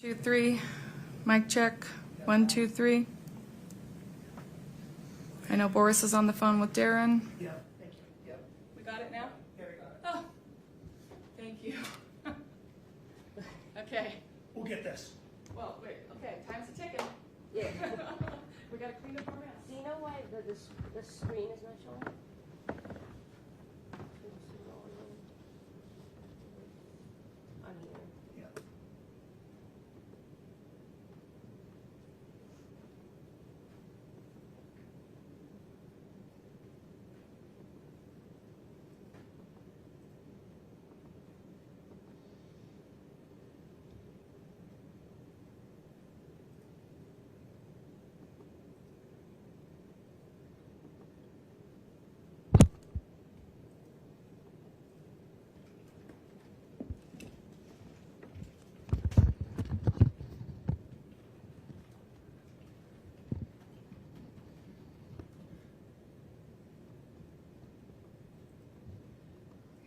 2, 3. Mic check. 1, 2, 3. I know Boris is on the phone with Darren. Yeah, thank you. Yep. We got it now? Yeah, we got it. Oh, thank you. Okay. We'll get this. Well, wait. Okay, time's a ticking. Yeah. We gotta clean up our mess. Do you know why the screen is not showing? On here. Yeah.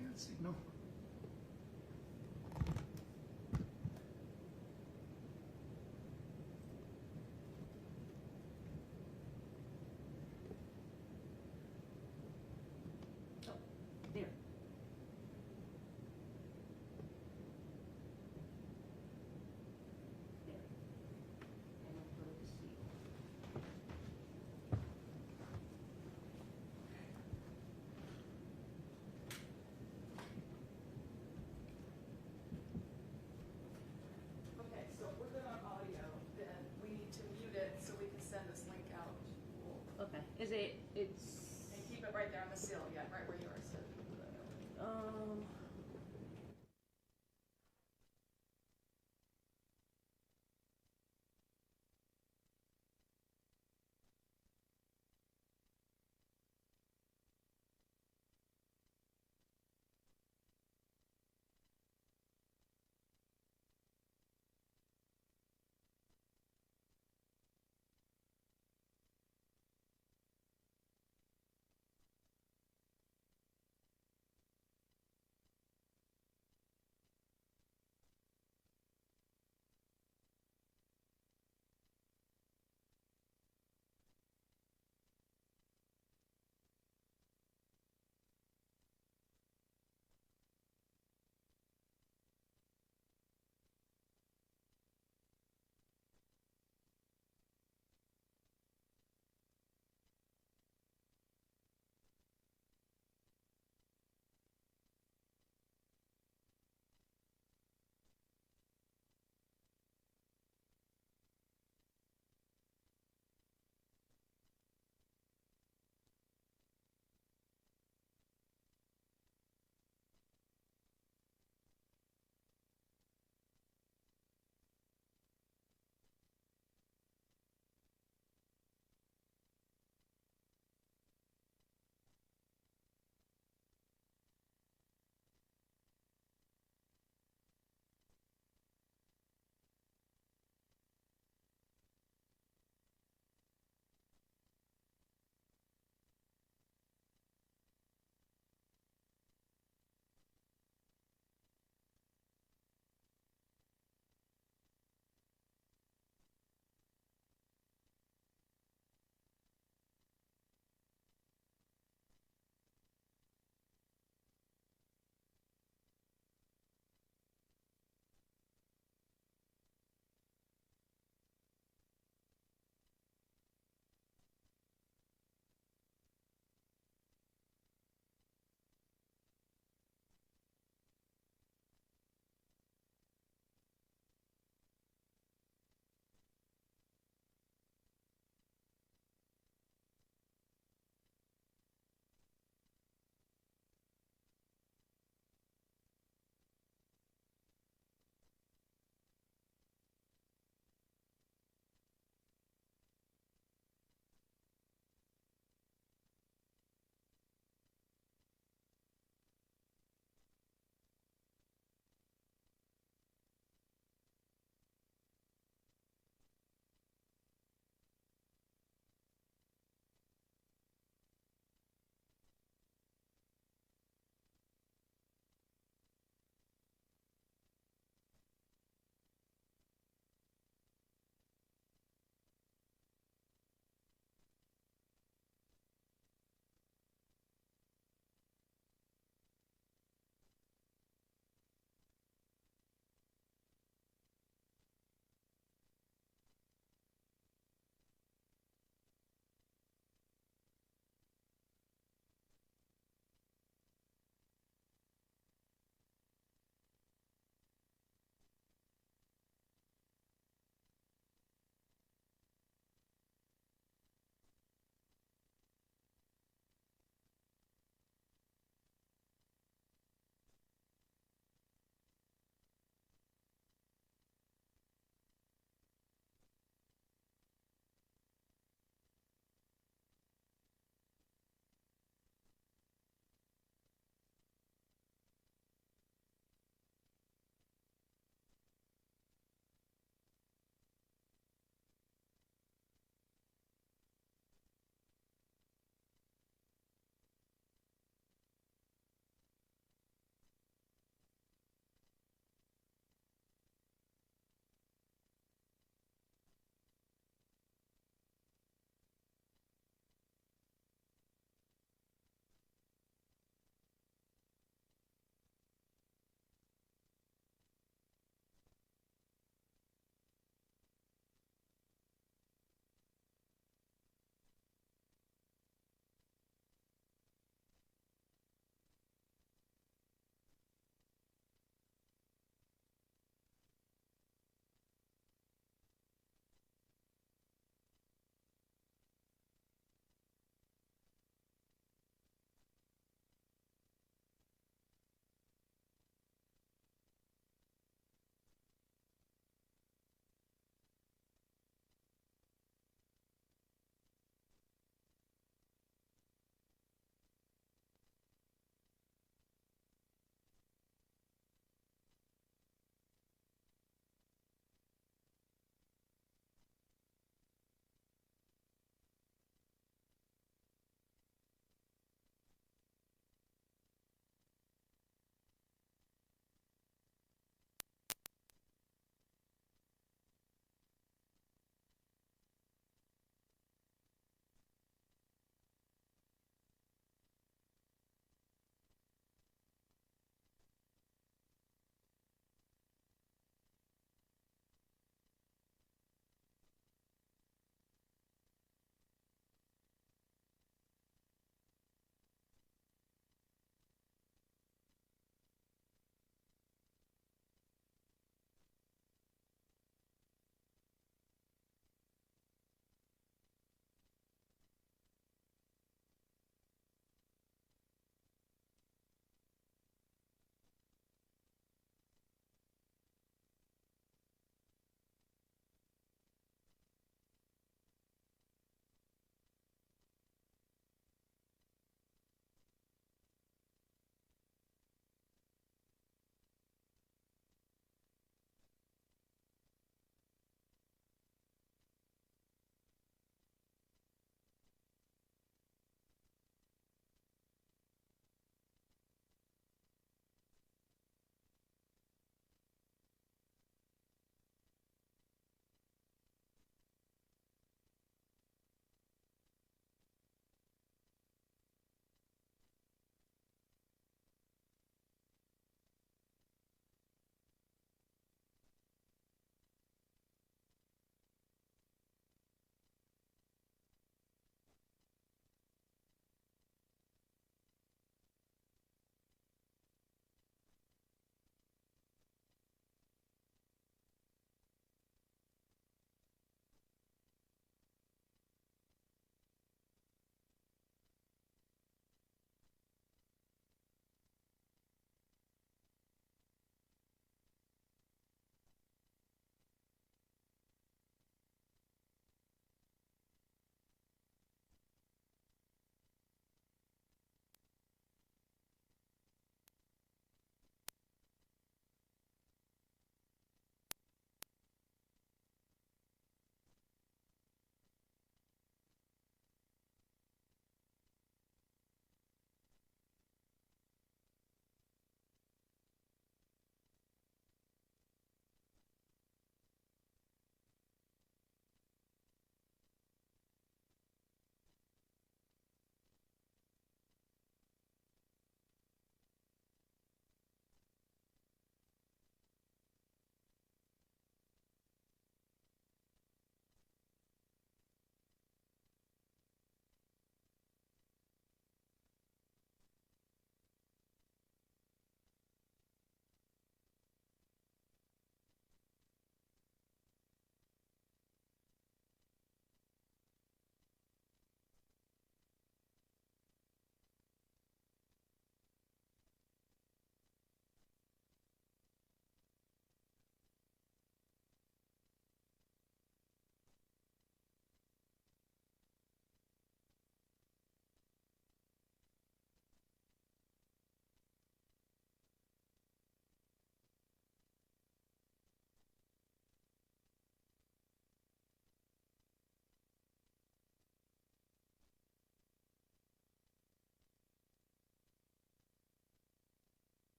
Yeah, signal. Oh, there. There. And then put it to sleep. Okay, so if we're good on audio, then we need to mute it so we can send this link out. Okay. It's And keep it right there on the sill, yeah, right where yours is. um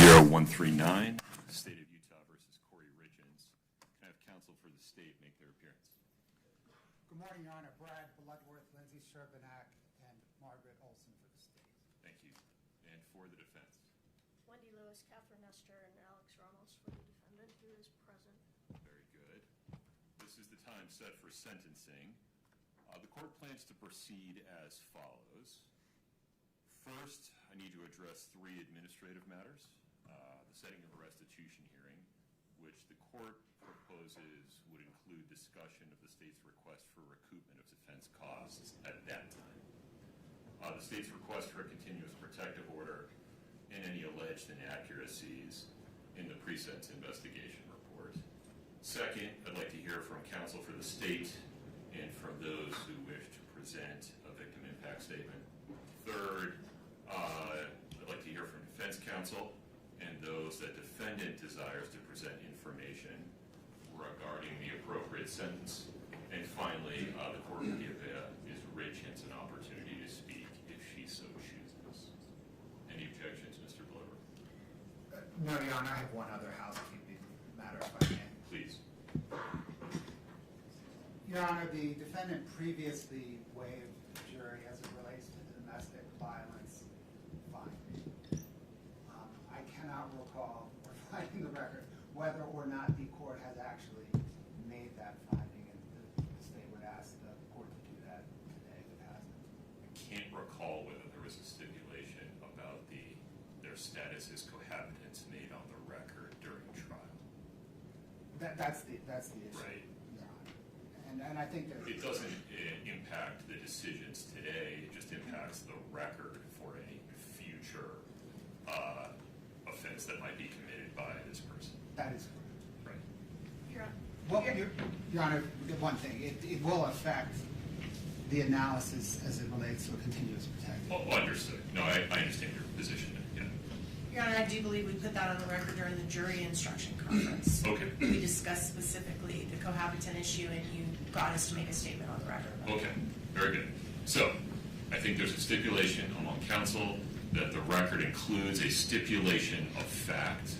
10139, State of Utah versus Kouri Richins. Can I have counsel for the state make their appearance? Good morning, Your Honor. Brad Bloodworth, Lindsay Sherbanak, and Margaret Olson for the state. Thank you. And for the defense? Wendy Lewis, Catherine Nestor, and Alex Ramos for the defendant, who is present. Very good. This is the time set for sentencing. The court plans to proceed as follows. First, I need to address 3 administrative matters. The setting of a restitution hearing, which the court proposes would include discussion of the state's request for recoupment of defense costs at that time. The state's request for a continuous protective order and any alleged inaccuracies in the pre-sentence investigation report. Second, I'd like to hear from counsel for the state and from those who wish to present a victim impact statement. Third, I'd like to hear from defense counsel and those that defendant desires to present information regarding the appropriate sentence. And finally, the court will give Ms. Richens an opportunity to speak if she so chooses. Any objections, Mr. Blower? No, Your Honor, I have one other housekeeping matter, if I may. Please. Your Honor, the defendant previously waived jury as it relates to the domestic violence finding. I cannot recall, or finding the record, whether or not the court has actually made that finding, and the state would ask the court to do that today if it hasn't. I can't recall whether there was a stipulation about their status as cohabitants made on the record during trial. That's the issue. Right. Your Honor. And I think that It doesn't impact the decisions today, it just impacts the record for any future offense that might be committed by this person. that is Right. correct. Your Well, Your Honor, one thing, it will affect the analysis as it relates to a continuous protective. Oh, understood. No, I understand your position. Yeah. Your Honor, I do believe we put that on the record during the jury instruction conference. Okay. We discussed specifically the cohabitant issue, and you got us to make a statement on the record. Okay. Very good. So, I think there's a stipulation among counsel that the record includes a stipulation of fact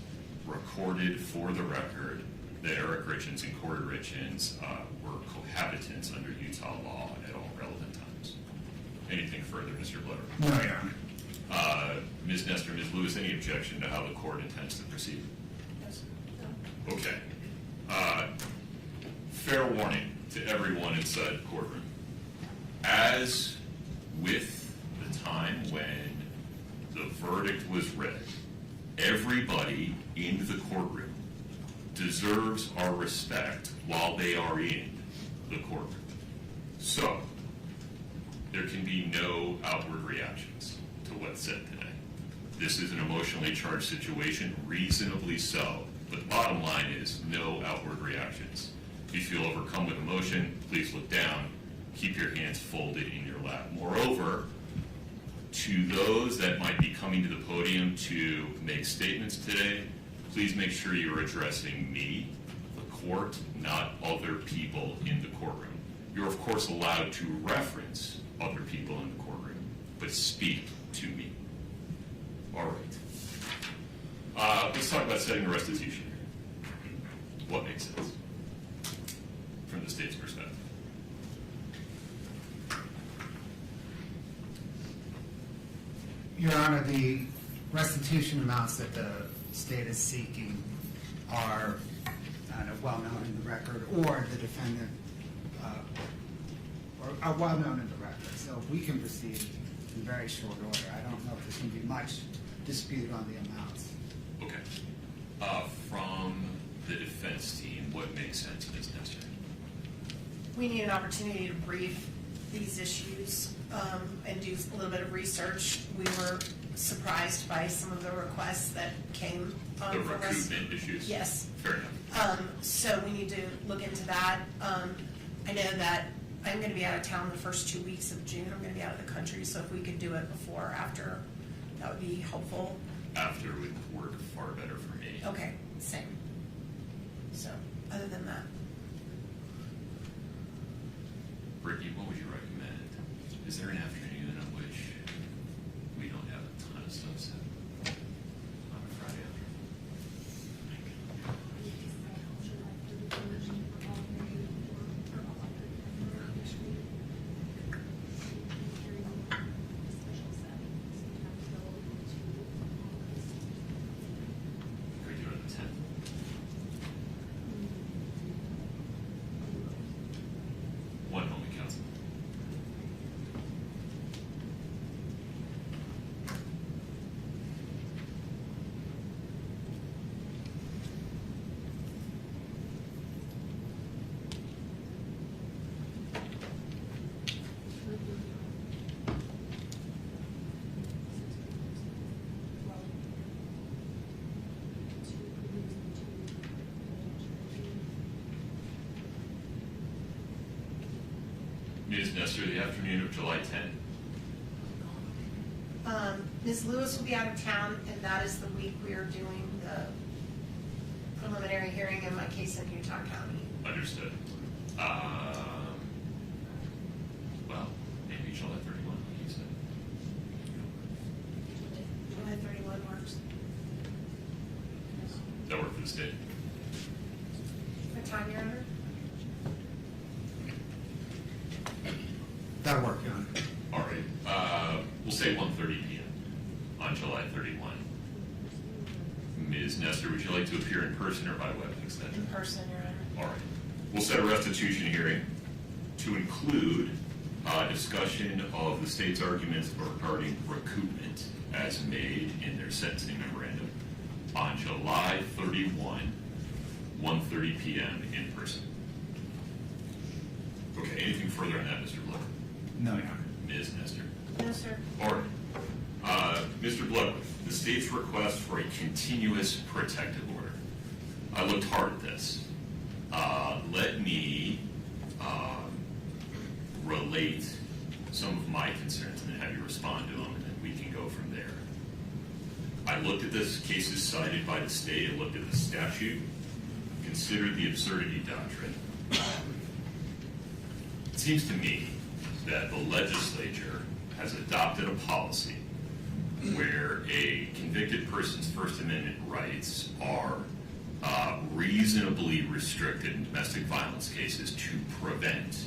recorded for the record that Eric Richens and Kouri Richins were cohabitants under Utah law at all relevant times. Anything further, Mr. Blower? No, Your Honor. Ms. Nestor, Ms. Lewis, any objection to how the court intends to proceed? Yes. Okay. Fair warning to everyone inside the courtroom. As with the time when the verdict was read, everybody in the courtroom deserves our respect while they are in the courtroom. So, there can be no outward reactions to what's said today. This is an emotionally charged situation, reasonably so, but the bottom line is no outward reactions. If you feel overcome with emotion, please look down, keep your hands folded in your lap. Moreover, to those that might be coming to the podium to make statements today, please make sure you're addressing me, the court, not other people in the courtroom. You're of course allowed to reference other people in the courtroom, but speak to me. All right. Let's talk about setting a restitution. What makes sense from the state's perspective? Your Honor, the restitution amounts that the state is seeking are well known in the record, or the defendant, or are well known in the record. So we can proceed in very short order. I don't know if there's going to be much dispute on the amounts. Okay. From the defense team, what makes sense, Ms. Nestor? We need an opportunity to brief these issues and do a little bit of research. We were surprised by some of the requests that came The from us. recoupment issues? Yes. Fair enough. So we need to look into that. I know that I'm going to be out of town the first 2 weeks of June. I'm going to be out of the country, so if we could do it before or after, that would be helpful. After would work far better for me. Okay, same. So, other than that, Brittany, what would you recommend? Is there an afternoon on which we don't have a ton of stuff set on a Friday afternoon? Nestor, the afternoon of July 10. Ms. Lewis will be out of town, and that is the week we are doing the preliminary hearing in my case in Utah County. Understood. Well, maybe July 31, like you said. July 31 works. Does that work for the state? What time you're under? That'll work, Your Honor. All right. We'll say 1:30 p.m. on July 31. Ms. Nestor, would you like to appear in person or by web extension? In person, Your Honor. All right. We'll set a restitution hearing to include discussion of the state's arguments regarding recoupment as made in their sentencing memorandum on July 31, 1:30 p.m. in person. Okay, anything further on that, Mr. Blood? No, Your Honor. Ms. Nestor? No, sir. All right. Mr. Bloodworth, the state's request for a continuous protective order. I looked hard at this. Let me relate some of my concerns and then have you respond to them, and then we can go from there. I looked at this, cases cited by the state, I looked at the statute, considered the absurdity doctrine. It seems to me that the legislature has adopted a policy where a convicted person's First Amendment rights are reasonably restricted in domestic violence cases to prevent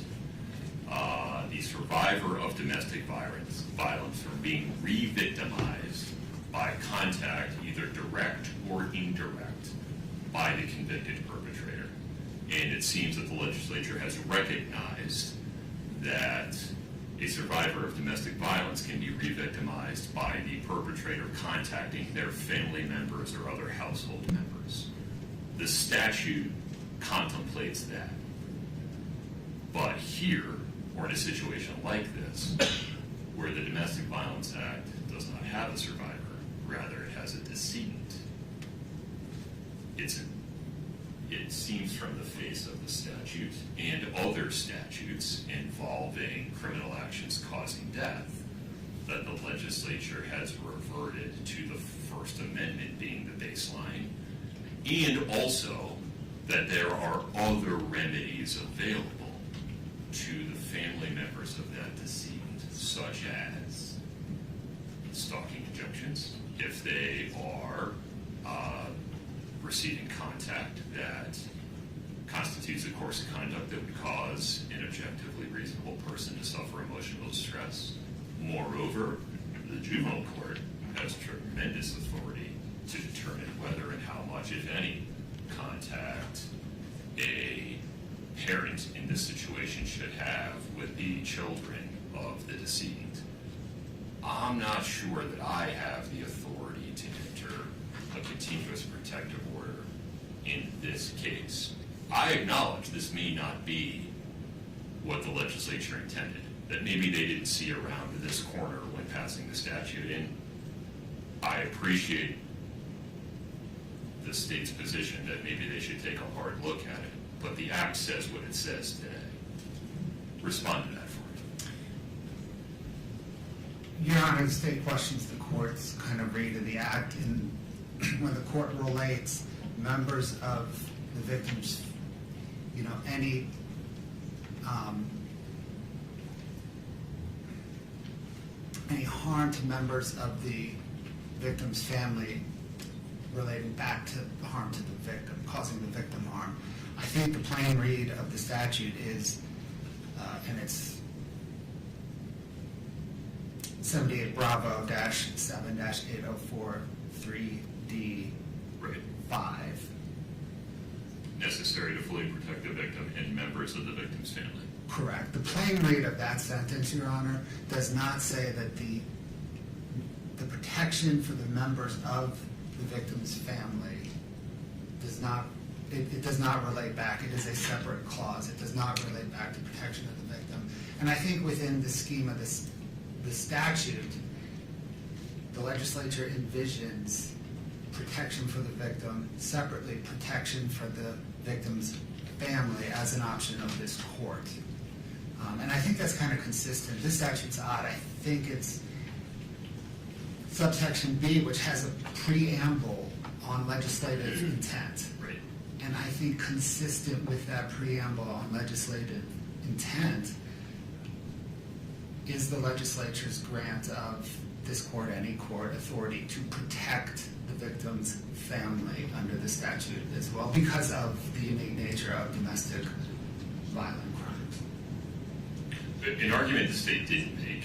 the survivor of domestic violence from being re-victimized by contact, either direct or indirect, by the convicted perpetrator. And it seems that the legislature has recognized that a survivor of domestic violence can be re-victimized by the perpetrator contacting their family members or other household members. The statute contemplates that. But here, or in a situation like this, where the Domestic Violence Act does not have a survivor, rather it has a decedent, it seems from the face of the statute and other statutes involving criminal actions causing death that the legislature has reverted to the First Amendment being the baseline, and also that there are other remedies available to the family members of that decedent, such as stalking injunctions, if they are receiving contact that constitutes a course of conduct that would cause an objectively reasonable person to suffer emotional distress. Moreover, the juvenile court has tremendous authority to determine whether and how much, if any, contact a parent in this situation should have with the children of the decedent. I'm not sure that I have the authority to enter a continuous protective order in this case. I acknowledge this may not be what the legislature intended, that maybe they didn't see around to this corner when passing the statute, and I appreciate the state's position that maybe they should take a hard look at it, but the act says what it says today. Respond to that for me. Your Honor, the state questions the court's kind of read of the act, and when the court relates members of the victims, any harm to members of the victim's family relating back to the harm to the victim, causing the victim harm. I think the plain read of the statute is, and it's 78 Bravo-7-8043D5. Right. Necessary to fully protect the victim and members of the victim's family. Correct. The plain read of that sentence, Your Honor, does not say that the protection for the members of the victim's family does not, it does not relate back. It is a separate clause. It does not relate back to protection of the victim. And I think within the scheme of the statute, the legislature envisions protection for the victim, separately protection for the victim's family as an option of this court. And I think that's kind of consistent. This statute's odd. I think it's subsection B, which has a preamble on legislative intent. Right. And I think consistent with that preamble on legislative intent is the legislature's grant of this court, any court, authority to protect the victim's family under the statute as well because of the unique nature of domestic violent crimes. An argument the state didn't make,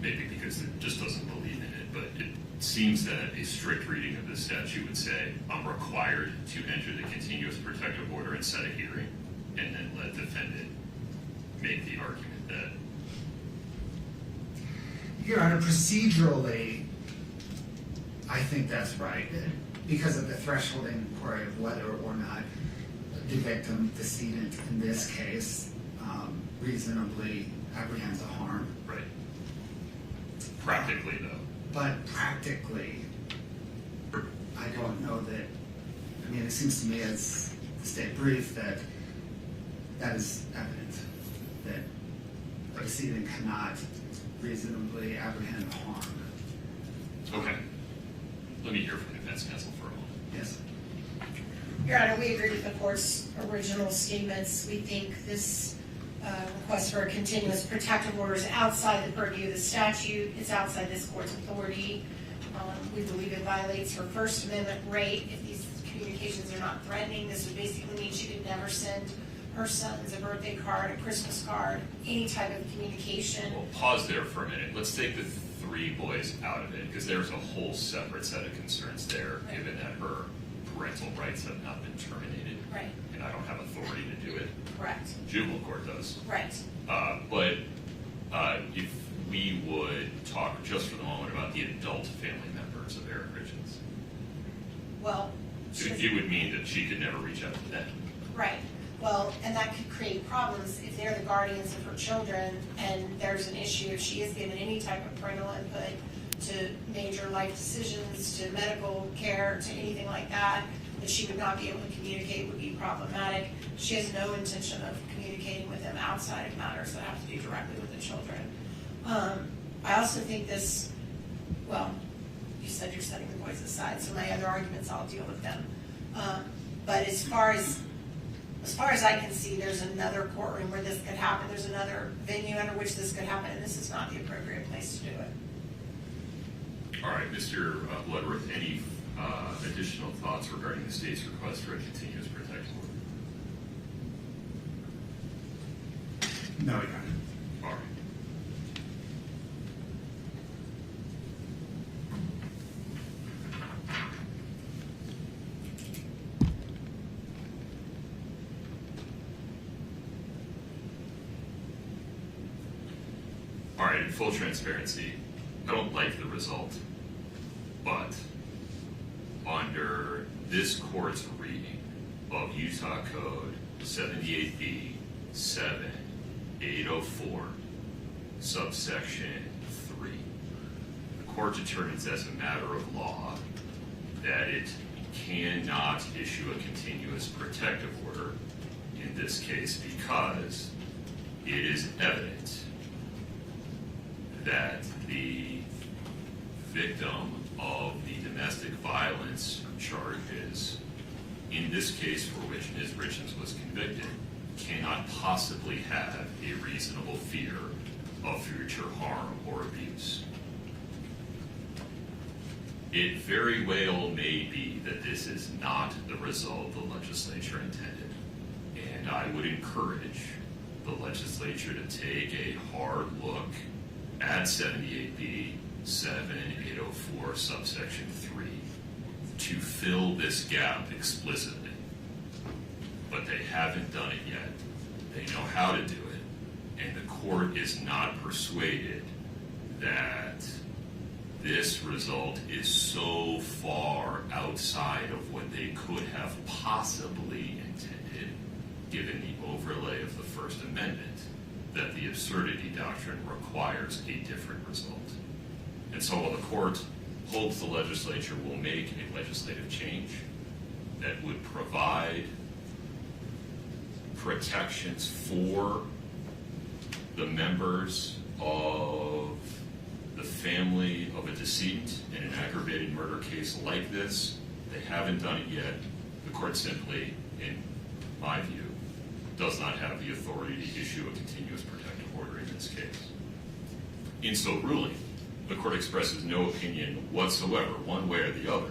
maybe because it just doesn't believe in it, but it seems that a strict reading of the statute would say, I'm required to enter the continuous protective order and set a hearing, and then let defendant make the argument that. Your Honor, procedurally, I think that's right, because of the threshold inquiry of whether or not the victim, decedent in this case, reasonably apprehends a harm. Right. Practically, though. But practically, I don't know that, I mean, it seems to me as the state brief that that is evident, that a decedent cannot reasonably apprehend harm. Okay. Let me hear from the defense counsel for a moment. Yes. Your Honor, we agree with the court's original statements. We think this request for a continuous protective order is outside the purview of the statute. It's outside this court's authority. We believe it violates her First Amendment right. If these communications are not threatening, this would basically mean she could never send her sons a birthday card, a Christmas card, any type of communication. Well, pause there for a minute. Let's take the 3 boys out of it, because there's a whole separate set of concerns there, given that her parental rights have not been terminated. Right. And I don't have authority to do it. Correct. Juvenile court does. Right. But if we would talk just for the moment about the adult family members of Erin Richens, Well, it would mean that she could never reach out to them. right. Well, and that could create problems if they're the guardians of her children and there's an issue if she is given any type of parental input to major life decisions, to medical care, to anything like that she would not be able to communicate would be problematic. She has no intention of communicating with them outside of matters that have to do directly with the children. I also think this, well, you said you're setting the boys aside, so my other arguments, I'll deal with them. But as far as I can see, there's another courtroom where this could happen. There's another venue under which this could happen, and this is not the appropriate place to do it. All right, Mr. Bloodworth, any additional thoughts regarding the state's request for a continuous protective order? No, Your Honor. All right. All right, in full transparency, I don't like the result, but under this court's reading of Utah Code 78B 7804, subsection 3, the court determines as a matter of law that it cannot issue a continuous protective order in this case because it is evident that the victim of the domestic violence charges, in this case for which Ms. Richens was convicted, cannot possibly have a reasonable fear of future harm or abuse. It very well may be that this is not the result the legislature intended, and I would encourage the legislature to take a hard look at 78B 7804 subsection 3 to fill this gap explicitly. But they haven't done it yet. They know how to do it, and the court is not persuaded that this result is so far outside of what they could have possibly intended, given the overlay of the First Amendment, that the absurdity doctrine requires a different result. And so while the court hopes the legislature will make a legislative change that would provide protections for the members of the family of a decedent in an aggravated murder case like this. They haven't done it yet. The court simply, in my view, does not have the authority to issue a continuous protective order in this case. In so ruling, the court expresses no opinion whatsoever, one way or the other,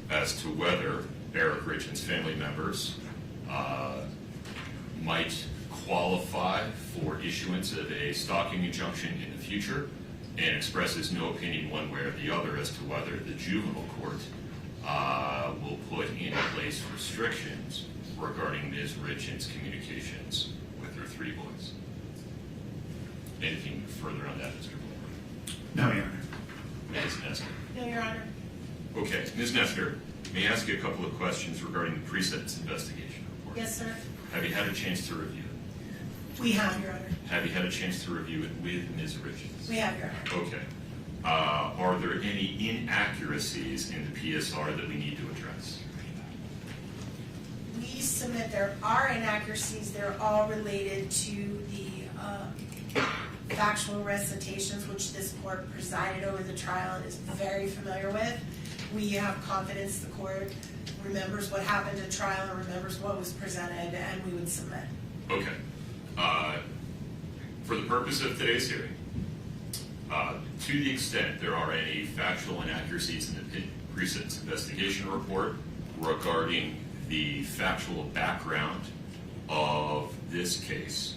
as to whether Eric Richens' family members might qualify for issuance of a stalking injunction in the future, and expresses no opinion one way or the other as to whether the juvenile court will put in place restrictions regarding Ms. Richens' communications with her 3 boys. Anything further on that, Mr. Bloomberg? No, Your Honor. Ms. Nestor? No, Your Honor. Okay, Ms. Nestor, may I ask you a couple of questions regarding the pre-sentence investigation report? Yes, sir. Have you had a chance to review it? We have, Your Honor. Have you had a chance to review it with Ms. Richens? We have, Your Honor. Okay. Are there any inaccuracies in the PSR that we need to address? We submit there are inaccuracies. They're all related to the factual recitations, which this court presided over the trial and is very familiar with. We have confidence the court remembers what happened at trial and remembers what was presented, and we would submit. Okay. For the purpose of today's hearing, to the extent there are any factual inaccuracies in the pre-sentence investigation report regarding the factual background of this case,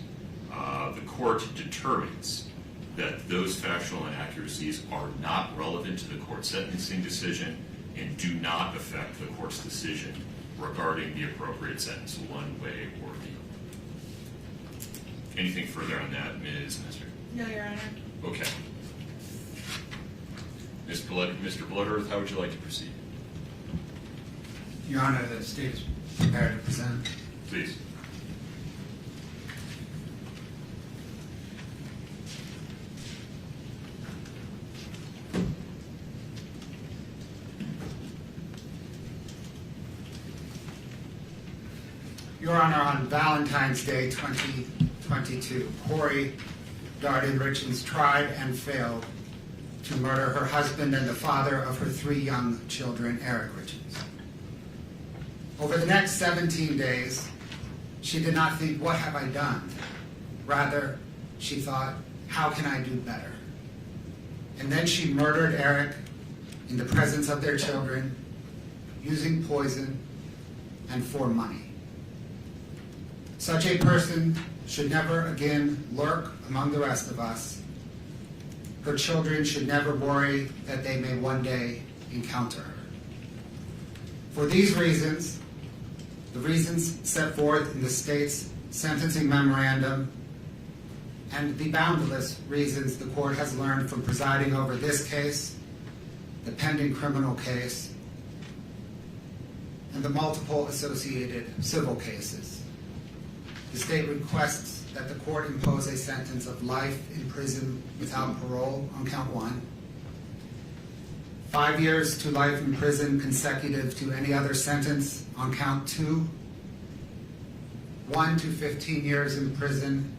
the court determines that those factual inaccuracies are not relevant to the court's sentencing decision and do not affect the court's decision regarding the appropriate sentence one way or the other. Anything further on that, Ms. Nestor? No, Your Honor. Okay. Mr. Bloodworth, how would you like to proceed? Your Honor, the state is prepared to present. Please. Your Honor, on Valentine's Day 2022, Kouri Richins tried and failed to murder her husband and the father of her 3 young children, Eric Richins. Over the next 17 days, she did not think, what have I done? Rather, she thought, how can I do better? And then she murdered Eric in the presence of their children, using poison and for money. Such a person should never again lurk among the rest of us. Her children should never worry that they may one day encounter her. For these reasons, the reasons set forth in the state's sentencing memorandum, and the boundless reasons the court has learned from presiding over this case, the pending criminal case, and the multiple associated civil cases, the state requests that the court impose a sentence of life in prison without parole on count 1, 5 years to life in prison consecutive to any other sentence on count 2, 1 to 15 years in prison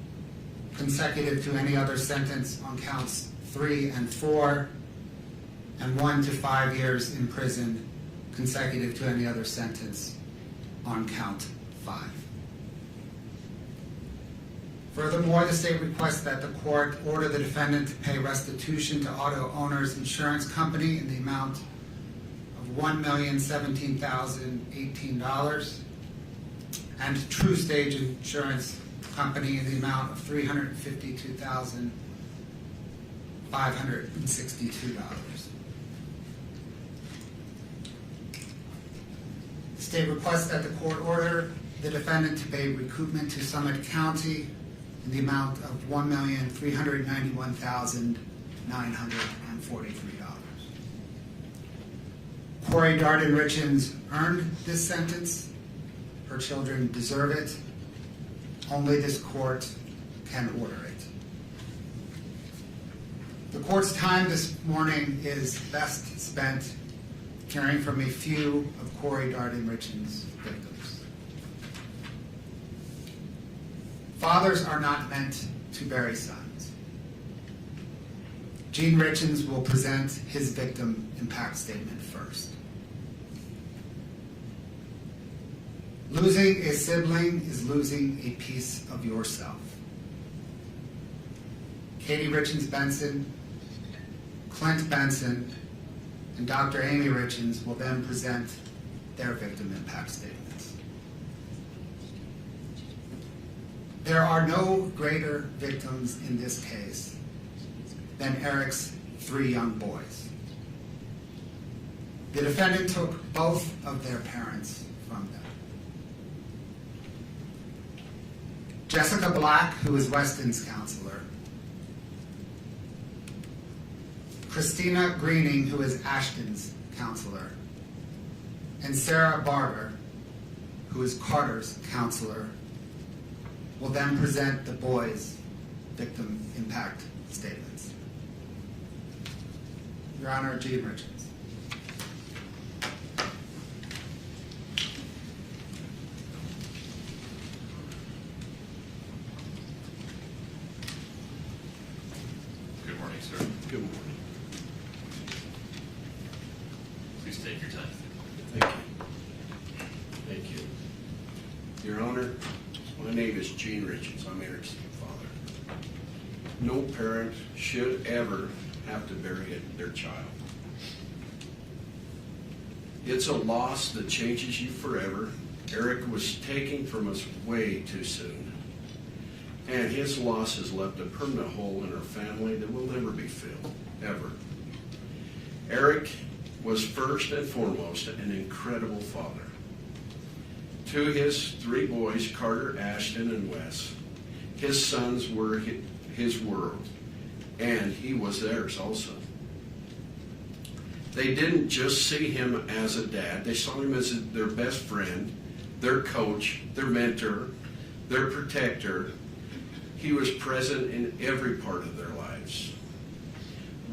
consecutive to any other sentence on counts 3 and 4, and 1 to 5 years in prison consecutive to any other sentence on count 5. Furthermore, the state requests that the court order the defendant to pay restitution to Auto Owners Insurance Company in the amount of $1,017,018 and True Stage Insurance Company in the amount of $352,562. The state requests that the court order the defendant to pay recoupment to Summit County in the amount of $1,391,943. Kouri Richins earned this sentence. Her children deserve it. Only this court can order it. The court's time this morning is best spent hearing from a few of Kouri Richins' victims. Fathers are not meant to to bury sons. Gene Richens will present his victim impact statement first. Losing a sibling is losing a piece of yourself. Kouri Richins Benson, Clint Benson, and Dr. Amy Richens will then present their victim impact statements. There are no greater victims in this case than Eric's 3 young boys. The defendant took both of their parents from them. Jessica Black, who is Weston's counselor, Christina Greening, who is Ashton's counselor, and Sarah Barber, who is Carter's counselor, will then present the boys' victim impact statements. Your Honor, Gene Richens. Good morning, sir. Good morning. Please take your time. Thank you. Thank you. Your Honor, my name is Gene Richins. I'm Eric's father. No parent should ever have to bury their child. It's a loss that changes you forever. Eric was taken from us way too soon. And his loss has left a permanent hole in our family that will never be filled, ever. Eric was first and foremost an incredible father. To his 3 boys, Carter, Ashton, and Wes, his sons were his world, and he was theirs also. They didn't just see him as a dad, they saw him as their best friend, their coach, their mentor, their protector. He was present in every part of their lives.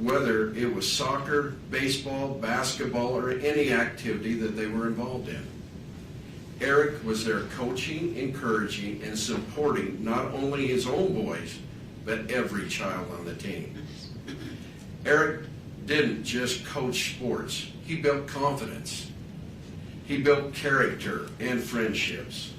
Whether it was soccer, baseball, basketball, or any activity that they were involved in. Eric was there coaching, encouraging, and supporting not only his own boys, but every child on the team. Eric didn't just coach sports. He built confidence. He built character and friendships.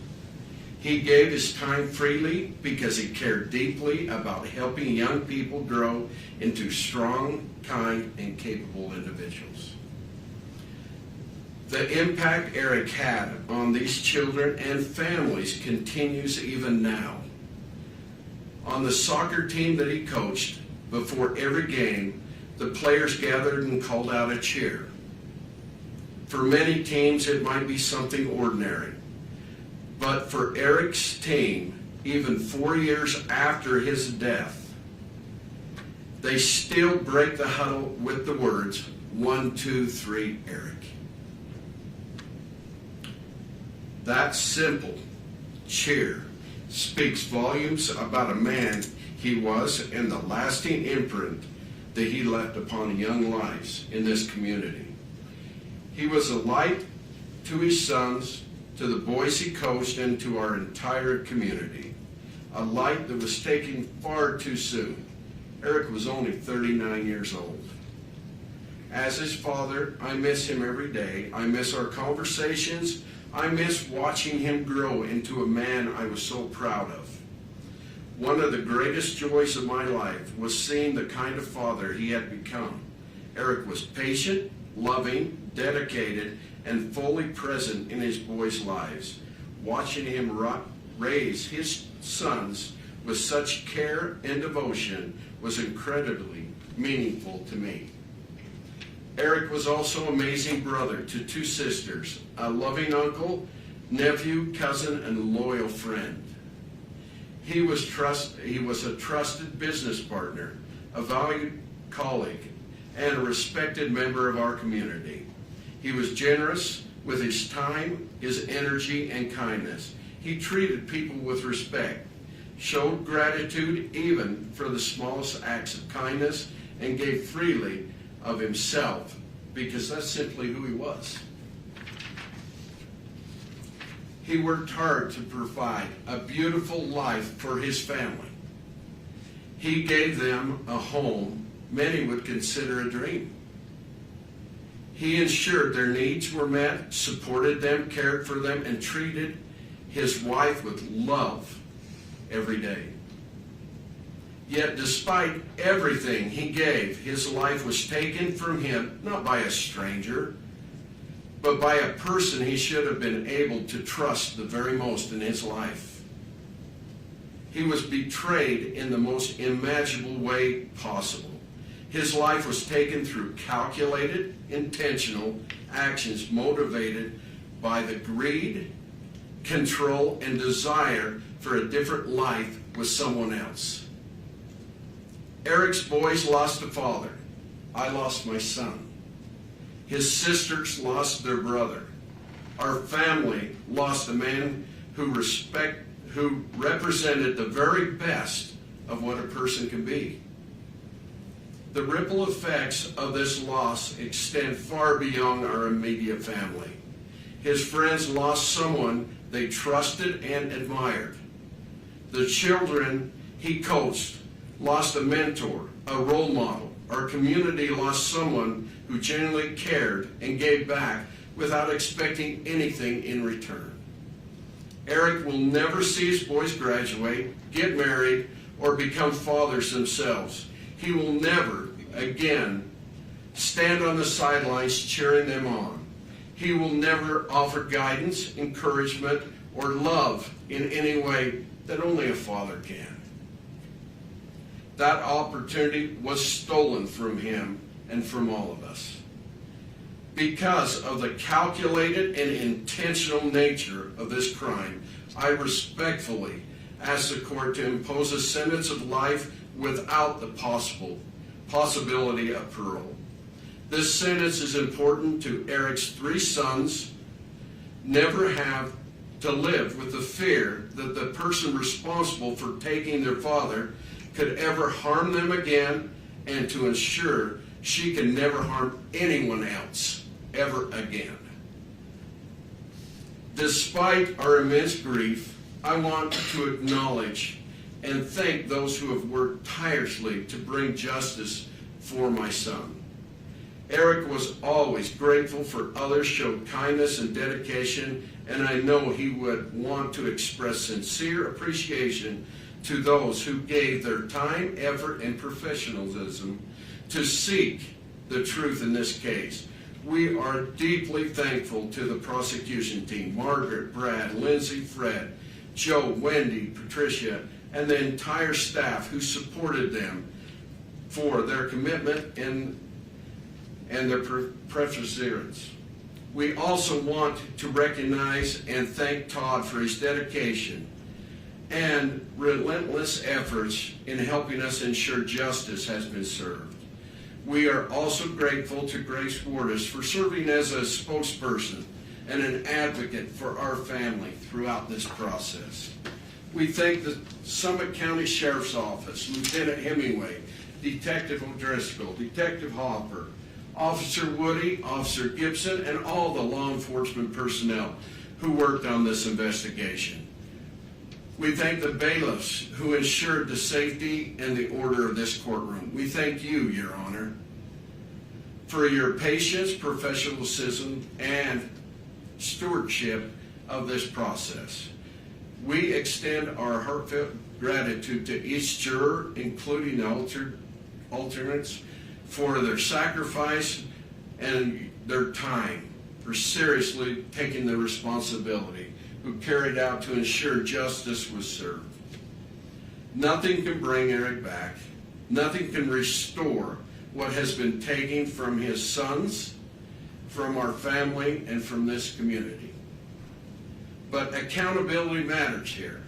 He gave his time freely because he cared deeply about helping young people grow into strong, kind, and capable individuals. The impact Eric had on these children and families continues even now. On the soccer team that he coached, before every game, the players gathered and called out a cheer. For many teams, it might be something ordinary. But for Eric's team, even 4 years after his death, they still break the huddle with the words, 1, 2, 3, Eric. That simple cheer speaks volumes about a man he was and the lasting imprint that he left upon young lives in this community. He was a light to his sons, to the boys he coached, and to our entire community. A light that was taken far too soon. Eric was only 39 years old. As his father, I miss him every day. I miss our conversations. I miss watching him grow into a man I was so proud of. One of the greatest joys of my life was seeing the kind of father he had become. Eric was patient, loving, dedicated, and fully present in his boys' lives. Watching him raise his sons with such care and devotion was incredibly meaningful to me. Eric was also an amazing brother to 2 sisters, a loving uncle, nephew, cousin, and loyal friend. He was a trusted business partner, a valued colleague, and a respected member of our community. He was generous with his time, his energy, and kindness. He treated people with respect, showed gratitude even for the smallest acts of kindness, and gave freely of himself because that's simply who he was. He worked hard to provide a beautiful life for his family. He gave them a home many would consider a dream. He ensured their needs were met, supported them, cared for them, and treated his wife with love every day. Yet despite everything he gave, his life was taken from him, not by a stranger, but by a person he should have been able to trust the very most in his life. He was betrayed in the most imaginable way possible. His life was taken through calculated, intentional actions motivated by the greed, control, and desire for a different life with someone else. Eric's boys lost a father. I lost my son. His sisters lost their brother. Our family lost a man who represented the very best of what a person can be. The ripple effects of this loss extend far beyond our immediate family. His friends lost someone they trusted and admired. The children he coached lost a mentor, a role model. Our community lost someone who genuinely cared and gave back without expecting anything in return. Eric will never see his boys graduate, get married, or become fathers themselves. He will never, again, stand on the sidelines cheering them on. He will never offer guidance, encouragement, or love in any way that only a father can. That opportunity was stolen from him and from all of us. Because of the calculated and intentional nature of this crime, I respectfully ask the court to impose a sentence of life without the possibility of parole. This sentence is important to Eric's 3 sons never have to live with the fear that the person responsible for taking their father could ever harm them again, and to ensure she can never harm anyone else ever again. Despite our immense grief, I want to acknowledge and thank those who have worked tirelessly to bring justice for my son. Eric was always grateful for others, showed kindness and dedication, and I know he would want to express sincere appreciation to those who gave their time, effort, and professionalism to seek the truth in this case. We are deeply thankful to the prosecution team, Margaret, Brad, Lindsay, Fred, Joe, Wendy, Patricia, and the entire staff who supported them for their commitment and their perseverance. We also want to recognize and thank Todd for his dedication and relentless efforts in helping us ensure justice has been served. We are also grateful to Grace Wardis for serving as a spokesperson and an advocate for our family throughout this process. We thank the Summit County Sheriff's Office, Lieutenant Hemingway, Detective O'Driscoll, Detective Hopper, Officer Woody, Officer Gibson, and all the law enforcement personnel who worked on this investigation. We thank the bailiffs who ensured the safety and the order of this courtroom. We thank you, Your Honor, for your patience, professionalism, and stewardship of this process. We extend our heartfelt gratitude to each juror, including the alternates, for their sacrifice and their time, for seriously taking the responsibility, who carried out to ensure justice was served. Nothing can bring Eric back. Nothing can restore what has been taken from his sons, from our family, and from this community. But accountability matters here.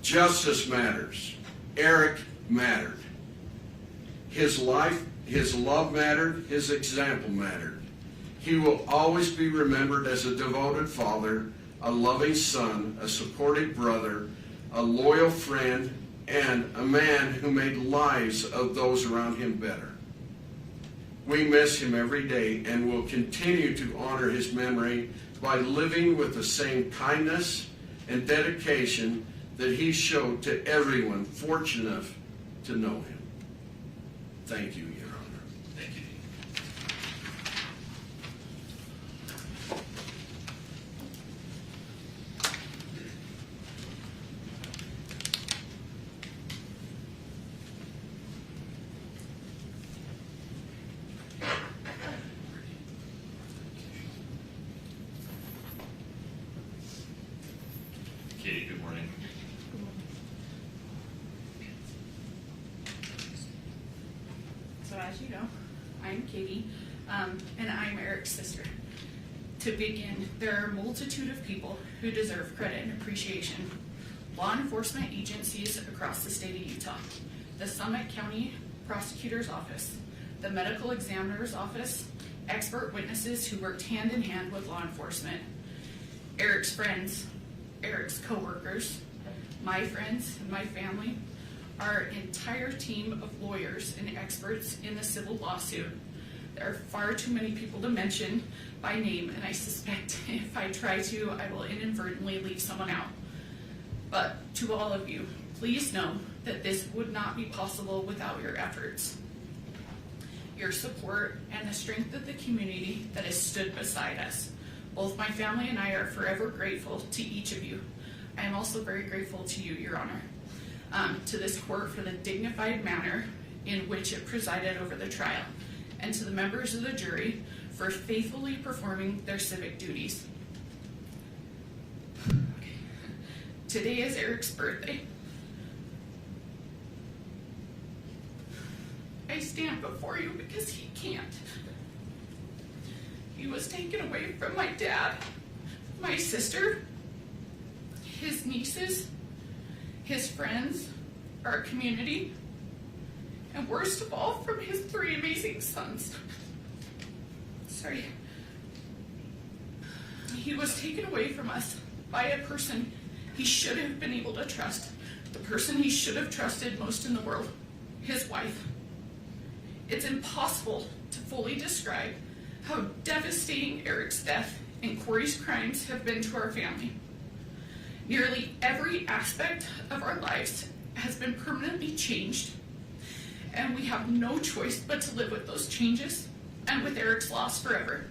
Justice matters. Eric mattered. His life, his love mattered, his example mattered. He will always be remembered as a devoted father, a loving son, a supportive brother, a loyal friend, and a man who made lives of those around him better. We miss him every day and will continue to honor his memory by living with the same kindness and dedication that he showed to everyone fortunate to know him. Thank you, Your Honor. Thank you, Dean. Katie, good morning. So as you know, I'm Katie, and I'm Eric's sister. To begin, there are a multitude of people who deserve credit and appreciation. Law enforcement agencies across the state of Utah, the Summit County Prosecutor's Office, the Medical Examiner's Office, expert witnesses who worked hand in hand with law enforcement, Eric's friends, Eric's co-workers, my friends and my family, our entire team of lawyers and experts in the civil lawsuit. There are far too many people to mention by name, and I suspect if I try to, I will inadvertently leave someone out. But to all of you, please know that this would not be possible without your efforts, your support, and the strength of the community that has stood beside us. Both my family and I are forever grateful to each of you. I am also very grateful to you, Your Honor, to this court for the dignified manner in which it presided over the trial, and to the members of the jury for faithfully performing their civic duties. Today is Eric's birthday. I stand before you because he can't. He was taken away from my dad, my sister, his nieces, his friends, our community, and worst of all, from his 3 amazing sons. Sorry. He was taken away from us by a person he should have been able to trust, the person he should have trusted most in the world, his wife. It's impossible to fully describe how devastating Eric's death and Kouri's crimes have been to our family. Nearly every aspect of our lives has been permanently changed, and we have no choice but to live with those changes and with Eric's loss forever.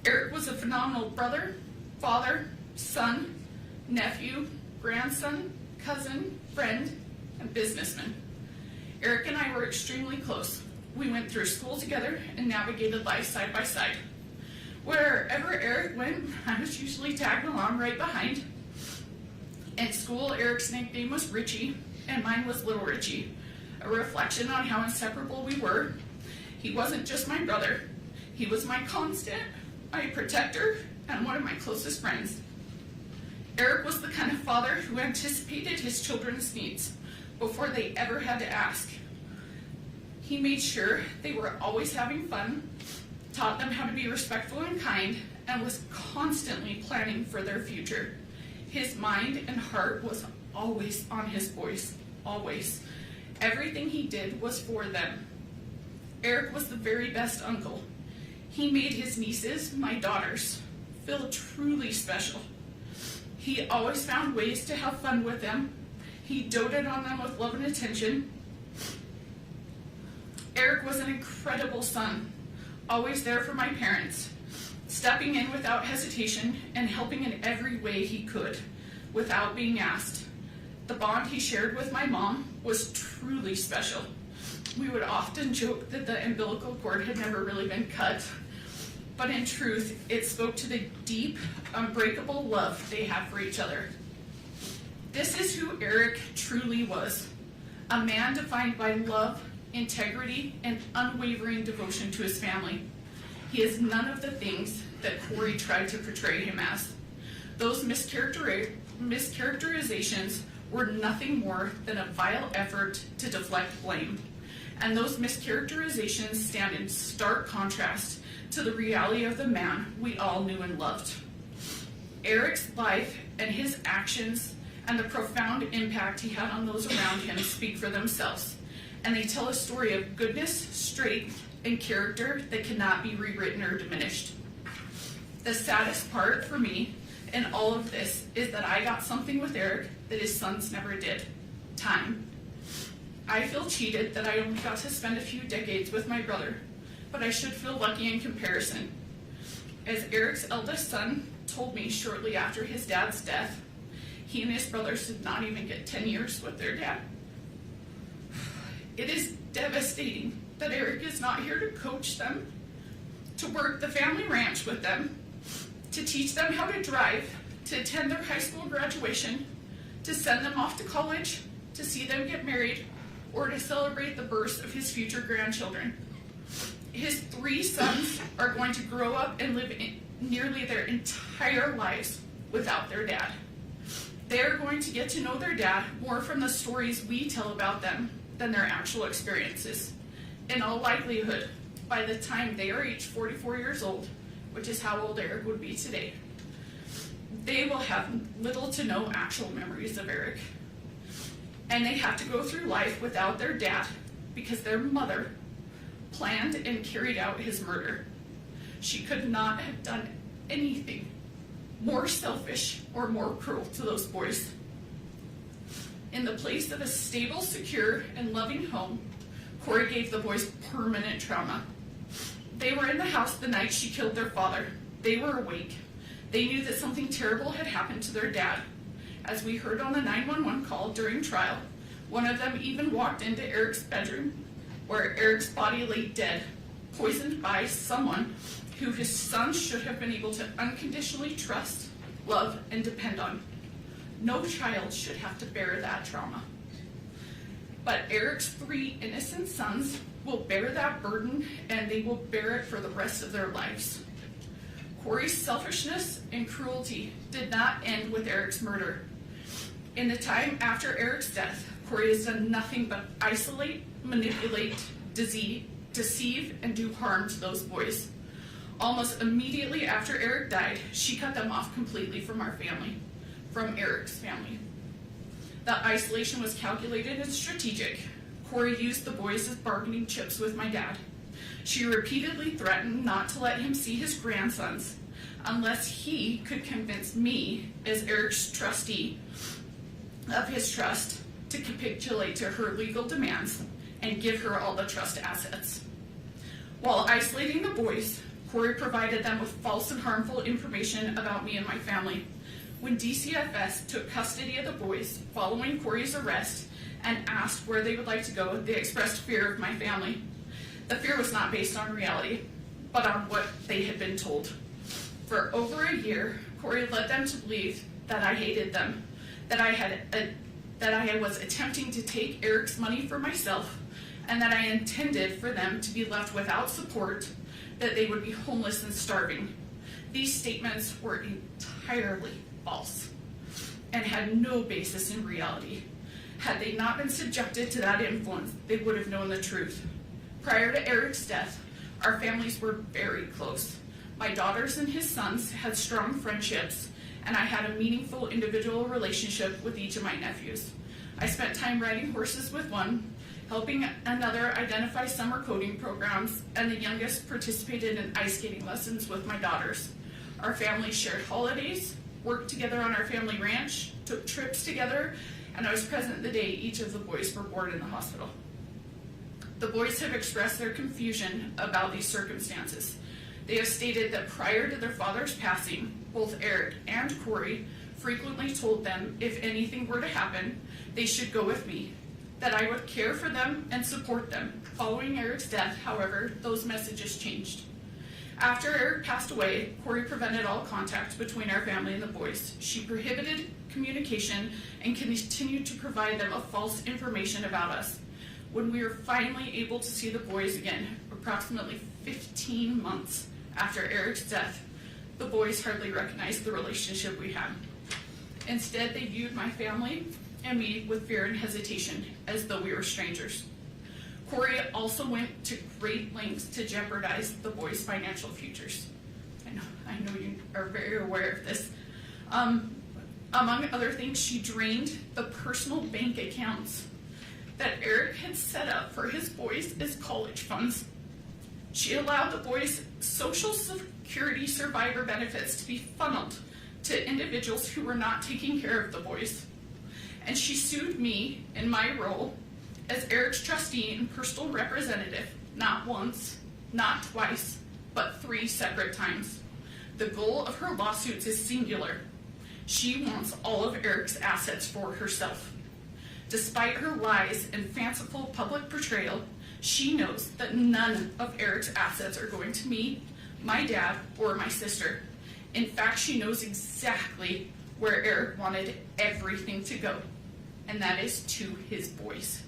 Eric was a phenomenal brother, father, son, nephew, grandson, cousin, friend, and businessman. Eric and I were extremely close. We went through school together and navigated life side by side. Wherever Eric went, I was usually tagged along right behind. In school, Eric's nickname was Richie, and mine was Little Richie, a reflection on how inseparable we were. He wasn't just my brother. He was my constant, my protector, and one of my closest friends. Eric was the kind of father who anticipated his children's needs before they ever had to ask. He made sure they were always having fun, taught them how to be respectful and kind, and was constantly planning for their future. His mind and heart was always on his boys, always. Everything he did was for them. Eric was the very best uncle. He made his nieces, my daughters, feel truly special. He always found ways to have fun with them. He doted on them with love and attention. Eric was an incredible son, always there for my parents, stepping in without hesitation and helping in every way he could, without being asked. The bond he shared with my mom was truly special. We would often joke that the umbilical cord had never really been cut, but in truth, it spoke to the deep, unbreakable love they had for each other. This is who Eric truly was, a man defined by love, integrity, and unwavering devotion to his family. He is none of the things that Kouri tried to portray him as. Those mischaracterizations were nothing more than a vile effort to deflect blame. And those mischaracterizations stand in stark contrast to the reality of the man we all knew and loved. Eric's life and his actions and the profound impact he had on those around him speak for themselves, and they tell a story of goodness, strength, and character that cannot be rewritten or diminished. The saddest part for me in all of this is that I got something with Eric that his sons never did: time. I feel cheated that I only got to spend a few decades with my brother, but I should feel lucky in comparison. As Eric's eldest son told me shortly after his dad's death, he and his brothers did not even get 10 years with their dad. It is devastating that Eric is not here to coach them, to work the family ranch with them, to teach them how to drive, to attend their high school graduation, to send them off to college, to see them get married, or to celebrate the birth of his future grandchildren. His 3 sons are going to grow up and live nearly their entire lives without their dad. They're going to get to know their dad more from the stories we tell about them than their actual experiences. In all likelihood, by the time they are each 44 years old, which is how old Eric would be today, they will have little to no actual memories of Eric. And they have to go through life without their dad because their mother planned and carried out his murder. She could not have done anything more selfish or more cruel to those boys. In the place of a stable, secure, and loving home, Kouri gave the boys permanent trauma. They were in the house the night she killed their father. They were awake. They knew that something terrible had happened to their dad. As we heard on the 911 call during trial, one of them even walked into Eric's bedroom, where Eric's body lay dead, poisoned by someone who his son should have been able to unconditionally trust, love, and depend on. No child should have to bear that trauma. But Eric's 3 innocent sons will bear that burden, and they will bear it for the rest of their lives. Kouri's selfishness and cruelty did not end with Eric's murder. In the time after Eric's death, Kouri has done nothing but isolate, manipulate, deceive, and do harm to those boys. Almost immediately after Eric died, she cut them off completely from our family, from Eric's family. The isolation was calculated and strategic. Kouri used the boys as bargaining chips with my dad. She repeatedly threatened not to let him see his grandsons unless he could convince me, as Eric's trustee of his trust, to capitulate to her legal demands and give her all the trust assets. While isolating the boys, Kouri provided them with false and harmful information about me and my family. When DCFS took custody of the boys following Kouri's arrest and asked where they would like to go, they expressed fear of my family. The fear was not based on reality, but on what they had been told. For over a year, Kouri led them to believe that I hated them, that I was attempting to take Eric's money for myself, and that I intended for them to be left without support, that they would be homeless and starving. These statements were entirely false and had no basis in reality. Had they not been subjected to that influence, they would have known the truth. Prior to Eric's death, our families were very close. My daughters and his sons had strong friendships, and I had a meaningful individual relationship with each of my nephews. I spent time riding horses with one, helping another identify summer coding programs, and the youngest participated in ice skating lessons with my daughters. Our families shared holidays, worked together on our family ranch, took trips together, and I was present the day each of the boys were born in the hospital. The boys have expressed their confusion about these circumstances. They have stated that prior to their father's passing, both Eric and Kouri frequently told them if anything were to happen, they should go with me, that I would care for them and support them. Following Eric's death, however, those messages changed. After Eric passed away, Kouri prevented all contact between our family and the boys. She prohibited communication and continued to provide them false information about us. When we were finally able to see the boys again, approximately 15 months after Eric's death, the boys hardly recognized the relationship we had. Instead, they viewed my family and me with fear and hesitation, as though we were strangers. Kouri also went to great lengths to jeopardize the boys' financial futures. I know you are very aware of this. Among other things, she drained the personal bank accounts that Eric had set up for his boys as college funds. She allowed the boys' Social Security survivor benefits to be funneled to individuals who were not taking care of the boys. And she sued me in my role as Eric's trustee and personal representative, not once, not twice, but 3 separate times. The goal of her lawsuits is singular. She wants all of Eric's assets for herself. Despite her lies and fanciful public portrayal, she knows that none of Eric's assets are going to me, my dad, or my sister. In fact, she knows exactly where Eric wanted everything to go, and that is to his boys.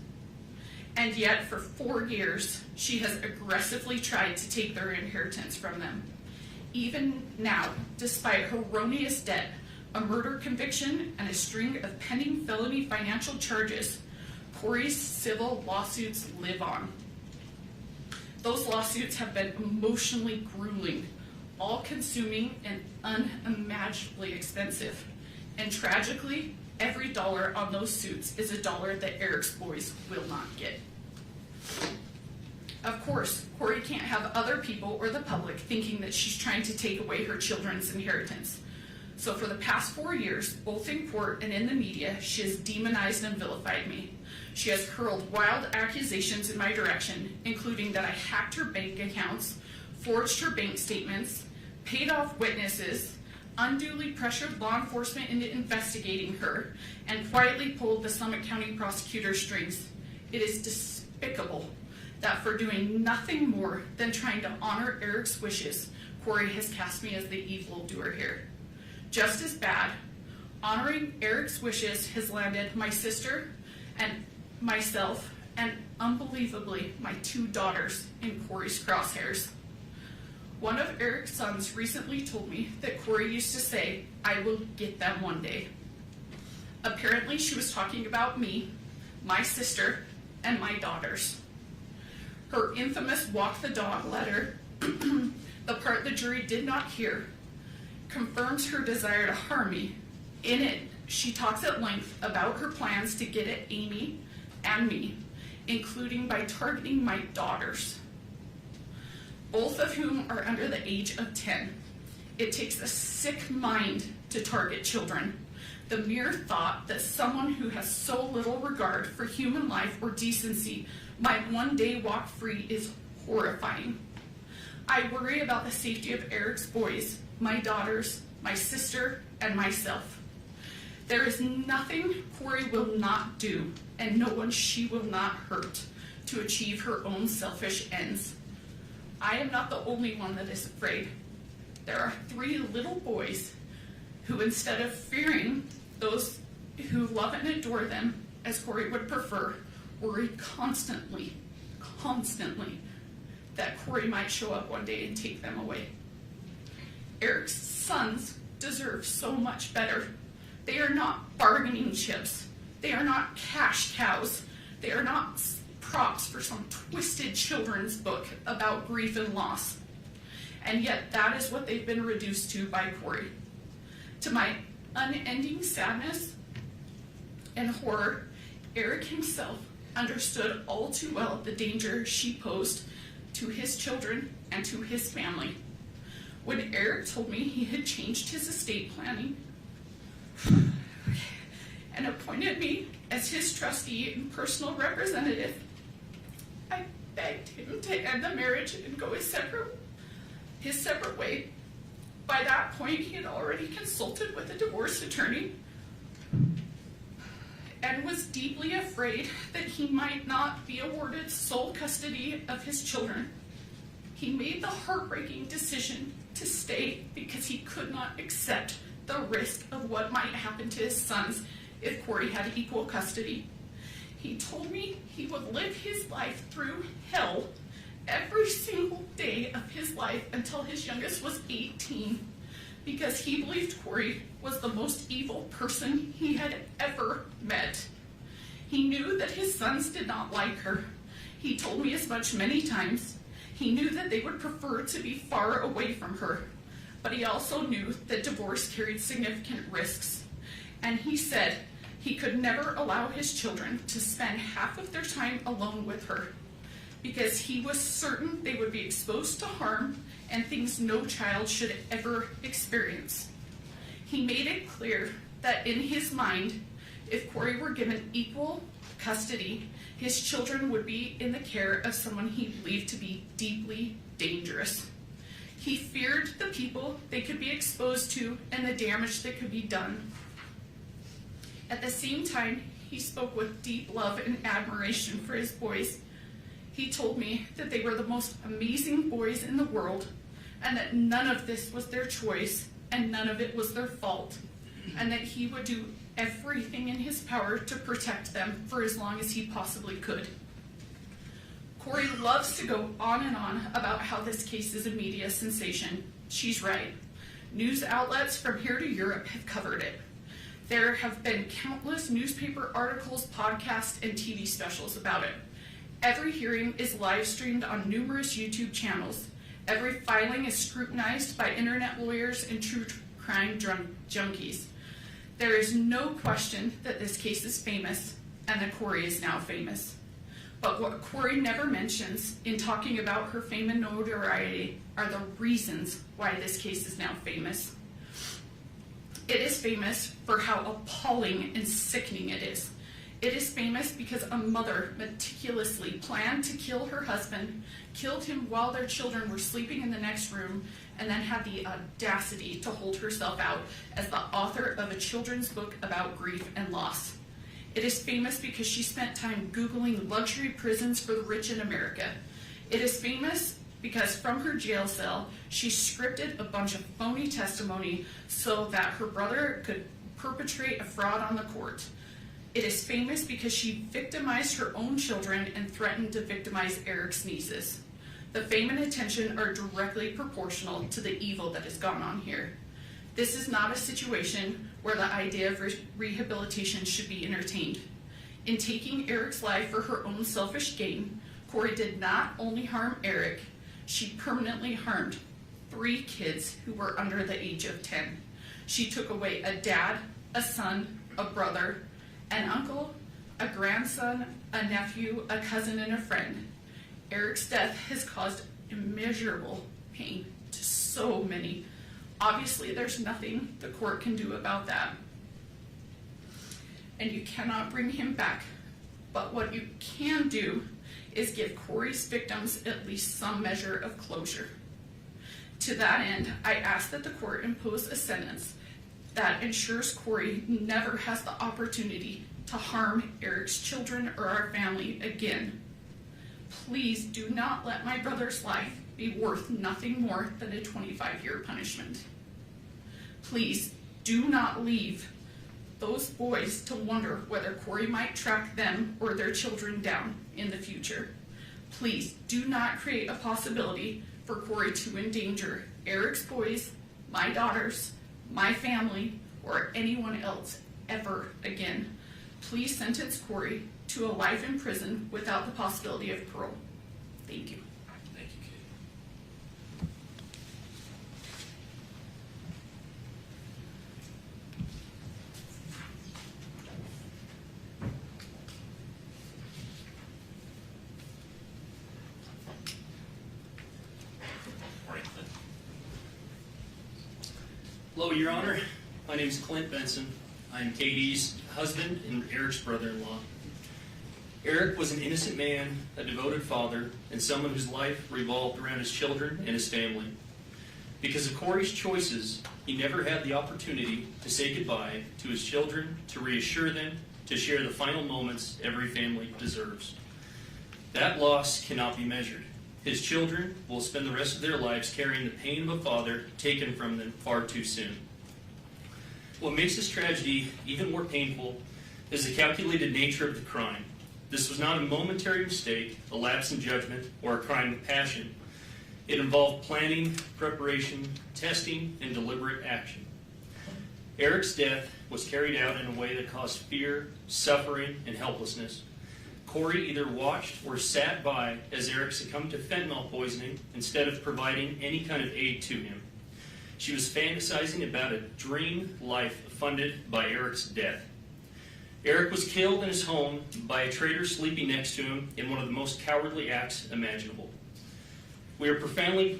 And yet, for 4 years, she has aggressively tried to take their inheritance from them. Even now, despite erroneous debt, a murder conviction, and a string of pending felony financial charges, Kouri's civil lawsuits live on. Those lawsuits have been emotionally grueling, all-consuming, and unimaginably expensive. And tragically, every dollar on those suits is a dollar that Eric's boys will not get. Of course, Kouri can't have other people or the public thinking that she's trying to take away her children's inheritance. So for the past 4 years, both in court and in the media, she has demonized and vilified me. She has hurled wild accusations in my direction, including that I hacked her bank accounts, forged her bank statements, paid off witnesses, unduly pressured law enforcement into investigating her, and quietly pulled the Summit County prosecutor's strings. It is despicable that for doing nothing more than trying to honor Eric's wishes, Kouri has cast me as the evildoer here. Just as bad, honoring Eric's wishes has landed my sister and myself, and unbelievably, my 2 daughters in Kouri's crosshairs. One of Eric's sons recently told me that Kouri used to say, "I will get them one day." Apparently, she was talking about me, my sister, and my daughters. Her infamous walk the dog letter, the part the jury did not hear, confirms her desire to harm me. In it, she talks at length about her plans to get at Amy and me, including by targeting my daughters, both of whom are under the age of 10. It takes a sick mind to target children. The mere thought that someone who has so little regard for human life or decency might one day walk free is horrifying. I worry about the safety of Eric's boys, my daughters, my sister, and myself. There is nothing Kouri will not do, and no one she will not hurt, to achieve her own selfish ends. I am not the only one that is afraid. There are 3 little boys who, instead of fearing those who love and adore them, as Kouri would prefer, worry constantly that Kouri might show up one day and take them away. Eric's sons deserve so much better. They are not bargaining chips. They are not cash cows. They are not props for some twisted children's book about grief and loss. And yet that is what they've been reduced to by Kouri. To my unending sadness and horror, Eric himself understood all too well the danger she posed to his children and to his family. When Eric told me he had changed his estate planning and appointed me as his trustee and personal representative, I begged him to end the marriage and go his separate way. By that point, he had already consulted with a divorce attorney and was deeply afraid that he might not be awarded sole custody of his children. He made the heartbreaking decision to stay because he could not accept the risk of what might happen to his sons if Kouri had equal custody. He told me he would live his life through hell every single day of his life until his youngest was 18, because he believed Kouri was the most evil person he had ever met. He knew that his sons did not like her. He told me as much many times. He knew that they would prefer to be far away from her, but he also knew that divorce carried significant risks. And he said he could never allow his children to spend half of their time alone with her, because he was certain they would be exposed to harm and things no child should ever experience. He made it clear that in his mind, if Kouri were given equal custody, his children would be in the care of someone he believed to be deeply dangerous. He feared the people they could be exposed to and the damage that could be done. At the same time, he spoke with deep love and admiration for his boys. He told me that they were the most amazing boys in the world, and that none of this was their choice and none of it was their fault, and that he would do everything in his power to protect them for as long as he possibly could. Kouri loves to go on and on about how this case is a media sensation. She's right. News outlets from here to Europe have covered it. There have been countless newspaper articles, podcasts, and TV specials about it. Every hearing is live streamed on numerous YouTube channels. Every filing is scrutinized by internet lawyers and true crime junkies. There is no question that this case is famous and that Kouri is now famous. But what Kouri never mentions in talking about her fame and notoriety are the reasons why this case is now famous. It is famous for how appalling and sickening it is. It is famous because a mother meticulously planned to kill her husband, killed him while their children were sleeping in the next room, and then had the audacity to hold herself out as the author of a children's book about grief and loss. It is famous because she spent time Googling luxury prisons for the rich in America. It is famous because from her jail cell, she scripted a bunch of phony testimony so that her brother could perpetrate a fraud on the court. It is famous because she victimized her own children and threatened to victimize Eric's nieces. The fame and attention are directly proportional to the evil that has gone on here. This is not a situation where the idea of rehabilitation should be entertained. In taking Eric's life for her own selfish gain, Kouri did not only harm Eric, she permanently harmed 3 kids who were under the age of 10. She took away a dad, a son, a brother, an uncle, a grandson, a nephew, a cousin, and a friend. Eric's death has caused immeasurable pain to so many. Obviously, there's nothing the court can do about that. And you cannot bring him back. But what you can do is give Kouri's victims at least some measure of closure. To that end, I ask that the court impose a sentence that ensures Kouri never has the opportunity to harm Eric's children or our family again. Please do not let my brother's life be worth nothing more than a 25-year punishment. Please do not leave those boys to wonder whether Kouri might track them or their children down in the future. Please do not create a possibility for Kouri to endanger Eric's boys, my daughters, my family, or anyone else ever again. Please sentence Kouri to a life in prison without the possibility of parole. Thank you. Thank you, Katie. Morning, Clint. Hello, Your Honor. My name is Clint Benson. I'm Katie's husband and Eric's brother-in-law. Eric was an innocent man, a devoted father, and someone whose life revolved around his children and his family. Because of Kouri's choices, he never had the opportunity to say goodbye to his children, to reassure them, to share the final moments every family deserves. That loss cannot be measured. His children will spend the rest of their lives carrying the pain of a father taken from them far too soon. What makes this tragedy even more painful is the calculated nature of the crime. This was not a momentary mistake, a lapse in judgment, or a crime of passion. It involved planning, preparation, testing, and deliberate action. Eric's death was carried out in a way that caused fear, suffering, and helplessness. Kouri either watched or sat by as Eric succumbed to fentanyl poisoning instead of providing any kind of aid to him. She was fantasizing about a dream life funded by Eric's death. Eric was killed in his home by a traitor sleeping next to him in one of the most cowardly acts imaginable. We are profoundly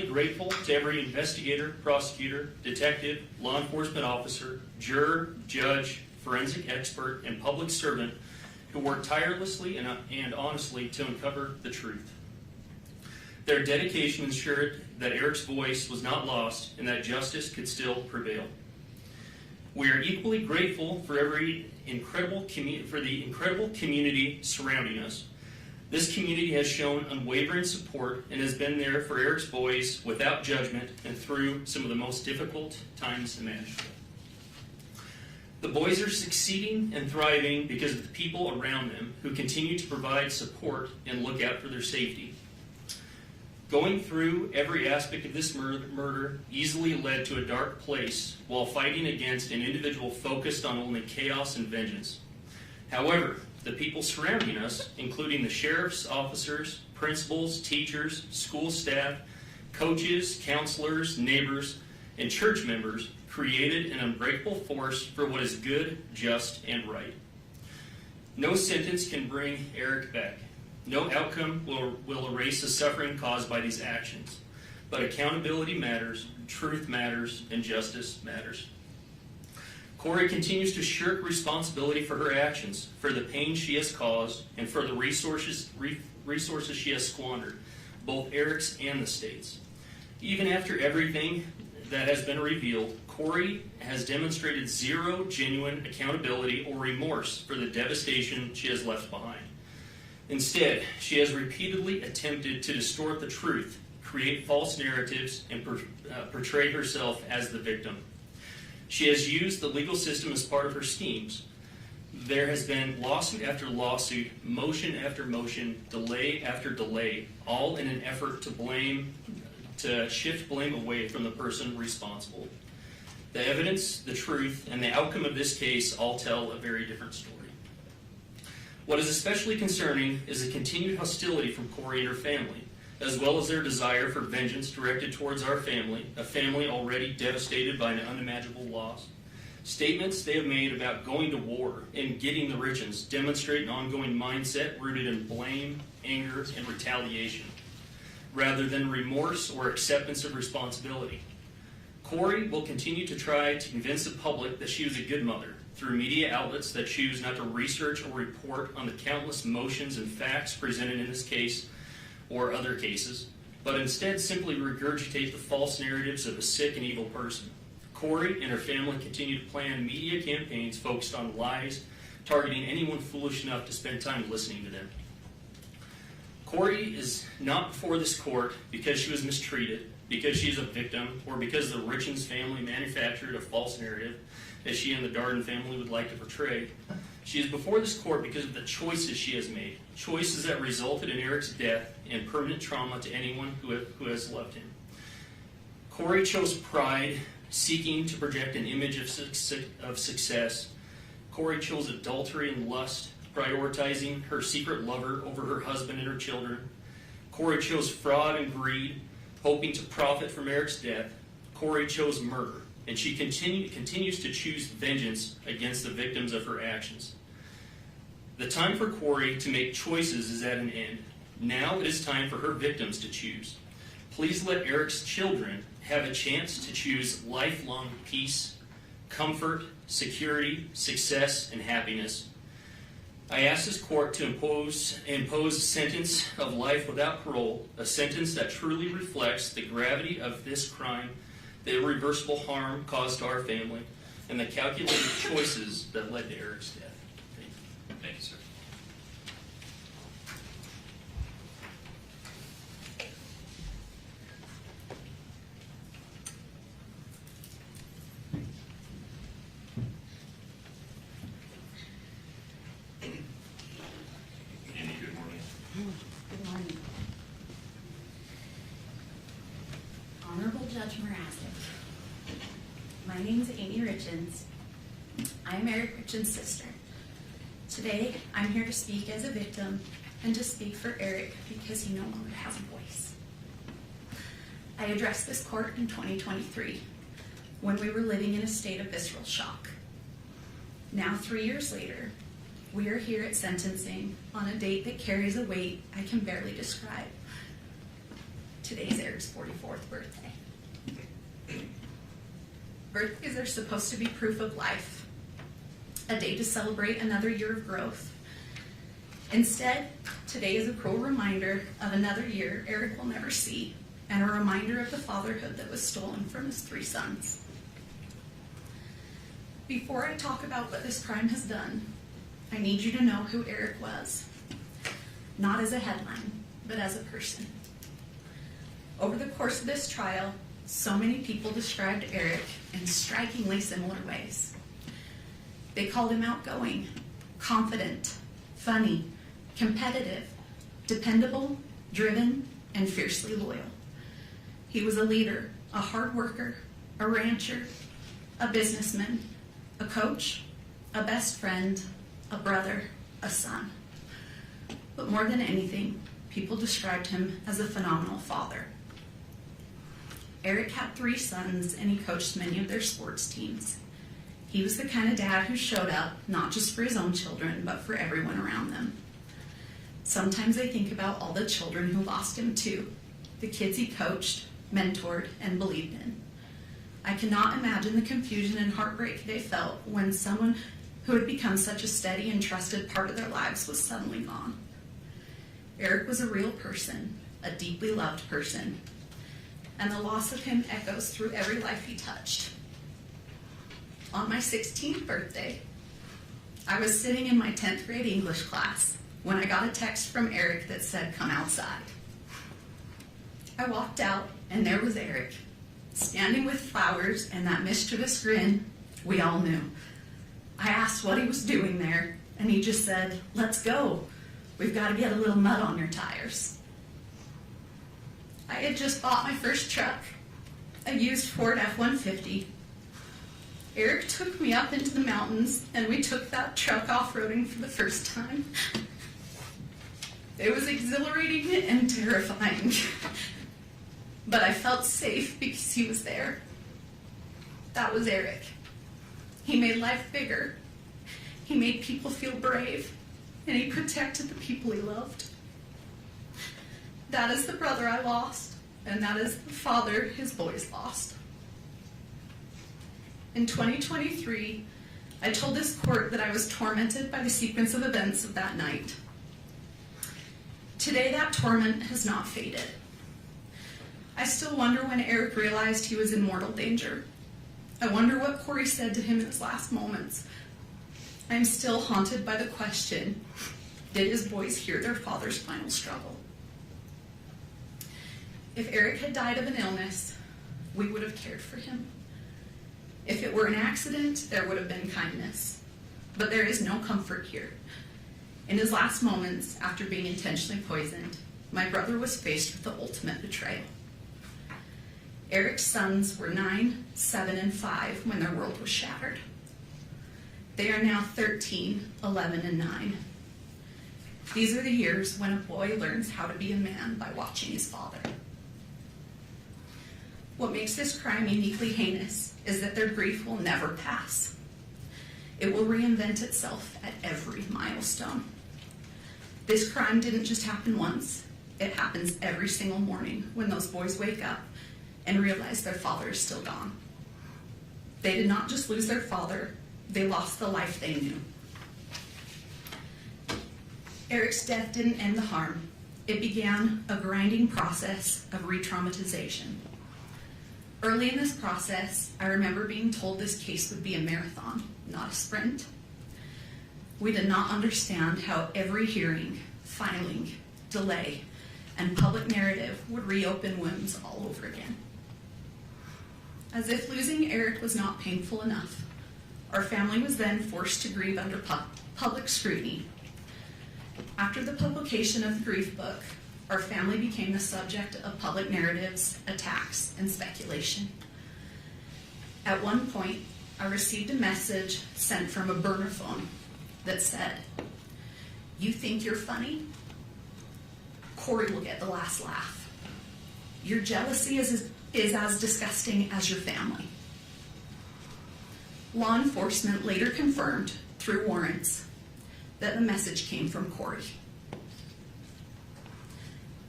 grateful to every investigator, prosecutor, detective, law enforcement officer, juror, judge, forensic expert, and public servant who work tirelessly and honestly to uncover the truth. Their dedication ensured that Eric's voice was not lost and that justice could still prevail. We are equally grateful for the incredible community surrounding us. This community has shown unwavering support and has been there for Eric's boys without judgment and through some of the most difficult times imaginable. The boys are succeeding and thriving because of the people around them who continue to provide support and look out for their safety. Going through every aspect of this murder easily led to a dark place while fighting against an individual focused on only chaos and vengeance. However, the people surrounding us, including the sheriff's officers, principals, teachers, school staff, coaches, counselors, neighbors, and church members, created an unbreakable force for what is good, just, and right. No sentence can bring Eric back. No outcome will erase the suffering caused by these actions. But accountability matters, truth matters, and justice matters. Kouri continues to shirk responsibility for her actions, for the pain she has caused, and for the resources she has squandered, both Eric's and the state's. Even after everything that has been revealed, Kouri has demonstrated zero genuine accountability or remorse for the devastation she has left behind. Instead, she has repeatedly attempted to distort the truth, create false narratives, and portray herself as the victim. She has used the legal system as part of her schemes. There has been lawsuit after lawsuit, motion after motion, delay after delay, all in an effort to shift blame away from the person responsible. The evidence, the truth, and the outcome of this case all tell a very different story. What is especially concerning is the continued hostility from Kouri and her family, as well as their desire for vengeance directed towards our family, a family already devastated by an unimaginable loss. Statements they have made about going to war and getting the Richens demonstrate an ongoing mindset rooted in blame, anger, and retaliation, rather than remorse or acceptance of responsibility. Kouri will continue to try to convince the public that she was a good mother through media outlets that choose not to research or report on the countless motions and facts presented in this case or other cases, but instead simply regurgitate the false narratives of a sick and evil person. Kouri and her family continue to plan media campaigns focused on lies, targeting anyone foolish enough to spend time listening to them. Kouri is not before this court because she was mistreated, because she is a victim, or because the Richens family manufactured a false narrative as she and the Darden family would like to portray. She is before this court because of the choices she has made, choices that resulted in Eric's death and permanent trauma to anyone who has loved him. Kouri chose pride, seeking to project an image of success. Kouri chose adultery and lust, prioritizing her secret lover over her husband and her children. Kouri chose fraud and greed, hoping to profit from Eric's death. Kouri chose murder, and she continues to choose vengeance against the victims of her actions. The time for Kouri to make choices is at an end. Now it is time for her victims to choose. Please let Eric's children have a chance to choose lifelong peace, comfort, security, success, and happiness. I ask this court to impose a sentence of life without parole, a sentence that truly reflects the gravity of this crime, the irreversible harm caused to our family, and the calculated choices that led to Eric's death. Thank you, sir. Andy, good morning. Good morning. Honorable Judge Mrazek, my name is Amy Richens. I am Eric Richens' sister. Today, I'm here to speak as a victim and to speak for Eric because he no longer has a voice. I addressed this court in 2023 when we were living in a state of visceral shock. Now, 3 years later, we are here at sentencing on a date that carries a weight I can barely describe. Today's Eric's 44th birthday. Birthdays are supposed to be proof of life, a day to celebrate another year of growth, Instead, today is a cruel reminder of another year Eric will never see, and a reminder of the fatherhood that was stolen from his 3 sons. Before I talk about what this crime has done, I need you to know who Eric was. Not as a headline, but as a person. Over the course of this trial, so many people described Eric in strikingly similar ways. They called him outgoing, confident, funny, competitive, dependable, driven, and fiercely loyal. He was a leader, a hard worker, a rancher, a businessman, a coach, a best friend, a brother, a son. But more than anything, people described him as a phenomenal father. Eric had 3 sons, and he coached many of their sports teams. He was the kind of dad who showed up not just for his own children, but for everyone around them. Sometimes I think about all the children who lost him too, the kids he coached, mentored, and believed in. I cannot imagine the confusion and heartbreak they felt when someone who had become such a steady and trusted part of their lives was suddenly gone. Eric was a real person, a deeply loved person, and the loss of him echoes through every life he touched. On my 16th birthday, I was sitting in my 10th grade English class when I got a text from Eric that said, "Come outside." I walked out, and there was Eric, standing with flowers and that mischievous grin we all knew. I asked what he was doing there, and he just said, "Let's go. We've got to get a little mud on your tires." I had just bought my first truck, a used Ford F-150. Eric took me up into the mountains, and we took that truck off-roading for the first time. It was exhilarating and terrifying, but I felt safe because he was there. That was Eric. He made life bigger. He made people feel brave, and he protected the people he loved. That is the brother I lost, and that is the father his boys lost. In 2023, I told this court that I was tormented by the sequence of events of that night. Today, that torment has not faded. I still wonder when Eric realized he was in mortal danger. I wonder what Kouri said to him in his last moments. I am still haunted by the question, did his boys hear their father's final struggle? If Eric had died of an illness, we would have cared for him. If it were an accident, there would have been kindness. But there is no comfort here. In his last moments, after being intentionally poisoned, my brother was faced with the ultimate betrayal. Eric's sons were 9, 7, and 5 when their world was shattered. They are now 13, 11, and 9. These are the years when a boy learns how to be a man by watching his father. What makes this crime uniquely heinous is that their grief will never pass. It will reinvent itself at every milestone. This crime didn't just happen once. It happens every single morning when those boys wake up and realize their father is still gone. They did not just lose their father, they lost the life they knew. Eric's death didn't end the harm. It began a grinding process of re-traumatization. Early in this process, I remember being told this case would be a marathon, not a sprint. We did not understand how every hearing, filing, delay, and public narrative would reopen wounds all over again. As if losing Eric was not painful enough, our family was then forced to grieve under public scrutiny. After the publication of the grief book, our family became the subject of public narratives, attacks, and speculation. At one point, I received a message sent from a burner phone that said, "You think you're funny? Kouri will get the last laugh. Your jealousy is as disgusting as your family." Law enforcement later confirmed, through warrants, that the message came from Kouri.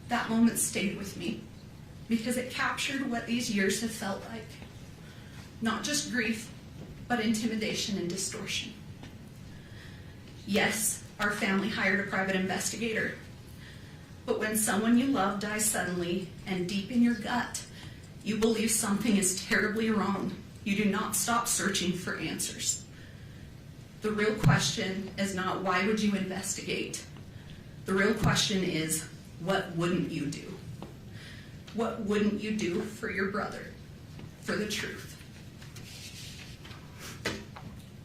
That moment stayed with me because it captured what these years have felt like. Not just grief, but intimidation and distortion. Yes, our family hired a private investigator. But when someone you love dies suddenly and deep in your gut, you believe something is terribly wrong, you do not stop searching for answers. The real question is not why would you investigate? The real question is, what wouldn't you do? What wouldn't you do for your brother, for the truth?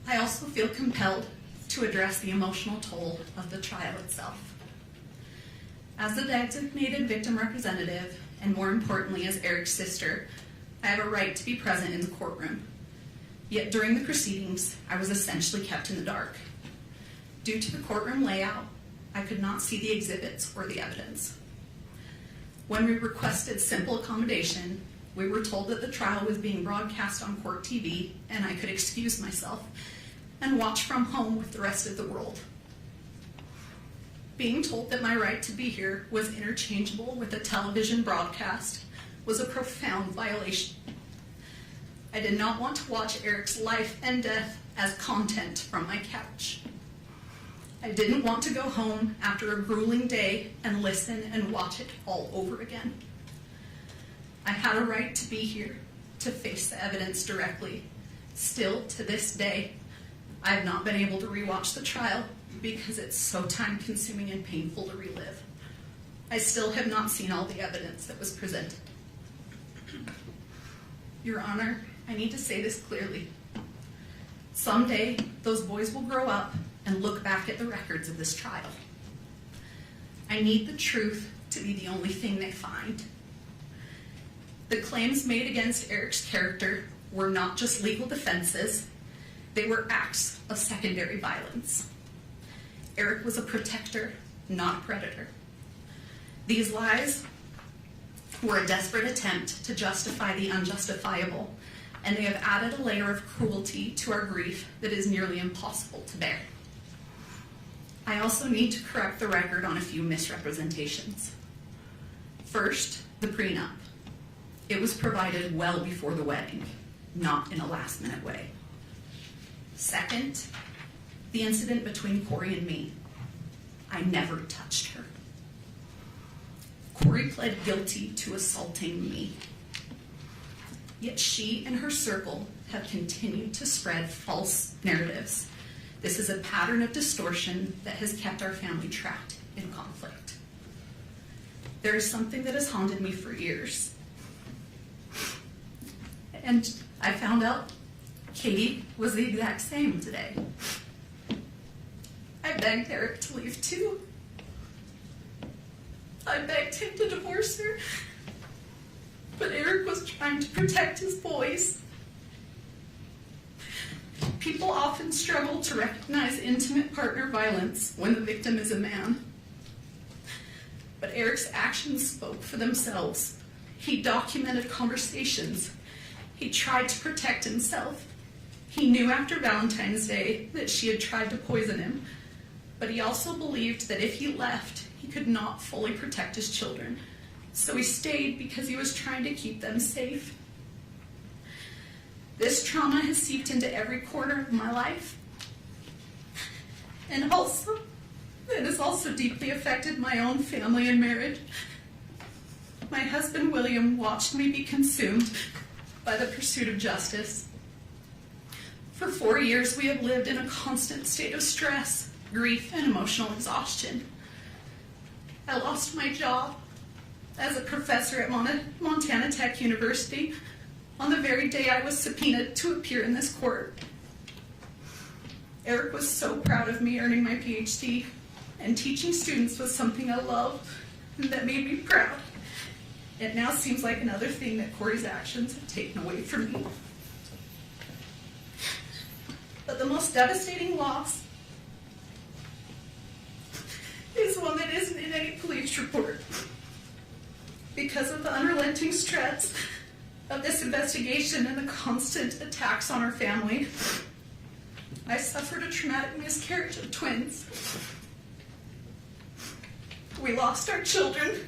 I also feel compelled to address the emotional toll of the trial itself. As the designated victim representative, and more importantly as Eric's sister, I have a right to be present in the courtroom. Yet during the proceedings, I was essentially kept in the dark. Due to the courtroom layout, I could not see the exhibits or the evidence. When we requested simple accommodation, we were told that the trial was being broadcast on court TV and I could excuse myself and watch from home with the rest of the world. Being told that my right to be here was interchangeable with a television broadcast was a profound violation. I did not want to watch Eric's life and death as content from my couch. I didn't want to go home after a grueling day and listen and watch it all over again. I had a right to be here, to face the evidence directly. Still, to this day, I have not been able to rewatch the trial because it's so time-consuming and painful to relive. I still have not seen all the evidence that was presented. Your Honor, I need to say this clearly. Someday, those boys will grow up and look back at the records of this trial. I need the truth to be the only thing they find. The claims made against Eric's character were not just legal defenses, they were acts of secondary violence. Eric was a protector, not a predator. These lies were a desperate attempt to justify the unjustifiable, and they have added a layer of cruelty to our grief that is nearly impossible to bear. I also need to correct the record on a few misrepresentations. First, the prenup. It was provided well before the wedding, not in a last-minute way. Second, the incident between Kouri and me. I never touched her. Kouri pled guilty to assaulting me. Yet she and her circle have continued to spread false narratives. This is a pattern of distortion that has kept our family trapped in conflict. There is something that has haunted me for years. And I found out Katie was the exact same today. I begged Eric to leave too. I begged him to divorce her. But Eric was trying to protect his boys. People often struggle to recognize intimate partner violence when the victim is a man. But Eric's actions spoke for themselves. He documented conversations. He tried to protect himself. He knew after Valentine's Day that she had tried to poison him, but he also believed that if he left, he could not fully protect his children. So he stayed because he was trying to keep them safe. This trauma has seeped into every corner of my life. And also, it has also deeply affected my own family and marriage. My husband, William, watched me be consumed by the pursuit of justice. For 4 years, we have lived in a constant state of stress, grief, and emotional exhaustion. I lost my job as a professor at Montana Tech University on the very day I was subpoenaed to appear in this court. Eric was so proud of me earning my PhD, and teaching students was something I loved and that made me proud. It now seems like another thing that Kouri's actions have taken away from me. But the most devastating loss is one that isn't in any police report. Because of the unrelenting stress of this investigation and the constant attacks on our family, I suffered a traumatic miscarriage of twins. We lost our children.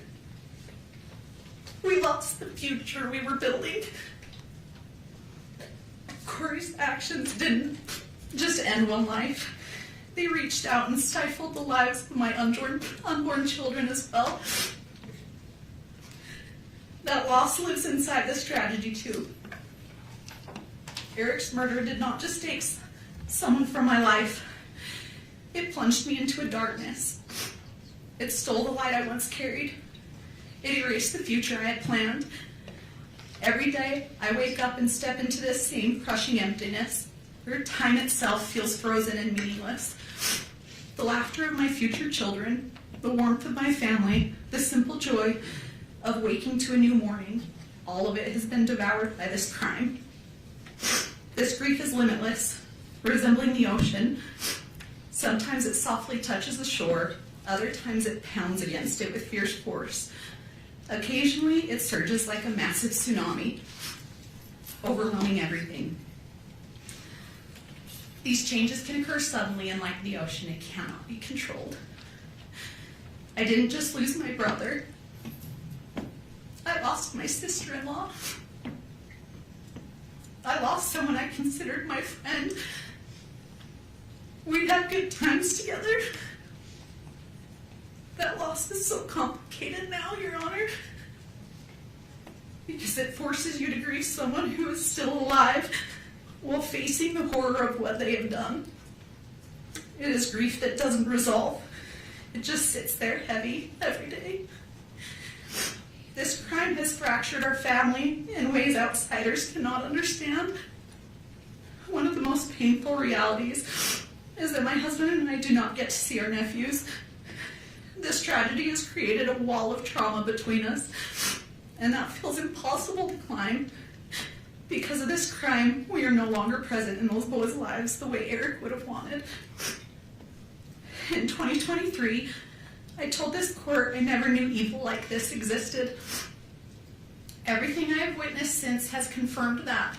We lost the future we were building. Kouri's actions didn't just end one life. They reached out and stifled the lives of my unborn children as well. That loss lives inside this tragedy too. Eric's murder did not just take someone from my life. It plunged me into a darkness. It stole the light I once carried. It erased the future I had planned. Every day, I wake up and step into this same crushing emptiness, where time itself feels frozen and meaningless. The laughter of my future children, the warmth of my family, the simple joy of waking to a new morning, all of it has been devoured by this crime. This grief is limitless, resembling the ocean. Sometimes it softly touches the shore, other times it pounds against it with fierce force. Occasionally, it surges like a massive tsunami, overwhelming everything. These changes can occur suddenly, and like the ocean, it cannot be controlled. I didn't just lose my brother. I lost my sister-in-law. I lost someone I considered my friend. We'd had good times together. That loss is so complicated now, Your Honor, because it forces you to grieve someone who is still alive while facing the horror of what they have done. It is grief that doesn't resolve. It just sits there heavy every day. This crime has fractured our family in ways outsiders cannot understand. One of the most painful realities is that my husband and I do not get to see our nephews. This tragedy has created a wall of trauma between us, and that feels impossible to climb. Because of this crime, we are no longer present in those boys' lives the way Eric would have wanted. In 2023, I told this court I never knew evil like this existed. Everything I have witnessed since has confirmed that.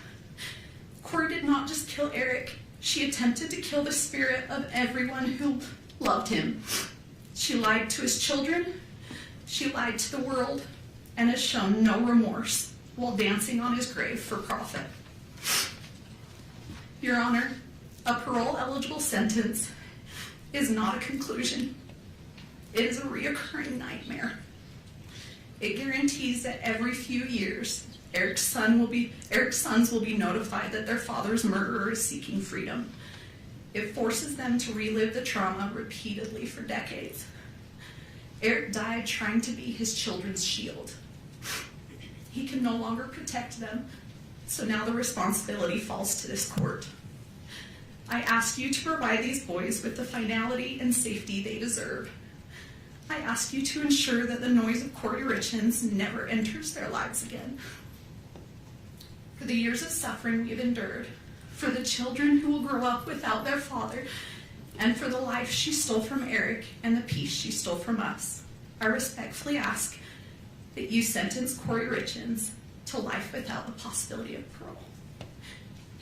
Kouri did not just kill Eric, she attempted to kill the spirit of everyone who loved him. She lied to his children, she lied to the world, and has shown no remorse while dancing on his grave for profit. Your Honor, a parole-eligible sentence is not a conclusion. It is a reoccurring nightmare. It guarantees that every few years, Eric's sons will be notified that their father's murderer is seeking freedom. It forces them to relive the trauma repeatedly for decades. Eric died trying to be his children's shield. He can no longer protect them, so now the responsibility falls to this court. I ask you to provide these boys with the finality and safety they deserve. I ask you to ensure that the noise of Kouri Richins never enters their lives again. For the years of suffering we have endured, for the children who will grow up without their father, and for the life she stole from Eric and the peace she stole from us, I respectfully ask that you sentence Kouri Richins to life without the possibility of parole.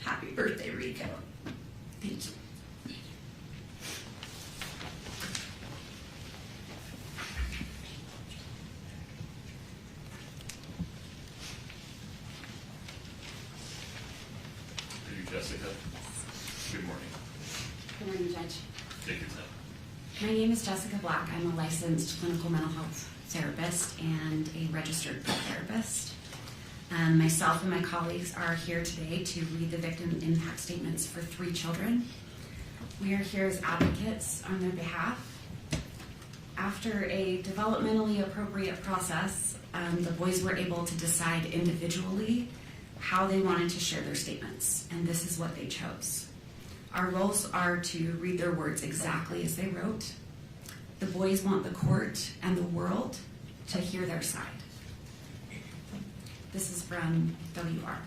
Happy birthday, Rico. Thank you. Are you Jessica? Good morning. Good morning, Judge. Take your time. My name is Jessica Black. I'm a licensed clinical mental health therapist and a registered therapist. Myself and my colleagues are here today to read the victim impact statements for 3 children. We are here as advocates on their behalf. After a developmentally appropriate process, the boys were able to decide individually how they wanted to share their statements, and this is what they chose. Our roles are to read their words exactly as they wrote. The boys want the court and the world to hear their side. This is from WR.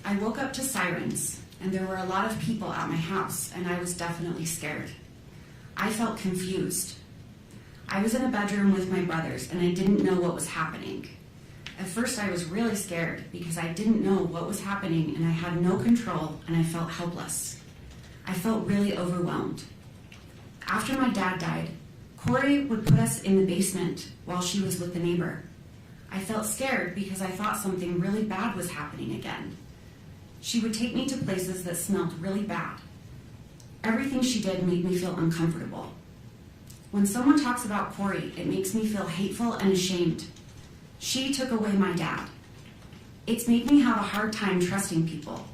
I woke up to sirens, and there were a lot of people at my house, and I was definitely scared. I felt confused. I was in a bedroom with my brothers, and I didn't know what was happening. At first, I was really scared because I didn't know what was happening, and I had no control, and I felt helpless. I felt really overwhelmed. After my dad died, Kouri would put us in the basement while she was with the neighbor. I felt scared because I thought something really bad was happening again. She would take me to places that smelled really bad. Everything she did made me feel uncomfortable. When someone talks about Kouri, it makes me feel hateful and ashamed. She took away my dad. It's made me have a hard time trusting people.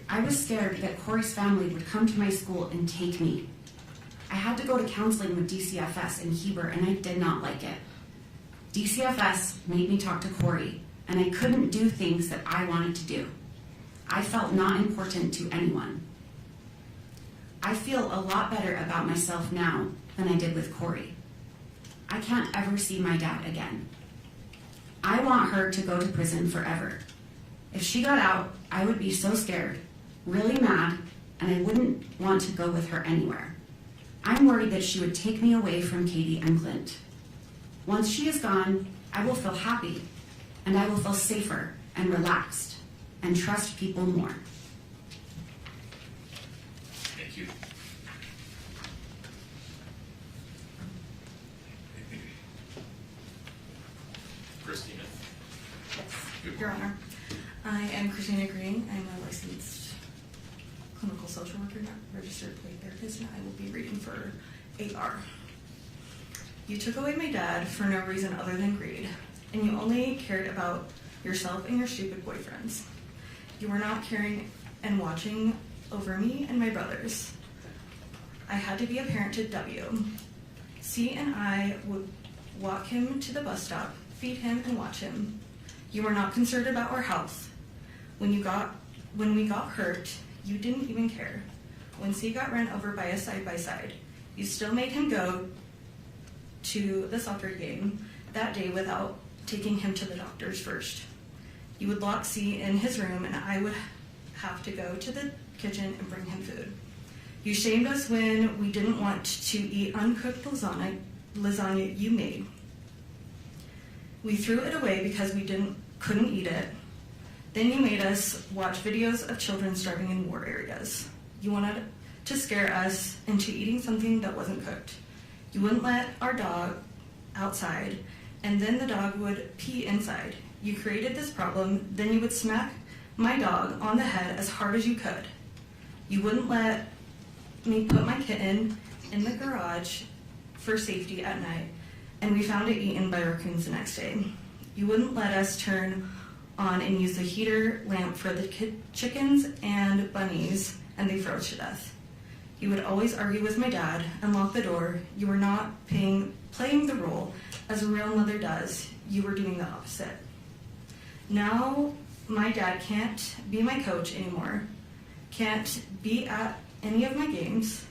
I was scared that Kouri's family would come to my school and take me. I had to go to counseling with DCFS in Heber, and I did not like it. DCFS made me talk to Kouri, and I couldn't do things that I wanted to do. I felt not important to anyone. I feel a lot better about myself now than I did with Kouri. I can't ever see my dad again. I want her to go to prison forever. If she got out, I would be so scared, really mad, and I wouldn't want to go with her anywhere. I'm worried that she would take me away from Katie and Clint. Once she is gone, I will feel happy, and I will feel safer and relaxed, and trust people more. Thank you. Christina. Yes, Your Honor. I am Christina Green. I'm a licensed clinical social worker, not registered play therapist, and I will be reading for AR. You took away my dad for no reason other than greed, and you only cared about yourself and your stupid boyfriends. You were not caring and watching over me and my brothers. I had to be a parent to W. C and I would walk him to the bus stop, feed him, and watch him. You were not concerned about our health. When we got hurt, you didn't even care. When C got ran over by a side-by-side, you still made him go to the soccer game that day without taking him to the doctors first. You would lock C in his room, and I would have to go to the kitchen and bring him food. You shamed us when we didn't want to eat uncooked lasagna you made. We threw it away because we couldn't eat it. Then you made us watch videos of children starving in war areas. You wanted to scare us into eating something that wasn't cooked. You wouldn't let our dog outside, and then the dog would pee inside. You created this problem, then you would smack my dog on the head as hard as you could. You wouldn't let me put my kitten in the garage for safety at night, and we found it eaten by raccoons the next day. You wouldn't let us turn on and use the heater lamp for the chickens and bunnies, and they froze to death. You would always argue with my dad and lock the door. You were not playing the role as a real mother does. You were doing the opposite. Now my dad can't be my coach anymore, can't be at any of my games.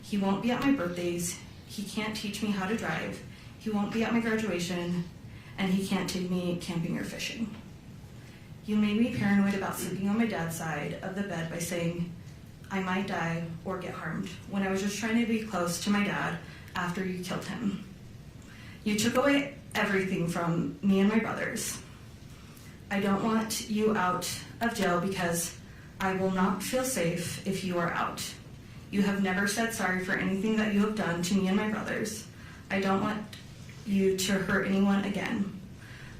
He won't be at my birthdays. He can't teach me how to drive. He won't be at my graduation, and he can't take me camping or fishing. You made me paranoid about sleeping on my dad's side of the bed by saying I might die or get harmed when I was just trying to be close to my dad after you killed him. You took away everything from me and my brothers. I don't want you out of jail because I will not feel safe if you are out. You have never said sorry for anything that you have done to me and my brothers. I don't want you to hurt anyone again.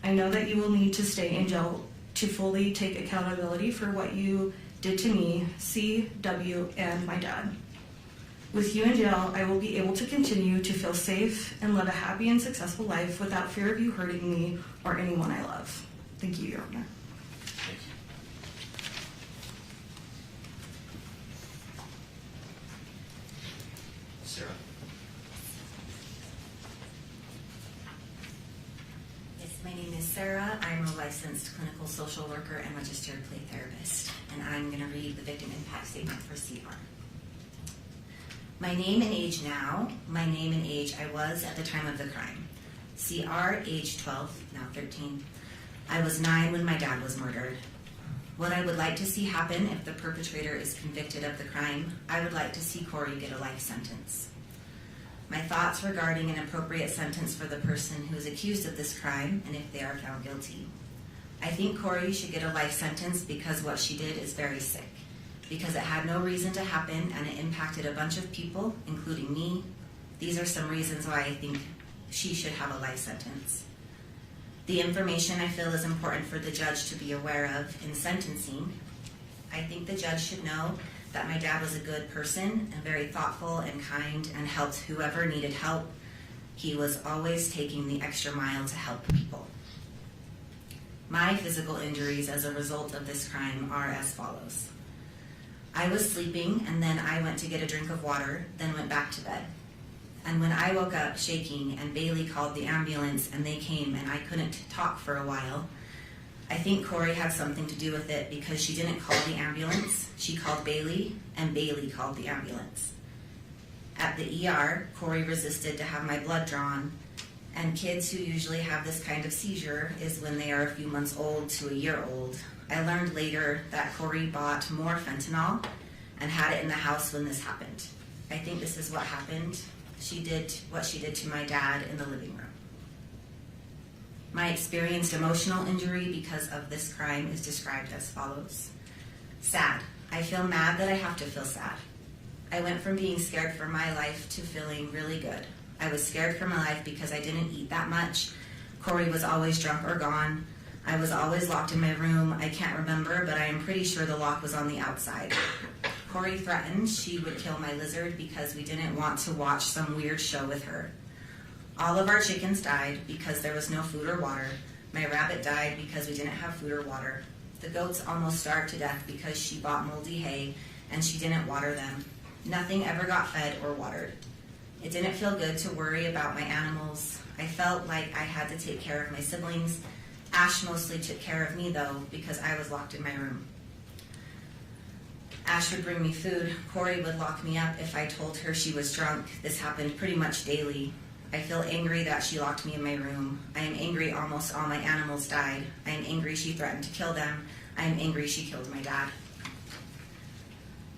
I know that you will need to stay in jail to fully take accountability for what you did to me, C, W, and my dad. With you in jail, I will be able to continue to feel safe and live a happy and successful life without fear of you hurting me or anyone I love. Thank you, Your Honor. Thank you. Sarah. Yes, my name is Sarah. I'm a licensed clinical social worker and registered play therapist, and I'm going to read the victim impact statement for CR. My name and age now, my name and age I was at the time of the crime. CR, age 12, now 13. I was 9 when my dad was murdered. What I would like to see happen if the perpetrator is convicted of the crime, I would like to see Kouri get a life sentence. My thoughts regarding an appropriate sentence for the person who is accused of this crime and if they are found guilty. I think Kouri should get a life sentence because what she did is very sick, because it had no reason to happen and it impacted a bunch of people, including me. These are some reasons why I think she should have a life sentence. The information I feel is important for the judge to be aware of in sentencing. I think the judge should know that my dad was a good person and very thoughtful and kind and helped whoever needed help. He was always taking the extra mile to help people. My physical injuries as a result of this crime are as follows. I was sleeping, and then I went to get a drink of water, then went back to bed. And when I woke up shaking and Bailey called the ambulance and they came and I couldn't talk for a while, I think Kouri had something to do with it because she didn't call the ambulance. She called Bailey, and Bailey called the ambulance. At the ER, Kouri resisted to have my blood drawn, and kids who usually have this kind of seizure is when they are a few months old to a year old. I learned later that Kouri bought more fentanyl and had it in the house when this happened. I think this is what happened. She did what she did to my dad in the living room. My experienced emotional injury because of this crime is described as follows. Sad. I feel mad that I have to feel sad. I went from being scared for my life to feeling really good. I was scared for my life because I didn't eat that much. Kouri was always drunk or gone. I was always locked in my room. I can't remember, but I am pretty sure the lock was on the outside. Kouri threatened she would kill my lizard because we didn't want to watch some weird show with her. All of our chickens died because there was no food or water. My rabbit died because we didn't have food or water. The goats almost starved to death because she bought moldy hay and she didn't water them. Nothing ever got fed or watered. It didn't feel good to worry about my animals. I felt like I had to take care of my siblings. Ash mostly took care of me though because I was locked in my room. Ash would bring me food. Kouri would lock me up if I told her she was drunk. This happened pretty much daily. I feel angry that she locked me in my room. I am angry almost all my animals died. I am angry she threatened to kill them. I am angry she killed my dad.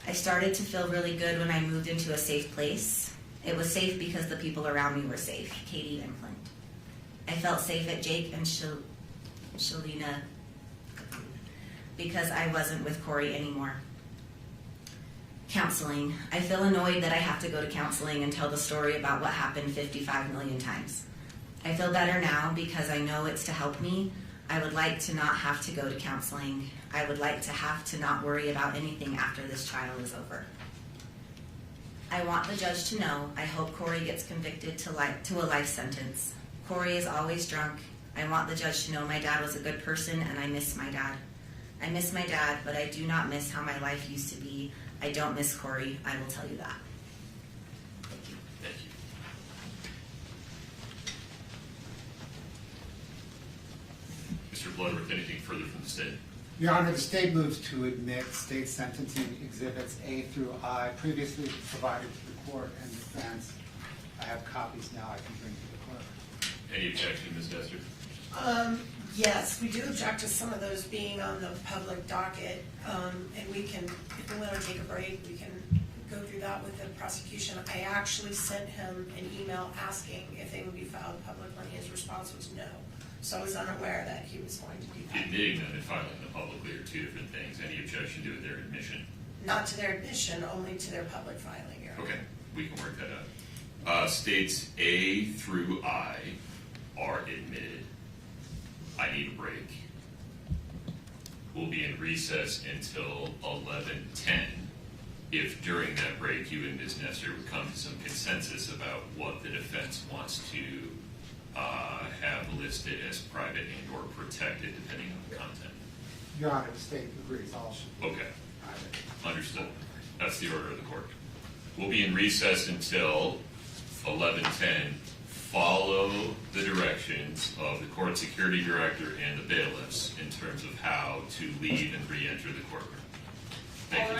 I started to feel really good when I moved into a safe place. It was safe because the people around me were safe, Katie and Clint. I felt safe at Jake and Shalina because I wasn't with Kouri anymore. Counseling. I feel annoyed that I have to go to counseling and tell the story about what happened 55 million times. I feel better now because I know it's to help me. I would like to not have to go to counseling. I would like to have to not worry about anything after this trial is over. I want the judge to know I hope Kouri gets convicted to a life sentence. Kouri is always drunk. I want the judge to know my dad was a good person and I miss my dad. I miss my dad, but I do not miss how my life used to be. I don't miss Kouri, I will tell you that. Thank you. Thank you. Mr. Bloodworth, anything further from the state? Your Honor, the state moves to admit state sentencing exhibits A through I previously provided to the court and defense. I have copies now I can bring to the clerk. Any objection, Ms. Dester? Yes, we do object to some of those being on the public docket, and we can, if we want to take a break, we can go through that with the prosecution. I actually sent him an email asking if they would be filed publicly. His response was no, so I was unaware that he was going to do that. Admitting them and filing them publicly are two different things. Any objection to their admission? Not to their admission, only to their public filing, Your Honor. Okay, we can work that out. States A through I are admitted. I need a break. We'll be in recess until 11:10. If during that break you and Ms. Nestor would come to some consensus about what the defense wants to have listed as private and or protected depending on the content. Your Honor, the state agrees all should be Okay, private. understood. That's the order of the court. We'll be in recess until 11:10. Follow the directions of the court security director and the bailiffs in terms of how to leave and re-enter the courtroom. Thank you.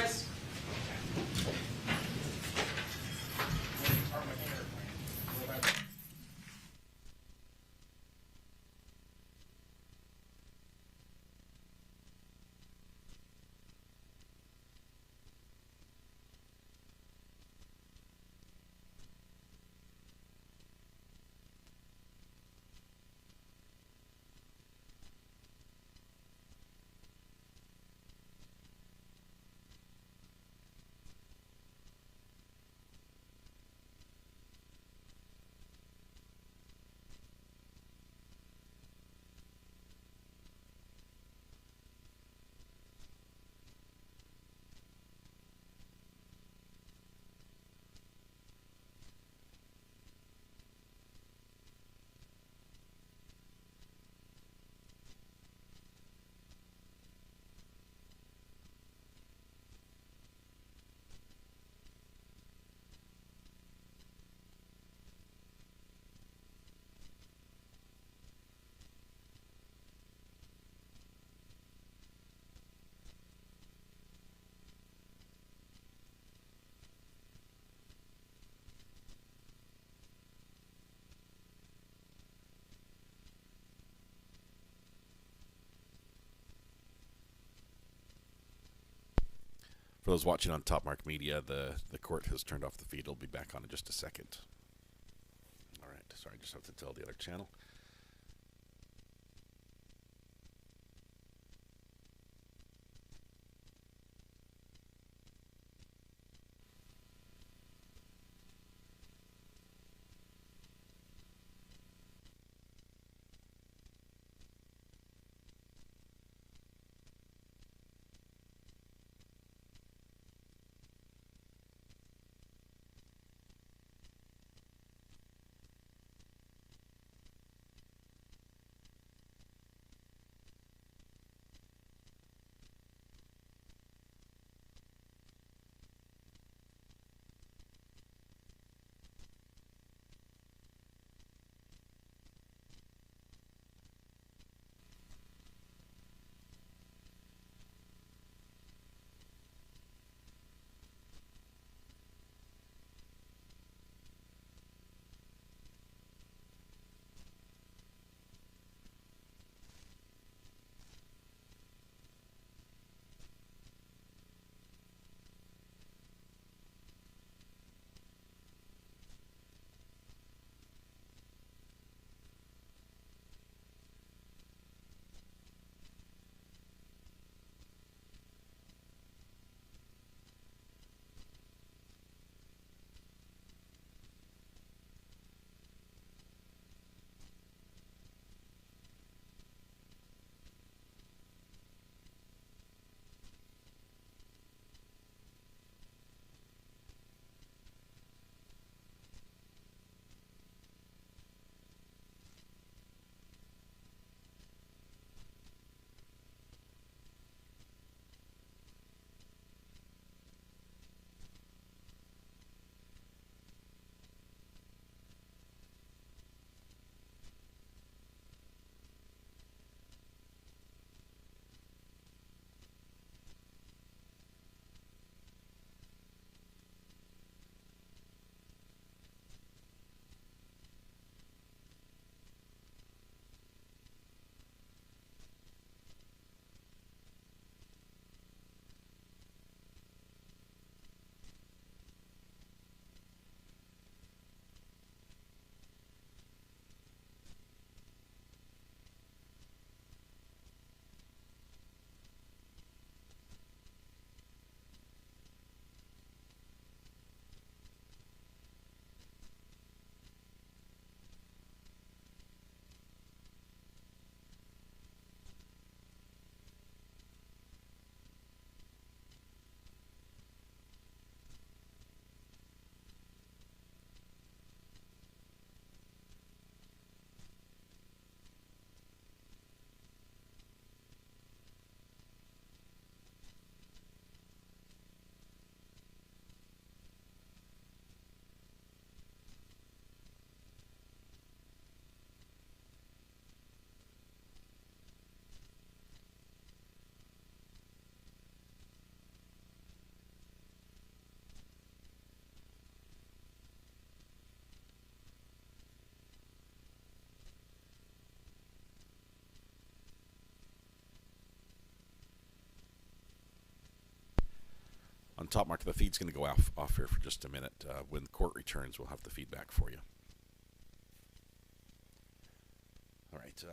For those watching on Topmark Media, the court has turned off the feed. It'll be back on in just a second. All right, sorry, I just have to tell the other channel. On Topmark, the feed's going to go off here for just a minute. When the court returns, we'll have the feedback for you. All right.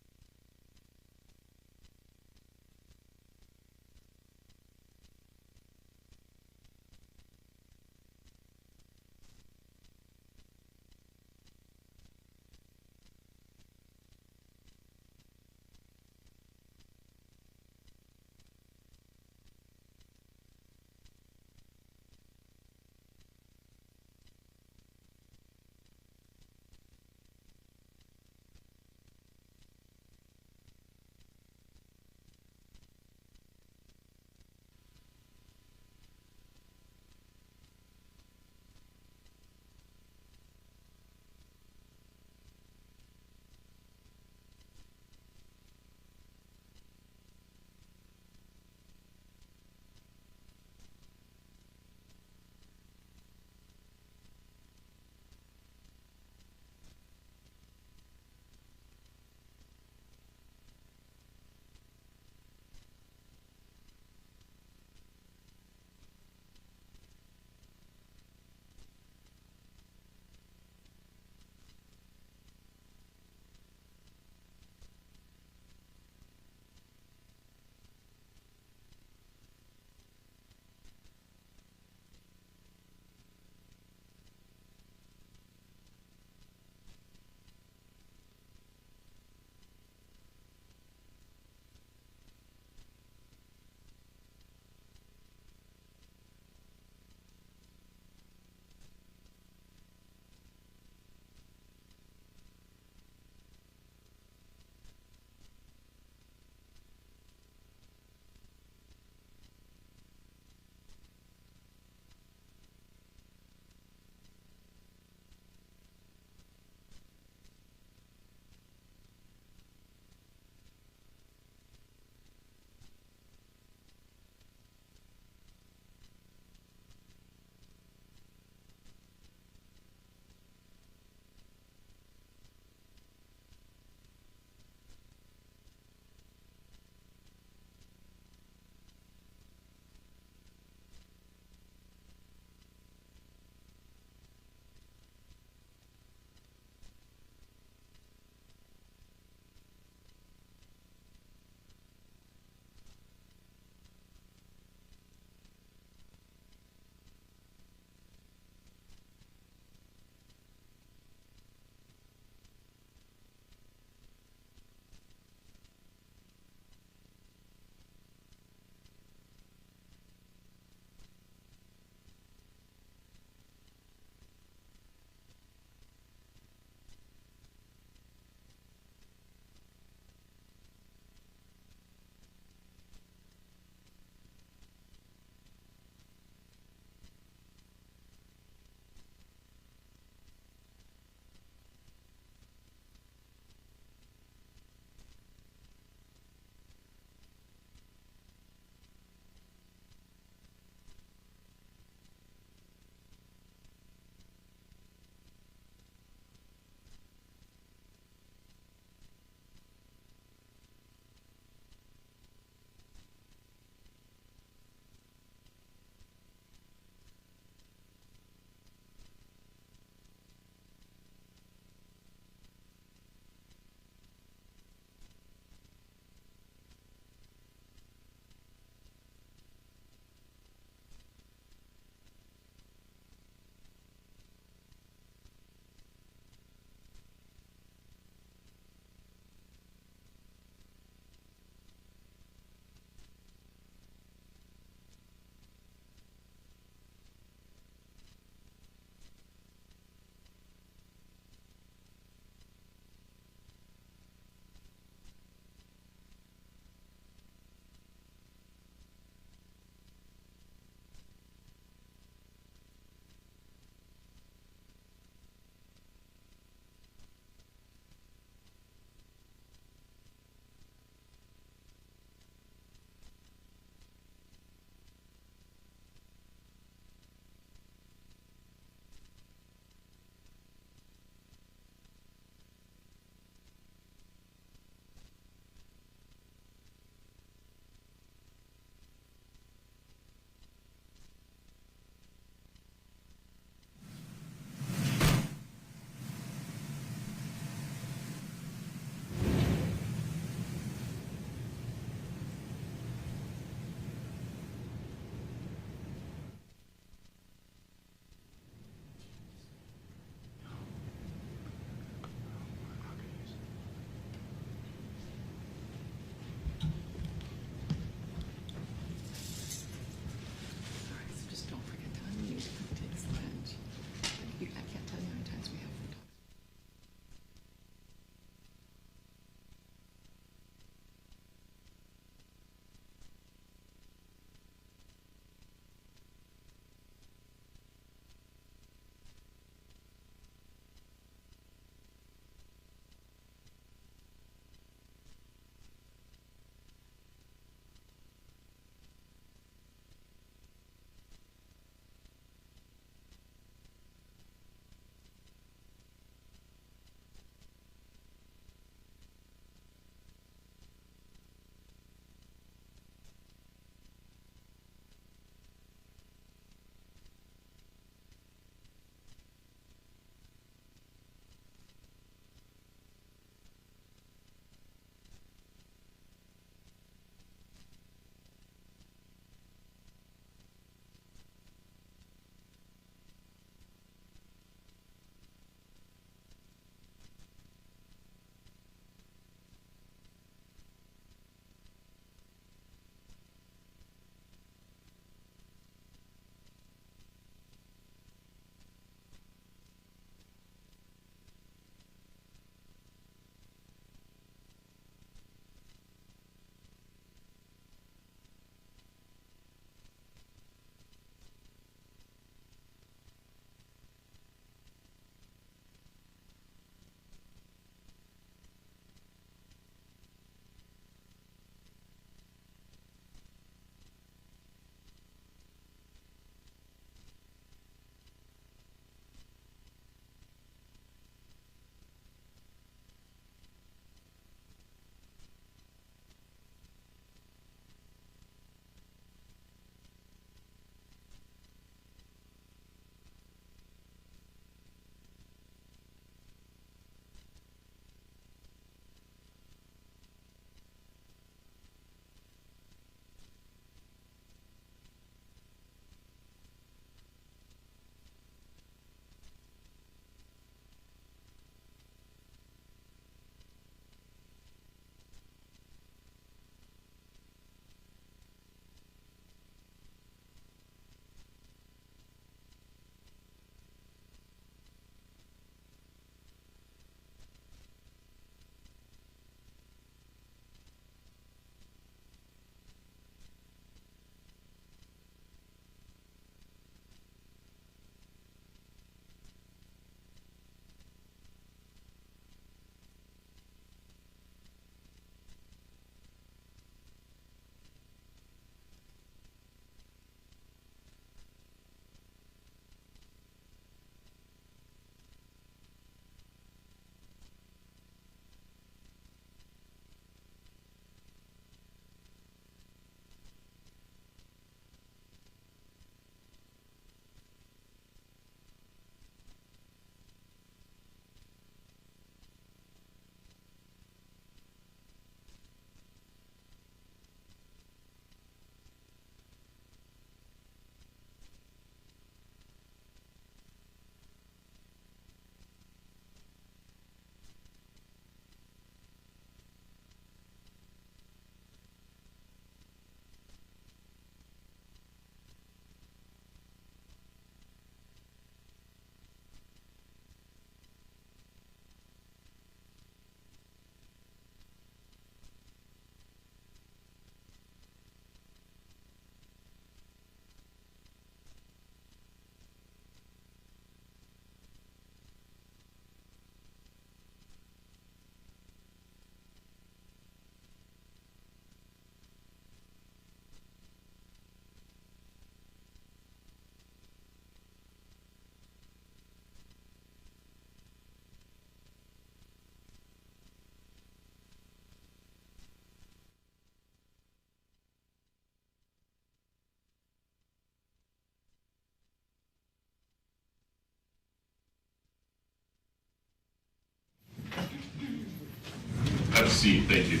proceed. Thank you.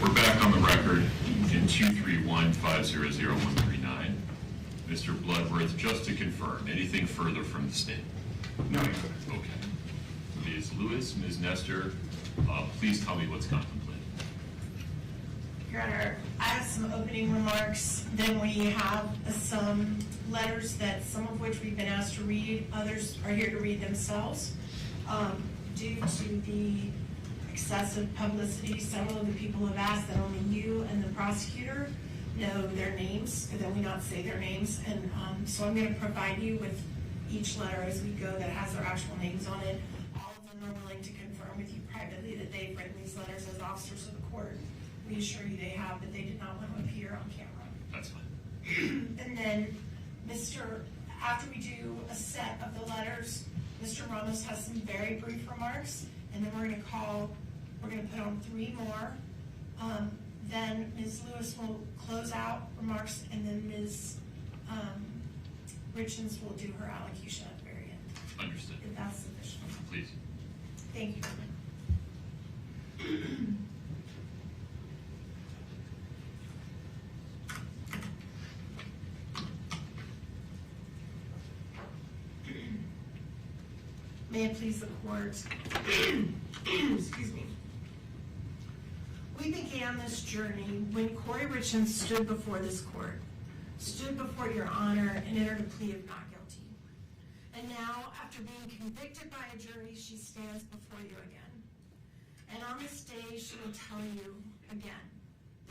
We're back on the record in 231-500-139. Mr. Bloodworth, just to confirm, anything further from the stand? No, Your Okay. Ms. Lewis, Ms. Nestor, please tell me what's contemplated. Your Honor, I have some opening remarks, then we have some letters that some of which we've been asked to read, others are here to read themselves. Due to the excessive publicity, several of the people have asked that only you and the prosecutor know their names, and that we not say their names, and so I'm going to provide you with each letter as we go that has their actual names on it. All of them are willing to confirm with you privately that they've written these letters as officers of the court. We assure you they have, but they did not want to appear on camera. That's fine. And then, after we do a set of the letters, Mr. Ramos has some very brief remarks, and then we're going to put on 3 more. Then Ms. Lewis will close out remarks, and then Ms. Richens will do her allocution at the very end. Understood. If that's sufficient. Please. Thank you. May it please the court. Excuse me. We began this journey when Kouri Richins stood before this court, stood before your honor, and entered a plea of not guilty. And now, after being convicted by a jury, she stands before you again. And on this day, she will tell you again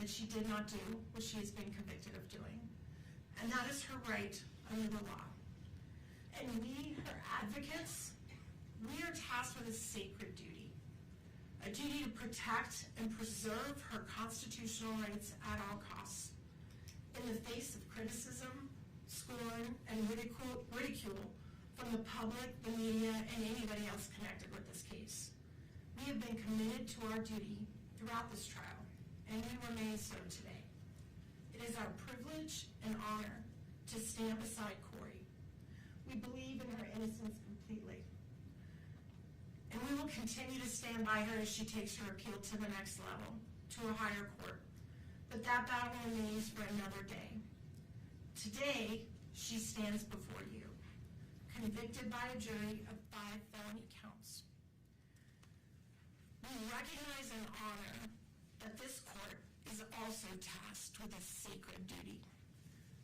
that she did not do what she has been convicted of doing. And that is her right under the law. And we, her advocates, we are tasked with a sacred duty, a duty to protect and preserve her constitutional rights at all costs. In the face of criticism, scorn, and ridicule from the public, the media, and anybody else connected with this case, we have been committed to our duty throughout this trial, and we remain so today. It is our privilege and honor to stand beside Kouri. We believe in her innocence completely. And we will continue to stand by her as she takes her appeal to the next level, to a higher court. But that battle remains for another day. Today, she stands before you, convicted by a jury of 5 felony counts. We recognize and honor that this court is also tasked with a sacred duty,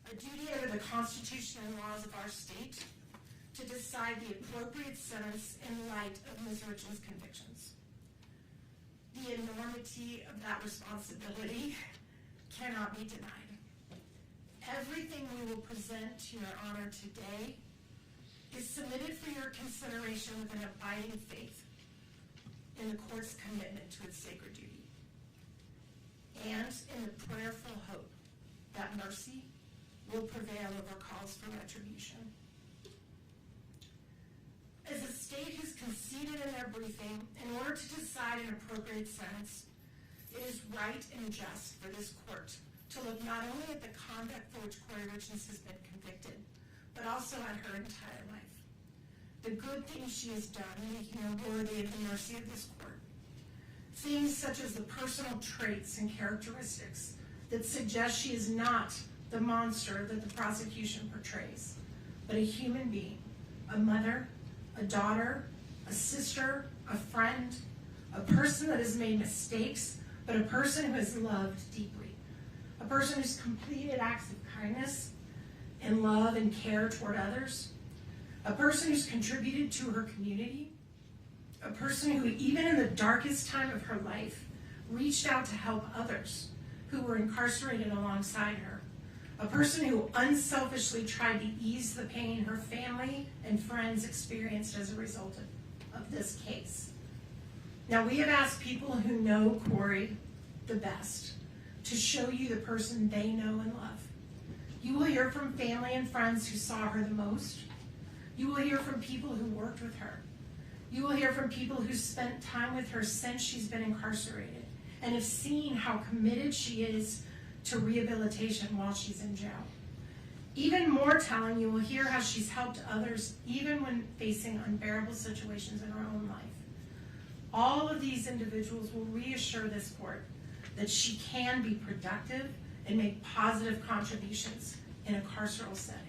a duty under the Constitution and laws of our state to decide the appropriate sentence in light of Ms. Richens' convictions. The enormity of that responsibility cannot be denied. Everything we will present to your honor today is submitted for your consideration with an abiding faith in the court's commitment to its sacred duty, and in the prayerful hope that mercy will prevail over calls for retribution. As the state has conceded in their briefing, in order to decide an appropriate sentence, it is right and just for this court to look not only at the conduct for which Kouri Richins has been convicted, but also at her entire life. The good things she has done, making her worthy of the mercy of this court. Things such as the personal traits and characteristics that suggest she is not the monster that the prosecution portrays, but a human being, a mother, a daughter, a sister, a friend, a person that has made mistakes, but a person who has loved deeply, a person who's completed acts of kindness and love and care toward others, a person who's contributed to her community, a person who, even in the darkest time of her life, reached out to help others who were incarcerated alongside her, a person who unselfishly tried to ease the pain her family and friends experienced as a result of this case. Now, we have asked people who know Kouri the best to show you the person they know and love. You will hear from family and friends who saw her the most. You will hear from people who worked with her. You will hear from people who spent time with her since she's been incarcerated and have seen how committed she is to rehabilitation while she's in jail. Even more telling, you will hear how she's helped others even when facing unbearable situations in her own life. All of these individuals will reassure this court that she can be productive and make positive contributions in a carceral setting.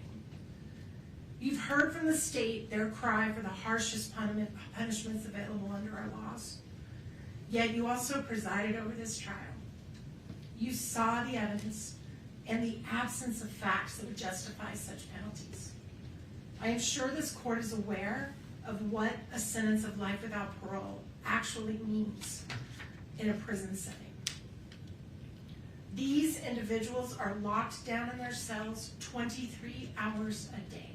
You've heard from the state their cry for the harshest punishments available under our laws. Yet you also presided over this trial. You saw the evidence and the absence of facts that would justify such penalties. I am sure this court is aware of what a sentence of life without parole actually means in a prison setting. These individuals are locked down in their cells 23 hours a day.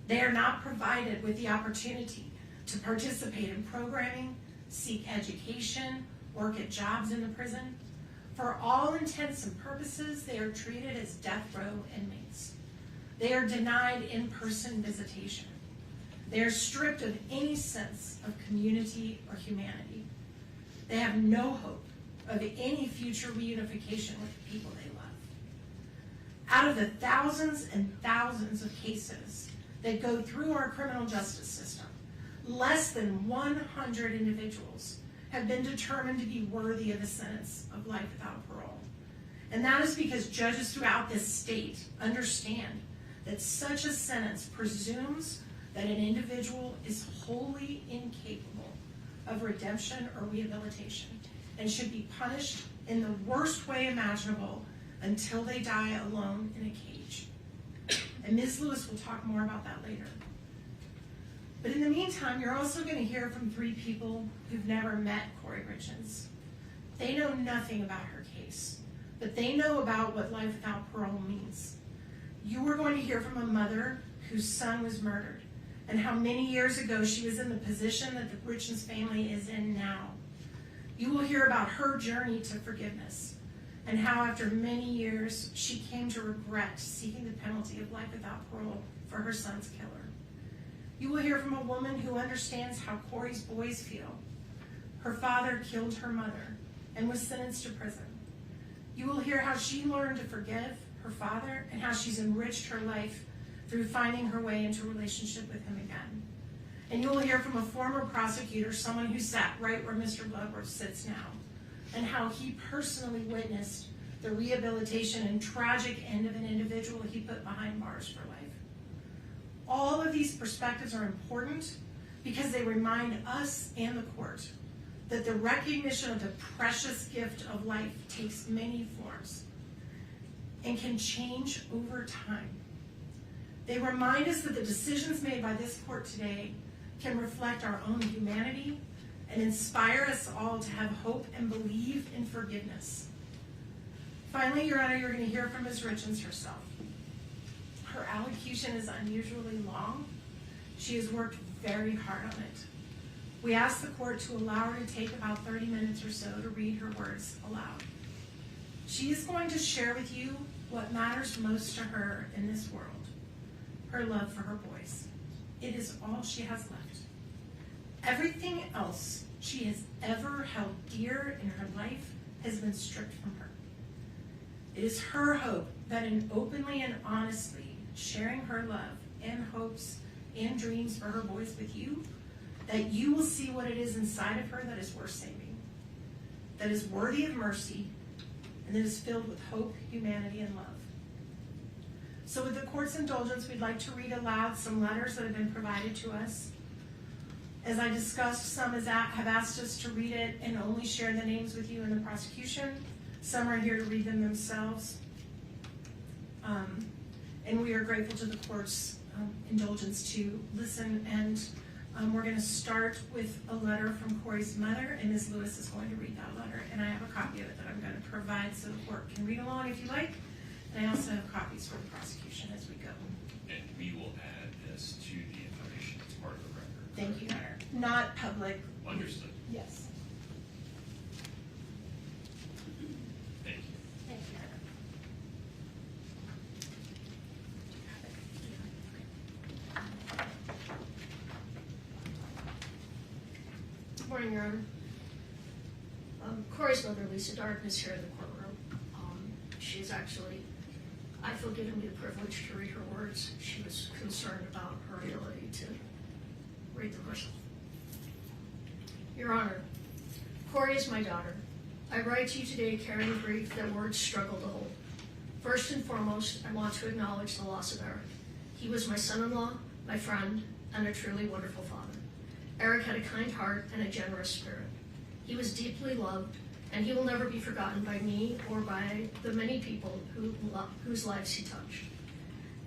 They are not provided with the opportunity to participate in programming, seek education, work at jobs in the prison. For all intents and purposes, they are treated as death row inmates. They are denied in-person visitation. They are stripped of any sense of community or humanity. They have no hope of any future reunification with the people they love. Out of the thousands and thousands of cases that go through our criminal justice system, less than 100 individuals have been determined to be worthy of a sentence of life without parole. And that is because judges throughout this state understand that such a sentence presumes that an individual is wholly incapable of redemption or rehabilitation and should be punished in the worst way imaginable until they die alone in a cage. And Ms. Lewis will talk more about that later. But in the meantime, you're also going to hear from 3 people who've never met Kouri Richins. They know nothing about her case, but they know about what life without parole means. You are going to hear from a mother whose son was murdered, and how many years ago she was in the position that the Richens family is in now. You will hear about her journey to forgiveness, and how after many years she came to regret seeking the penalty of life without parole for her son's killer. You will hear from a woman who understands how Kouri's boys feel. Her father killed her mother and was sentenced to prison. You will hear how she learned to forgive her father and how she's enriched her life through finding her way into a relationship with him again. And you will hear from a former prosecutor, someone who sat right where Mr. Bloodworth sits now, and how he personally witnessed the rehabilitation and tragic end of an individual he put behind bars for life. All of these perspectives are important because they remind us and the court that the recognition of the precious gift of life takes many forms and can change over time. They remind us that the decisions made by this court today can reflect our own humanity and inspire us all to have hope and believe in forgiveness. Finally, Your Honor, you're going to hear from Ms. Richens herself. Her allocution is unusually long. She has worked very hard on it. We asked the court to allow her to take about 30 minutes or so to read her words aloud. She is going to share with you what matters most to her in this world, her love for her boys. It is all she has left. Everything else she has ever held dear in her life has been stripped from her. It is her hope that in openly and honestly sharing her love and hopes and dreams for her boys with you, that you will see what it is inside of her that is worth saving, that is worthy of mercy, and that is filled with hope, humanity, and love. So with the court's indulgence, we'd like to read aloud some letters that have been provided to us. As I discussed, some have asked us to read it and only share the names with you in the prosecution. Some are here to read them themselves. And we are grateful to the court's indulgence to listen. And we're going to start with a letter from Kouri's mother, and Ms. Lewis is going to read that letter. And I have a copy of it that I'm going to provide so the court can read along if you like. And I also have copies for the prosecution as we go. And we will add this to the information as part of the record. Thank you, Your Honor. Not public. Understood. Yes. Thank you. Thank you, Your Honor. Good morning, Your Honor. Kouri's mother, Lisa Dark, is here in the courtroom. She's actually, I feel, given me the privilege to read her words. She was concerned about her ability to read them herself. Your Honor, Kouri is my daughter. I write to you today carrying grief that words struggle to hold. First and foremost, I want to acknowledge the loss of Eric. He was my son-in-law, my friend, and a truly wonderful father. Eric had a kind heart and a generous spirit. He was deeply loved, and he will never be forgotten by me or by the many people whose lives he touched.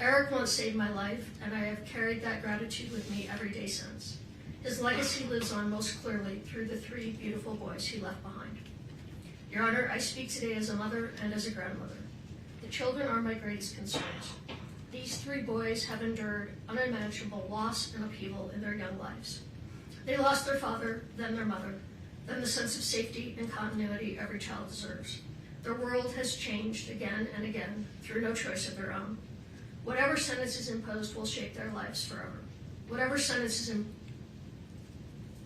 Eric once saved my life, and I have carried that gratitude with me every day since. His legacy lives on most clearly through the 3 beautiful boys he left behind. Your Honor, I speak today as a mother and as a grandmother. The children are my greatest concerns. These 3 boys have endured unimaginable loss and upheaval in their young lives. They lost their father, then their mother, then the sense of safety and continuity every child deserves. Their world has changed again and again through no choice of their own. Whatever sentence is imposed will shape their lives forever. Whatever sentence is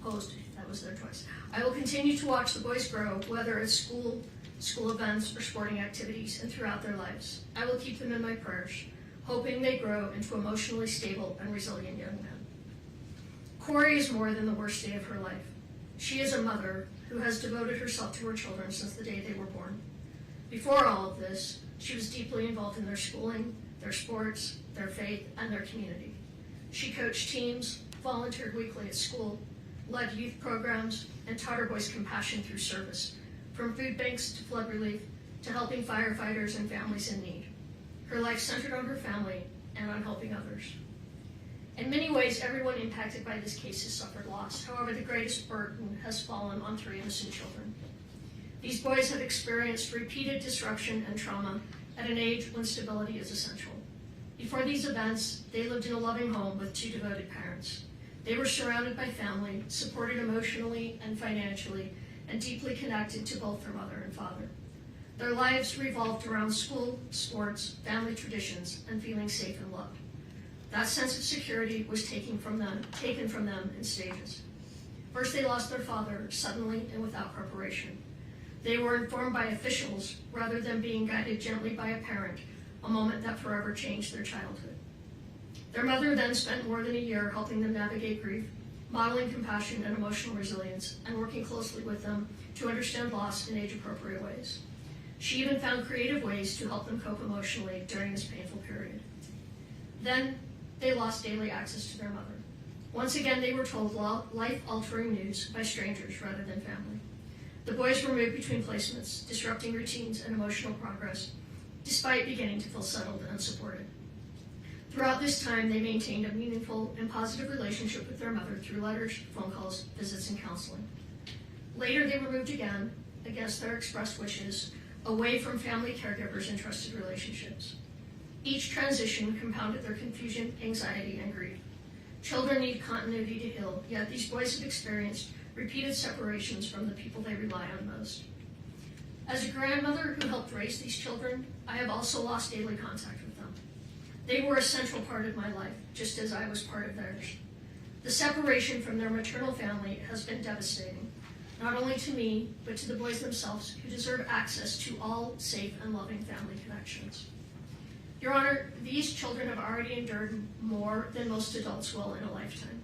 imposed, that was their choice. I will continue to watch the boys grow, whether at school events, or sporting activities, and throughout their lives. I will keep them in my prayers, hoping they grow into emotionally stable and resilient young men. Kouri is more than the worst day of her life. She is a mother who has devoted herself to her children since the day they were born. Before all of this, she was deeply involved in their schooling, their sports, their faith, and their community. She coached teams, volunteered weekly at school, led youth programs, and taught her boys compassion through service, from food banks to flood relief to helping firefighters and families in need. Her life centered on her family and on helping others. In many ways, everyone impacted by this case has suffered loss. However, the greatest burden has fallen on 3 innocent children. These boys have experienced repeated disruption and trauma at an age when stability is essential. Before these events, they lived in a loving home with 2 devoted parents. They were surrounded by family, supported emotionally and financially, and deeply connected to both their mother and father. Their lives revolved around school, sports, family traditions, and feeling safe and loved. That sense of security was taken from them in stages. First, they lost their father suddenly and without preparation. They were informed by officials rather than being guided gently by a parent, a moment that forever changed their childhood. Their mother then spent more than a year helping them navigate grief, modeling compassion and emotional resilience, and working closely with them to understand loss in age-appropriate ways. She even found creative ways to help them cope emotionally during this painful period. Then, they lost daily access to their mother. Once again, they were told life-altering news by strangers rather than family. The boys were moved between placements, disrupting routines and emotional progress, despite beginning to feel settled and supported. Throughout this time, they maintained a meaningful and positive relationship with their mother through letters, phone calls, visits, and counseling. Later, they were moved again, against their expressed wishes, away from family caregivers and trusted relationships. Each transition compounded their confusion, anxiety, and grief. Children need continuity to heal, yet these boys have experienced repeated separations from the people they rely on most. As a grandmother who helped raise these children, I have also lost daily contact with them. They were a central part of my life, just as I was part of theirs. The separation from their maternal family has been devastating, not only to me, but to the boys themselves, who deserve access to all safe and loving family connections. Your Honor, these children have already endured more than most adults will in a lifetime.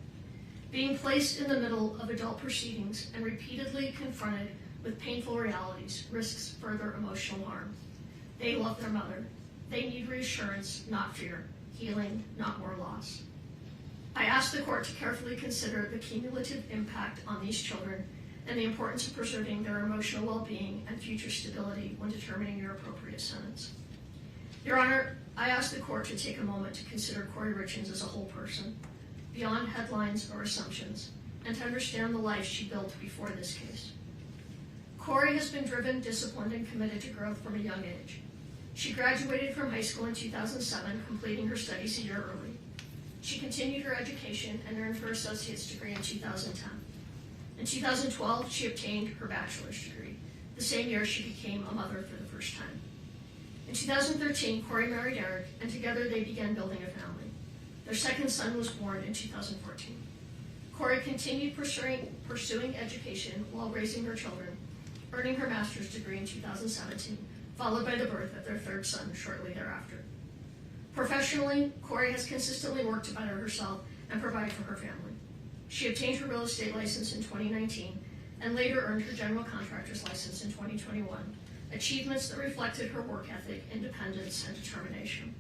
Being placed in the middle of adult proceedings and repeatedly confronted with painful realities risks further emotional harm. They love their mother. They need reassurance, not fear, healing, not more loss. I ask the court to carefully consider the cumulative impact on these children and the importance of preserving their emotional well-being and future stability when determining your appropriate sentence. Your Honor, I ask the court to take a moment to consider Kouri Richins as a whole person, beyond headlines or assumptions, and to understand the life she built before this case. Kouri has been driven, disciplined, and committed to growth from a young age. She graduated from high school in 2007, completing her studies a year early. She continued her education and earned her associate's degree in 2010. In 2012, she obtained her bachelor's degree, the same year she became a mother for the first time. In 2013, Kouri married Eric, and together they began building a family. Their second son was born in 2014. Kouri continued pursuing education while raising her children, earning her master's degree in 2017, followed by the birth of their third son shortly thereafter. Professionally, Kouri has consistently worked to better herself and provide for her family. She obtained her real estate license in 2019 and later earned her general contractor's license in 2021, achievements that reflected her work ethic, independence, and determination.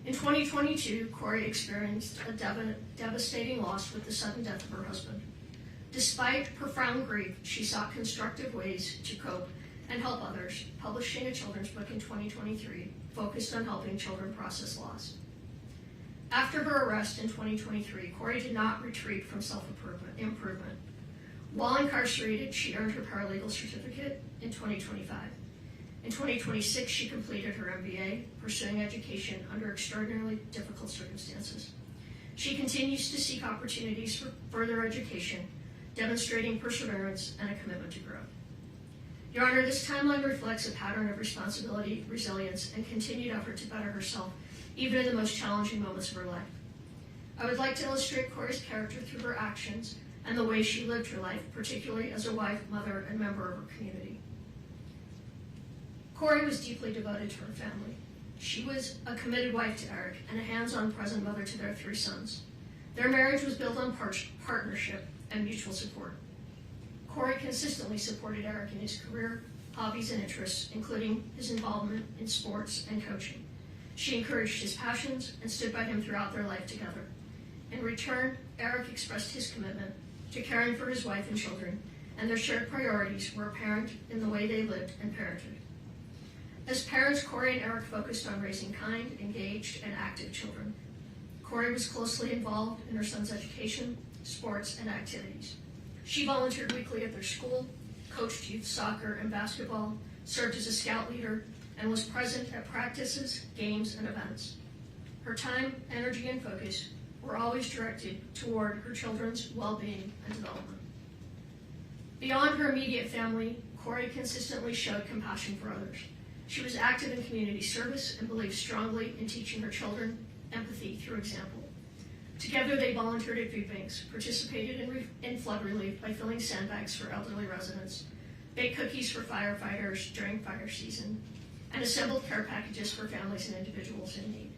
In 2022, Kouri experienced a devastating loss with the sudden death of her husband. Despite profound grief, she sought constructive ways to cope and help others, publishing a children's book in 2023 focused on helping children process loss. After her arrest in 2023, Kouri did not retreat from self-improvement. While incarcerated, she earned her paralegal certificate in 2025. In 2026, she completed her MBA, pursuing education under extraordinarily difficult circumstances. She continues to seek opportunities for further education, demonstrating perseverance and a commitment to growth. Your Honor, this timeline reflects a pattern of responsibility, resilience, and continued effort to better herself, even in the most challenging moments of her life. I would like to illustrate Kouri's character through her actions and the way she lived her life, particularly as a wife, mother, and member of her community. Kouri was deeply devoted to her family. She was a committed wife to Eric and a hands-on present mother to their 3 sons. Their marriage was built on partnership and mutual support. Kouri consistently supported Eric in his career, hobbies, and interests, including his involvement in sports and coaching. She encouraged his passions and stood by him throughout their life together. In return, Eric expressed his commitment to caring for his wife and children, and their shared priorities were apparent in the way they lived and parented. As parents, Kouri and Eric focused on raising kind, engaged, and active children. Kouri was closely involved in her son's education, sports, and activities. She volunteered weekly at their school, coached youth soccer and basketball, served as a scout leader, and was present at practices, games, and events. Her time, energy, and focus were always directed toward her children's well-being and development. Beyond her immediate family, Kouri consistently showed compassion for others. She was active in community service and believed strongly in teaching her children empathy through example. Together, they volunteered at food banks, participated in flood relief by filling sandbags for elderly residents, baked cookies for firefighters during fire season, and assembled care packages for families and individuals in need.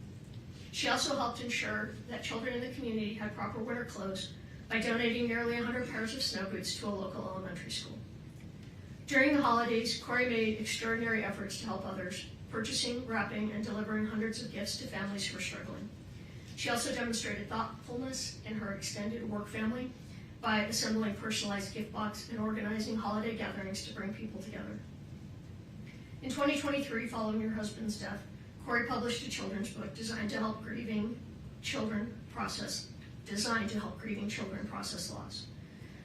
She also helped ensure that children in the community had proper winter clothes by donating nearly 100 pairs of snow boots to a local elementary school. During the holidays, Kouri made extraordinary efforts to help others, purchasing, wrapping, and delivering hundreds of gifts to families who were struggling. She also demonstrated thoughtfulness in her extended work family by assembling personalized gift boxes and organizing holiday gatherings to bring people together. In 2023, following her husband's death, Kouri published a children's book designed to help grieving children process loss.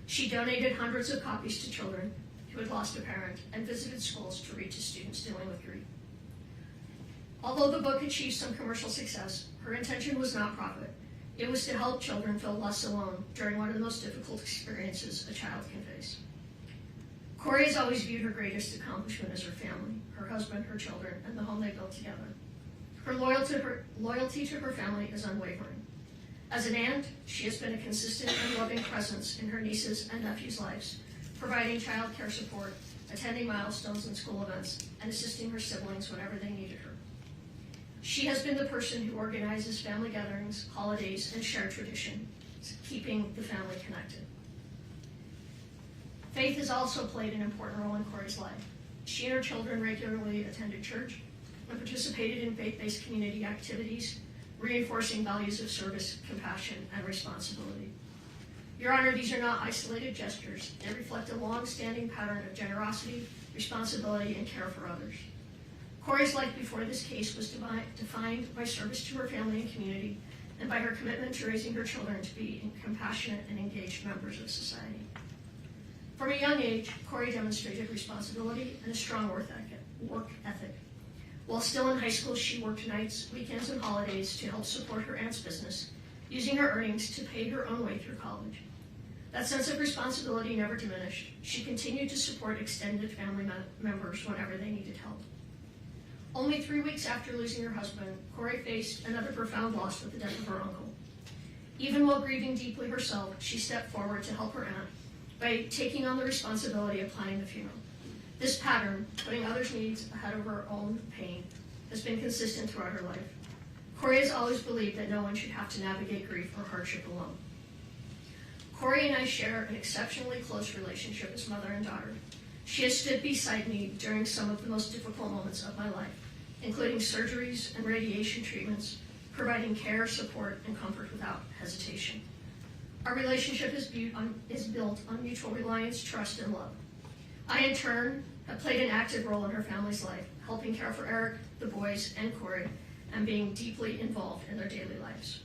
She donated hundreds of copies to children who had lost a parent and visited schools to read to students dealing with grief. Although the book achieved some commercial success, her intention was not profit. It was to help children feel less alone during one of the most difficult experiences a child can face. Kouri has always viewed her greatest accomplishment as her family, her husband, her children, and the home they built together. Her loyalty to her family is unwavering. As an aunt, she has been a consistent and loving presence in her nieces' and nephews' lives, providing child care support, attending milestones and school events, and assisting her siblings whenever they needed her. She has been the person who organizes family gatherings, holidays, and shared tradition, keeping the family connected. Faith has also played an important role in Kouri's life. She and her children regularly attended church and participated in faith-based community activities, reinforcing values of service, compassion, and responsibility. Your Honor, these are not isolated gestures. They reflect a long-standing pattern of generosity, responsibility, and care for others. Kouri's life before this case was defined by service to her family and community, and by her commitment to raising her children to be compassionate and engaged members of society. From a young age, Kouri demonstrated responsibility and a strong work ethic. While still in high school, she worked nights, weekends, and holidays to help support her aunt's business, using her earnings to pay her own way through college. That sense of responsibility never diminished. She continued to support extended family members whenever they needed help. Only 3 weeks after losing her husband, Kouri faced another profound loss with the death of her uncle. Even while grieving deeply herself, she stepped forward to help her aunt by taking on the responsibility of planning the funeral. This pattern, putting others' needs ahead of her own pain, has been consistent throughout her life. Kouri has always believed that no one should have to navigate grief or hardship alone. Kouri and I share an exceptionally close relationship as mother and daughter. She has stood beside me during some of the most difficult moments of my life, including surgeries and radiation treatments, providing care, support, and comfort without hesitation. Our relationship is built on mutual reliance, trust, and love. I, in turn, have played an active role in her family's life, helping care for Eric, the boys, and Kouri, and being deeply involved in their daily lives.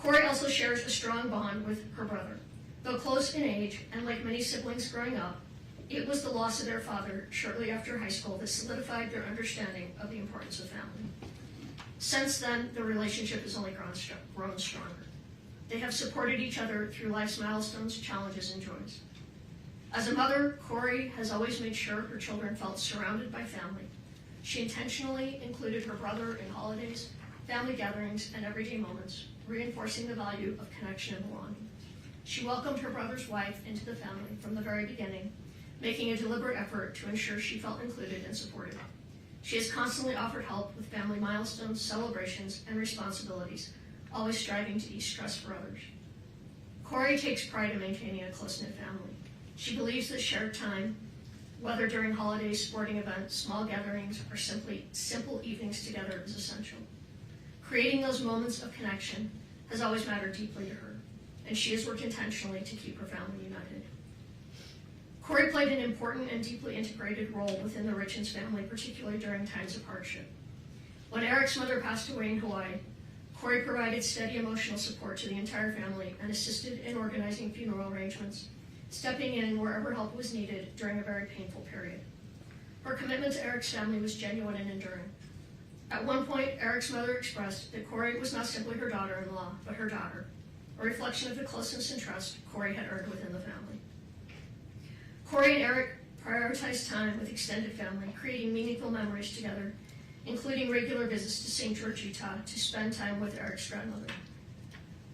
Kouri also shares a strong bond with her brother. Though close in age, and like many siblings growing up, it was the loss of their father shortly after high school that solidified their understanding of the importance of family. Since then, the relationship has only grown stronger. They have supported each other through life's milestones, challenges, and joys. As a mother, Kouri has always made sure her children felt surrounded by family. She intentionally included her brother in holidays, family gatherings, and everyday moments, reinforcing the value of connection and belonging. She welcomed her brother's wife into the family from the very beginning, making a deliberate effort to ensure she felt included and supported. She has constantly offered help with family milestones, celebrations, and responsibilities, always striving to ease stress for others. Kouri takes pride in maintaining a close-knit family. She believes that shared time, whether during holidays, sporting events, small gatherings, or simply simple evenings together, is essential. Creating those moments of connection has always mattered deeply to her, and she has worked intentionally to keep her family united. Kouri played an important and deeply integrated role within the Richens family, particularly during times of hardship. When Eric's mother passed away in Hawaii, Kouri provided steady emotional support to the entire family and assisted in organizing funeral arrangements, stepping in wherever help was needed during a very painful period. Her commitment to Eric's family was genuine and enduring. At one point, Eric's mother expressed that Kouri was not simply her daughter-in-law, but her daughter, a reflection of the closeness and trust Kouri had earned within the family. Kouri and Eric prioritized time with extended family, creating meaningful memories together, including regular visits to St. George, Utah, to spend time with Eric's grandmother.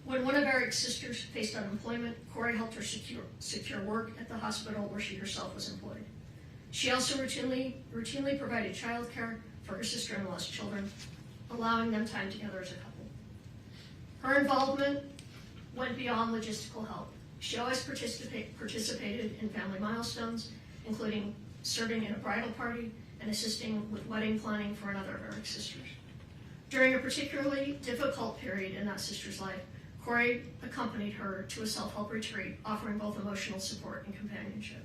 When one of Eric's sisters faced unemployment, Kouri helped her secure work at the hospital where she herself was employed. She also routinely provided childcare for her sister-in-law's children, allowing them time together as a couple. Her involvement went beyond logistical help. She always participated in family milestones, including serving in a bridal party and assisting with wedding planning for another of Eric's sisters. During a particularly difficult period in that sister's life, Kouri accompanied her to a self-help retreat, offering both emotional support and companionship.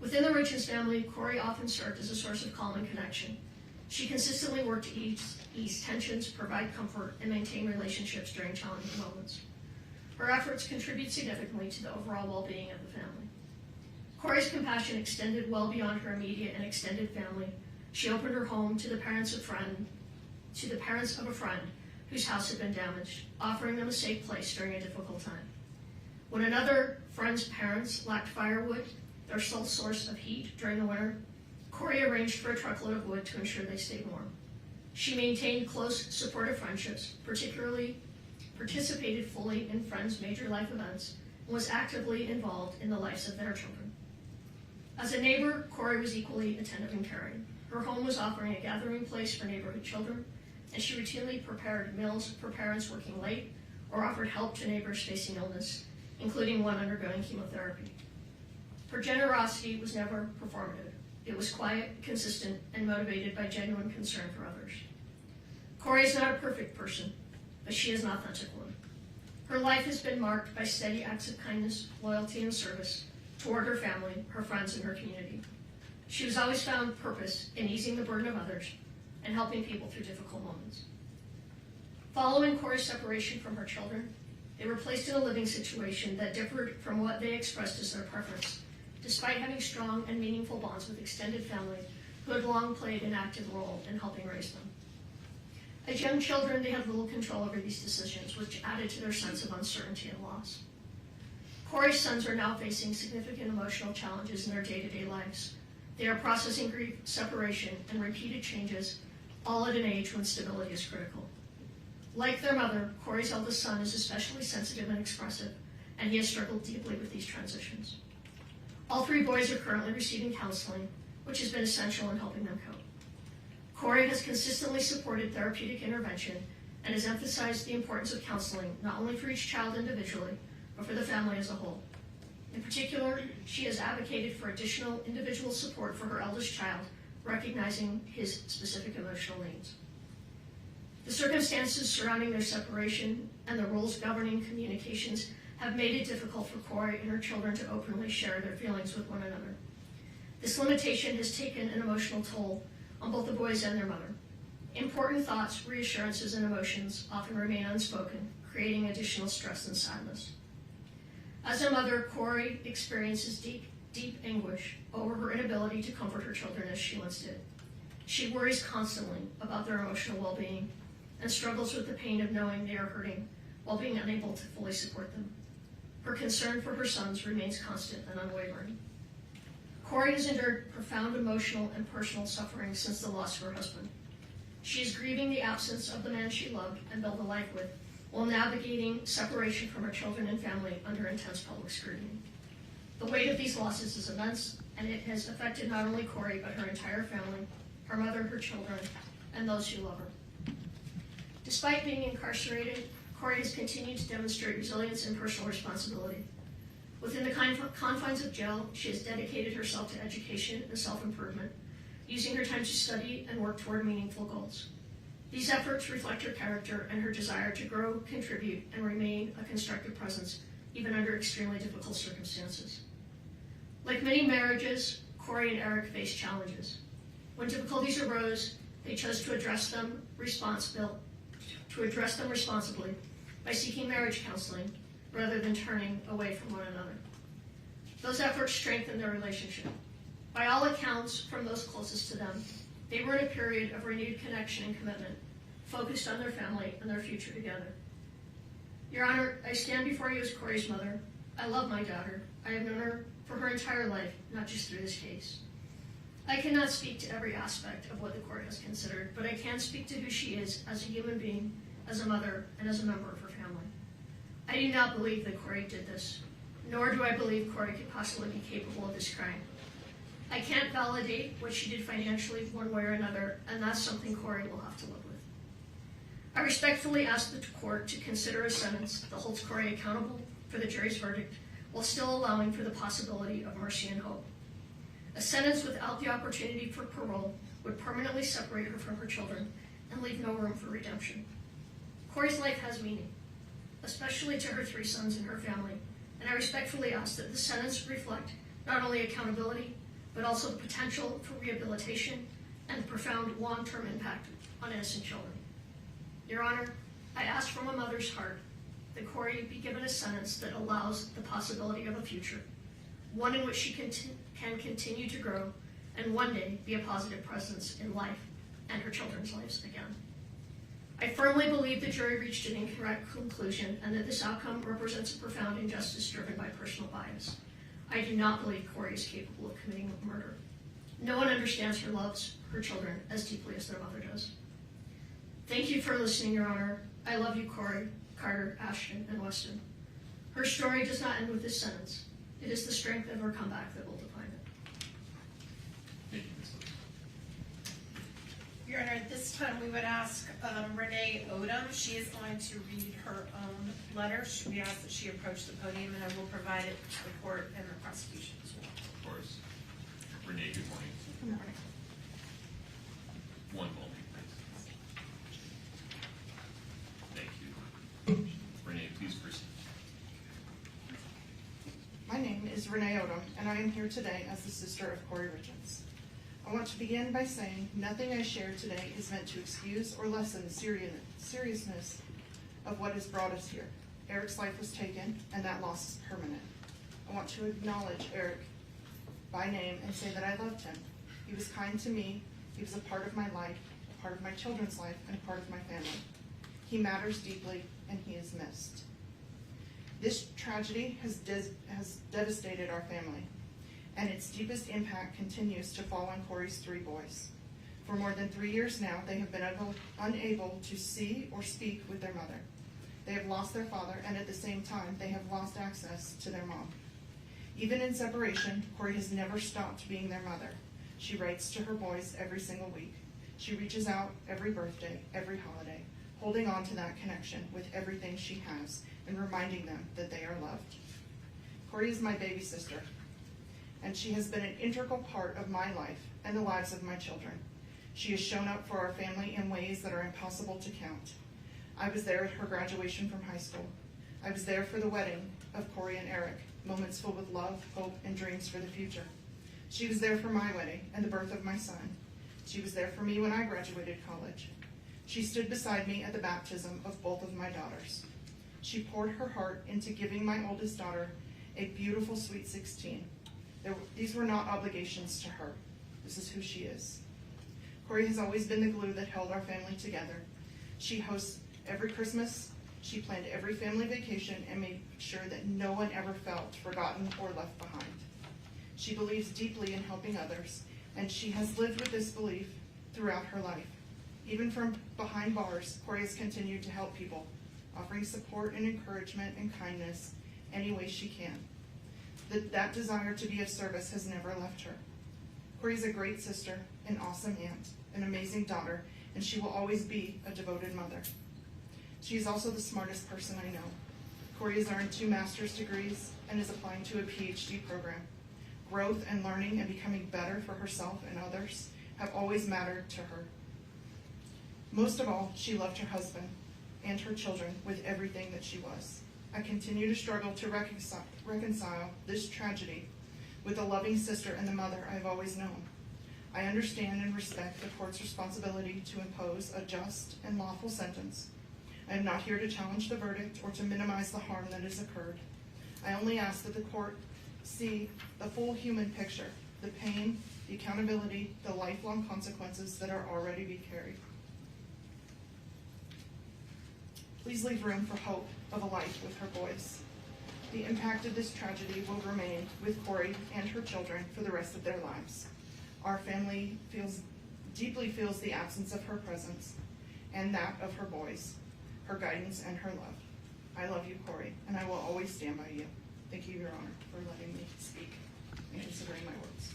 Within the Richens family, Kouri often served as a source of calm and connection. She consistently worked to ease tensions, provide comfort, and maintain relationships during challenging moments. Her efforts contribute significantly to the overall well-being of the family. Kouri's compassion extended well beyond her immediate and extended family. She opened her home to the parents of a friend whose house had been damaged, offering them a safe place during a difficult time. When another friend's parents lacked firewood, their sole source of heat during the winter, Kouri arranged for a truckload of wood to ensure they stayed warm. She maintained close, supportive friendships, participated fully in friends' major life events, and was actively involved in the lives of their children. As a neighbor, Kouri was equally attentive and caring. Her home was offering a gathering place for neighborhood children, and she routinely prepared meals for parents working late or offered help to neighbors facing illness, including one undergoing chemotherapy. Her generosity was never performative. It was quiet, consistent, and motivated by genuine concern for others. Kouri is not a perfect person, but she is an authentic one. Her life has been marked by steady acts of kindness, loyalty, and service toward her family, her friends, and her community. She has always found purpose in easing the burden of others and helping people through difficult moments. Following Kouri's separation from her children, they were placed in a living situation that differed from what they expressed as their preference, despite having strong and meaningful bonds with extended family who had long played an active role in helping raise them. As young children, they had little control over these decisions, which added to their sense of uncertainty and loss. Kouri's sons are now facing significant emotional challenges in their day-to-day lives. They are processing grief, separation, and repeated changes, all at an age when stability is critical. Like their mother, Kouri's eldest son is especially sensitive and expressive, and he has struggled deeply with these transitions. All three boys are currently receiving counseling, which has been essential in helping them cope. Kouri has consistently supported therapeutic intervention and has emphasized the importance of counseling not only for each child individually, but for the family as a whole. In particular, she has advocated for additional individual support for her eldest child, recognizing his specific emotional needs. The circumstances surrounding their separation and the rules governing communications have made it difficult for Kouri and her children to openly share their feelings with one another. This limitation has taken an emotional toll on both the boys and their mother. Important thoughts, reassurances, and emotions often remain unspoken, creating additional stress and sadness. As a mother, Kouri experiences deep anguish over her inability to comfort her children as she once did. She worries constantly about their emotional well-being and struggles with the pain of knowing they are hurting while being unable to fully support them. Her concern for her sons remains constant and unwavering. Kouri has endured profound emotional and personal suffering since the loss of her husband. She is grieving the absence of the man she loved and built a life with, while navigating separation from her children and family under intense public scrutiny. The weight of these losses is immense, and it has affected not only Kouri, but her entire family, her mother, her children, and those who love her. Despite being incarcerated, Kouri has continued to demonstrate resilience and personal responsibility. Within the confines of jail, she has dedicated herself to education and self-improvement, using her time to study and work toward meaningful goals. These efforts reflect her character and her desire to grow, contribute, and remain a constructive presence, even under extremely difficult circumstances. Like many marriages, Kouri and Eric faced challenges. When difficulties arose, they chose to address them responsibly by seeking marriage counseling rather than turning away from one another. Those efforts strengthened their relationship. By all accounts from those closest to them, they were in a period of renewed connection and commitment, focused on their family and their future together. Your Honor, I stand before you as Kouri's mother. I love my daughter. I have known her for her entire life, not just through this case. I cannot speak to every aspect of what the court has considered, but I can speak to who she is as a human being, as a mother, and as a member of her family. I do not believe that Kouri did this, nor do I believe Kouri could possibly be capable of this crime. I can't validate what she did financially one way or another, and that's something Kouri will have to live with. I respectfully ask the court to consider a sentence that holds Kouri accountable for the jury's verdict, while still allowing for the possibility of mercy and hope. A sentence without the opportunity for parole would permanently separate her from her children and leave no room for redemption. Kouri's life has meaning, especially to her 3 sons and her family, and I respectfully ask that the sentence reflect not only accountability, but also the potential for rehabilitation and the profound long-term impact on innocent children. Your Honor, I ask from a mother's heart that Kouri be given a sentence that allows the possibility of a future, one in which she can continue to grow and one day be a positive presence in life and her children's lives again. I firmly believe the jury reached an incorrect conclusion and that this outcome represents a profound injustice driven by personal bias. I do not believe Kouri is capable of committing murder. No one understands her loves her children as deeply as their mother does. Thank you for listening, Your Honor. I love you, Kouri, Carter, Ashton, and Weston. Her story does not end with this sentence. It is the strength of her comeback that will define it. Thank you, Ms. Lee. Your Honor, at this time, we would ask Renee Odom. She is going to read her own letter. We ask that she approach the podium, and I will provide it to the court and the prosecution as well. Of course. Renee, good morning. Good morning. One moment, please. Thank you. Renee, please proceed. My name is Renee Odom, and I am here today as the sister of Kouri Richins. I want to begin by saying nothing I share today is meant to excuse or lessen the seriousness of what has brought us here. Eric's life was taken, and that loss is permanent. I want to acknowledge Eric by name and say that I loved him. He was kind to me. He was a part of my life, a part of my children's life, and a part of my family. He matters deeply, and he is missed. This tragedy has devastated our family, and its deepest impact continues to fall on Kouri's 3 boys. For more than 3 years now, they have been unable to see or speak with their mother. They have lost their father, and at the same time, they have lost access to their mom. Even in separation, Kouri has never stopped being their mother. She writes to her boys every single week. She reaches out every birthday, every holiday, holding on to that connection with everything she has, and reminding them that they are loved. Kouri is my baby sister, and she has been an integral part of my life and the lives of my children. She has shown up for our family in ways that are impossible to count. I was there at her graduation from high school. I was there for the wedding of Kouri and Eric, moments filled with love, hope, and dreams for the future. She was there for my wedding and the birth of my son. She was there for me when I graduated college. She stood beside me at the baptism of both of my daughters. She poured her heart into giving my oldest daughter a beautiful sweet 16. These were not obligations to her. This is who she is. Kouri has always been the glue that held our family together. She hosts every Christmas. She planned every family vacation and made sure that no one ever felt forgotten or left behind. She believes deeply in helping others, and she has lived with this belief throughout her life. Even from behind bars, Kouri has continued to help people, offering support and encouragement and kindness any way she can. That desire to be of service has never left her. Kouri is a great sister, an awesome aunt, an amazing daughter, and she will always be a devoted mother. She is also the smartest person I know. Kouri has earned 2 master's degrees and is applying to a PhD program. Growth and learning and becoming better for herself and others have always mattered to her. Most of all, she loved her husband and her children with everything that she was. I continue to struggle to reconcile this tragedy with the loving sister and the mother I have always known. I understand and respect the court's responsibility to impose a just and lawful sentence. I am not here to challenge the verdict or to minimize the harm that has occurred. I only ask that the court see the full human picture, the pain, the accountability, the lifelong consequences that are already being carried. Please leave room for hope of a life with her boys. The impact of this tragedy will remain with Kouri and her children for the rest of their lives. Our family deeply feels the absence of her presence and that of her boys, her guidance and her love. I love you, Kouri, and I will always stand by you. Thank you, Your Honor, for letting me speak and considering my words.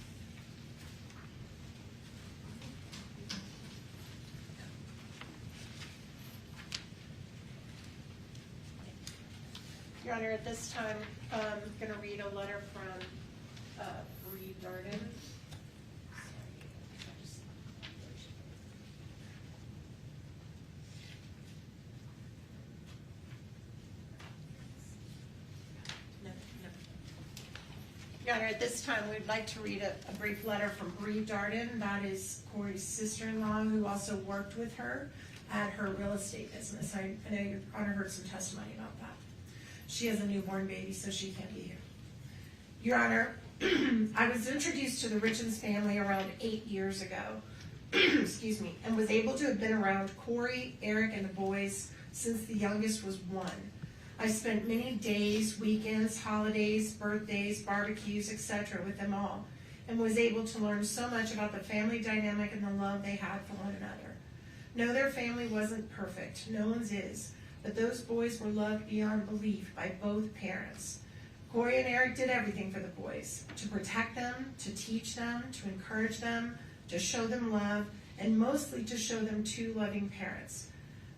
Your Honor, at this time, I'm going to read a letter from Kouri Richins. Your Honor, at this time, we'd like to read a brief letter from Kouri Richins. That is Kouri's sister-in-law, who also worked with her at her real estate business. I know Your Honor heard some testimony about that. She has a newborn baby, so she can't be here. Your Honor, I was introduced to the Richens family around 8 years ago, excuse me, and was able to have been around Kouri, Eric, and the boys since the youngest was 1. I spent many days, weekends, holidays, birthdays, barbecues, etc. with them all, and was able to learn so much about the family dynamic and the love they had for one another. No, their family wasn't perfect. No one's is. But those boys were loved beyond belief by both parents. Kouri and Eric did everything for the boys, to protect them, to teach them, to encourage them, to show them love, and mostly to show them 2 loving parents.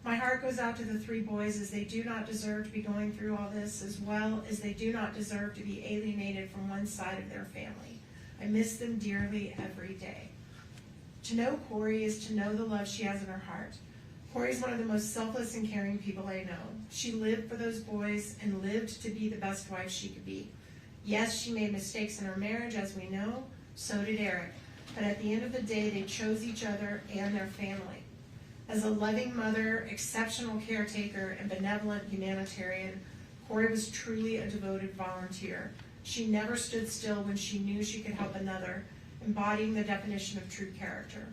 My heart goes out to the 3 boys, as they do not deserve to be going through all this, as well as they do not deserve to be alienated from one side of their family. I miss them dearly every day. To know Kouri is to know the love she has in her heart. Kouri is one of the most selfless and caring people I know. She lived for those boys and lived to be the best wife she could be. Yes, she made mistakes in her marriage, as we know. So did Eric. But at the end of the day, they chose each other and their family. As a loving mother, exceptional caretaker, and benevolent humanitarian, Kouri was truly a devoted volunteer. She never stood still when she knew she could help another, embodying the definition of true character.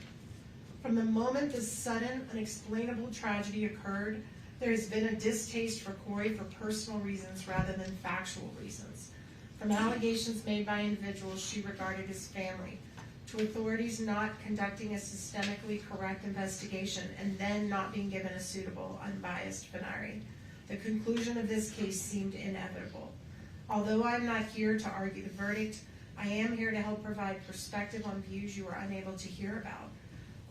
From the moment this sudden, unexplainable tragedy occurred, there has been a distaste for Kouri for personal reasons rather than factual reasons. From allegations made by individuals she regarded as family, to authorities not conducting a systemically correct investigation and then not being given a suitable, unbiased finale. The conclusion of this case seemed inevitable. Although I'm not here to argue the verdict, I am here to help provide perspective on views you are unable to hear about.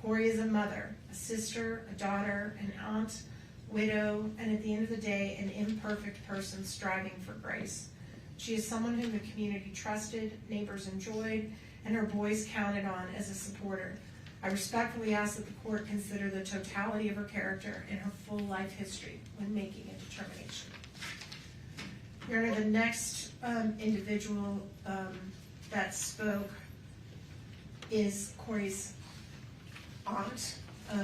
Kouri is a mother, a sister, a daughter, an aunt, widow, and at the end of the day, an imperfect person striving for grace. She is someone whom the community trusted, neighbors enjoyed, and her boys counted on as a supporter. I respectfully ask that the court consider the totality of her character and her full life history when making a determination. Your Honor, the next individual that spoke is Kouri's aunt.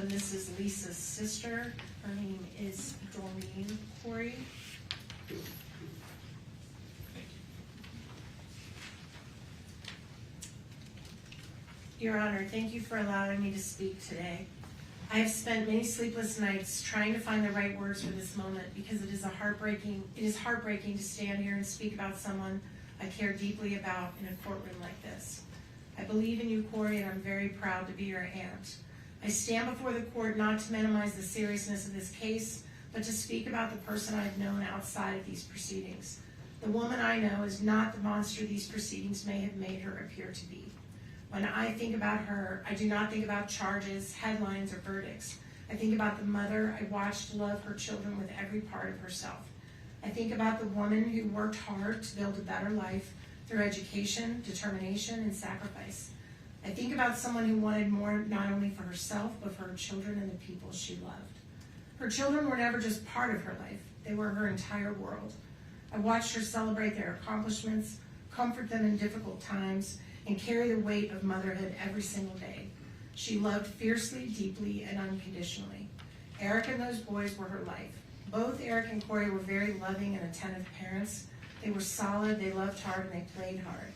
This is Lisa's sister. Her name is Doreen Kouri. Your Honor, thank you for allowing me to speak today. I have spent many sleepless nights trying to find the right words for this moment because it is heartbreaking to stand here and speak about someone I care deeply about in a courtroom like this. I believe in you, Kouri, and I'm very proud to be your aunt. I stand before the court not to minimize the seriousness of this case, but to speak about the person I've known outside of these proceedings. The woman I know is not the monster these proceedings may have made her appear to be. When I think about her, I do not think about charges, headlines, or verdicts. I think about the mother I watched love her children with every part of herself. I think about the woman who worked hard to build a better life through education, determination, and sacrifice. I think about someone who wanted more not only for herself, but for her children and the people she loved. Her children were never just part of her life. They were her entire world. I watched her celebrate their accomplishments, comfort them in difficult times, and carry the weight of motherhood every single day. She loved fiercely, deeply, and unconditionally. Eric and those boys were her life. Both Eric and Kouri were very loving and attentive parents. They were solid, they loved hard, and they played hard.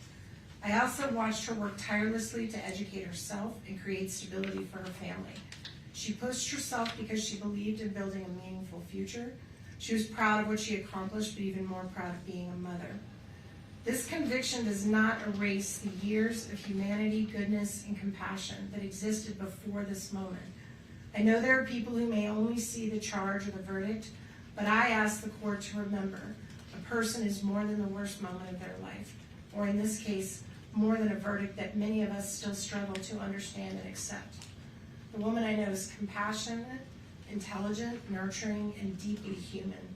I also watched her work tirelessly to educate herself and create stability for her family. She pushed herself because she believed in building a meaningful future. She was proud of what she accomplished, but even more proud of being a mother. This conviction does not erase the years of humanity, goodness, and compassion that existed before this moment. I know there are people who may only see the charge or the verdict, but I ask the court to remember a person is more than the worst moment of their life, or in this case, more than a verdict that many of us still struggle to understand and accept. The woman I know is compassionate, intelligent, nurturing, and deeply human.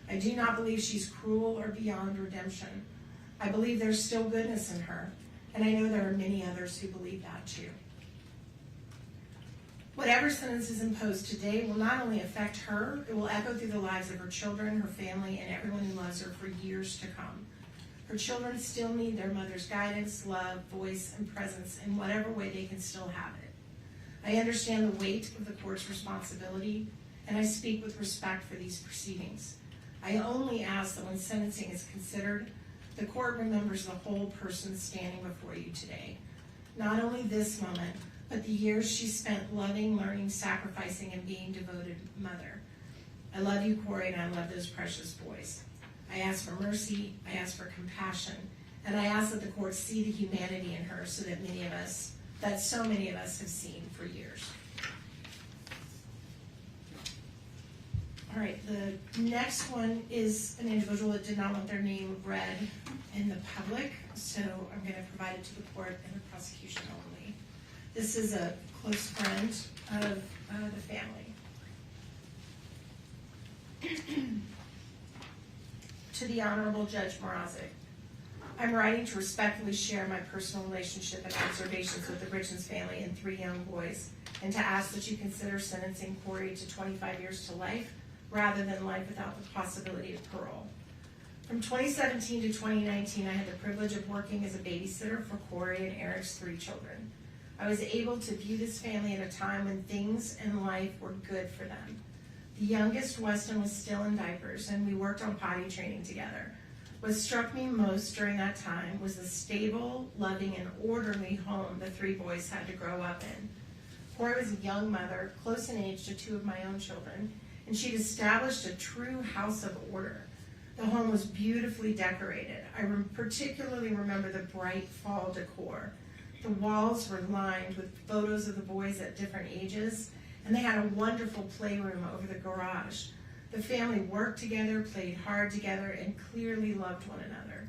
I do not believe she's cruel or beyond redemption. I believe there's still goodness in her, and I know there are many others who believe that too. Whatever sentence is imposed today will not only affect her, it will echo through the lives of her children, her family, and everyone who loves her for years to come. Her children still need their mother's guidance, love, voice, and presence in whatever way they can still have it. I understand the weight of the court's responsibility, and I speak with respect for these proceedings. I only ask that when sentencing is considered, the court remembers the whole person standing before you today. Not only this moment, but the years she spent loving, learning, sacrificing, and being devoted mother. I love you, Kouri, and I love those precious boys. I ask for mercy, I ask for compassion, and I ask that the court see the humanity in her so that so many of us have seen for years. All right, the next one is an individual that did not want their name read in the public, so I'm going to provide it to the court and the prosecution only. This is a close friend of the family. To the Honorable Judge Mrazek, I'm writing to respectfully share my personal relationship and observations with the Richens family and 3 young boys, and to ask that you consider sentencing Kouri to 25 years to life rather than life without the possibility of parole. From 2017 to 2019, I had the privilege of working as a babysitter for Kouri and Eric's 3 children. I was able to view this family at a time when things in life were good for them. The youngest, Weston, was still in diapers, and we worked on potty training together. What struck me most during that time was the stable, loving, and orderly home the 3 boys had to grow up in. Kouri was a young mother, close in age to 2 of my own children, and she'd established a true house of order. The home was beautifully decorated. I particularly remember the bright fall decor. The walls were lined with photos of the boys at different ages, and they had a wonderful playroom over the garage. The family worked together, played hard together, and clearly loved one another.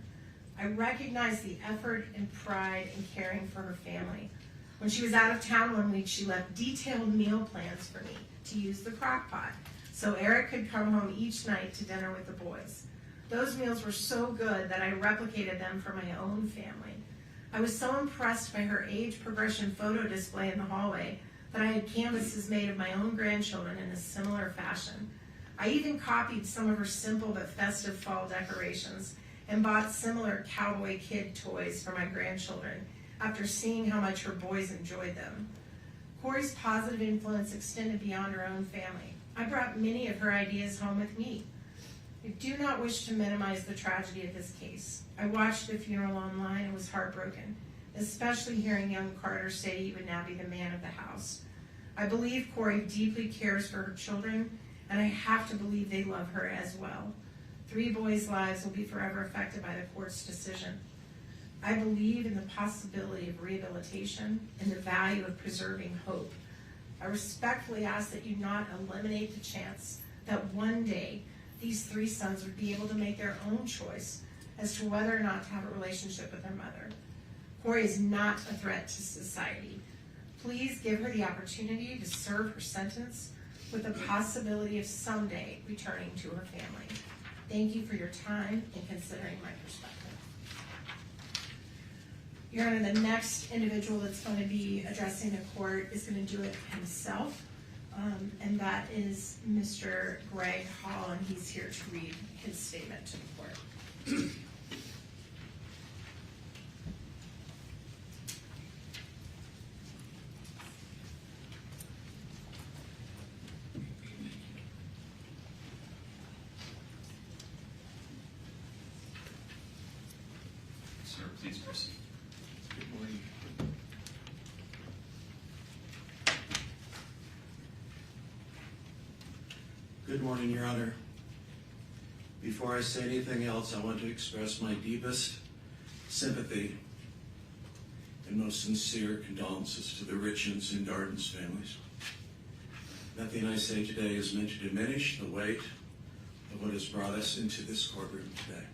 I recognized the effort and pride in caring for her family. When she was out of town one week, she left detailed meal plans for me to use the crock pot. so Eric could come home each night to dinner with the boys. Those meals were so good that I replicated them for my own family. I was so impressed by her age progression photo display in the hallway that I had canvases made of my own grandchildren in a similar fashion. I even copied some of her simple but festive fall decorations and bought similar cowboy kid toys for my grandchildren after seeing how much her boys enjoyed them. Kouri's positive influence extended beyond her own family. I brought many of her ideas home with me. I do not wish to minimize the tragedy of this case. I watched the funeral online and was heartbroken, especially hearing young Carter say he would now be the man of the house. I believe Kouri deeply cares for her children, and I have to believe they love her as well. 3 boys' lives will be forever affected by the court's decision. I believe in the possibility of rehabilitation and the value of preserving hope. I respectfully ask that you not eliminate the chance that one day these 3 sons would be able to make their own choice as to whether or not to have a relationship with their mother. Kouri is not a threat to society. Please give her the opportunity to serve her sentence with the possibility of someday returning to her family. Thank you for your time and considering my perspective. Your Honor, the next individual that's going to be addressing the court is going to do it himself, and that is Mr. Greg Hall, and he's here to read his statement to the court. Sir, please proceed. Good morning. Good morning, Your Honor. Before I say anything else, I want to express my deepest sympathy and most sincere condolences to the Richens and Darden's families. Nothing I say today is meant to diminish the weight of what has brought us into this courtroom today.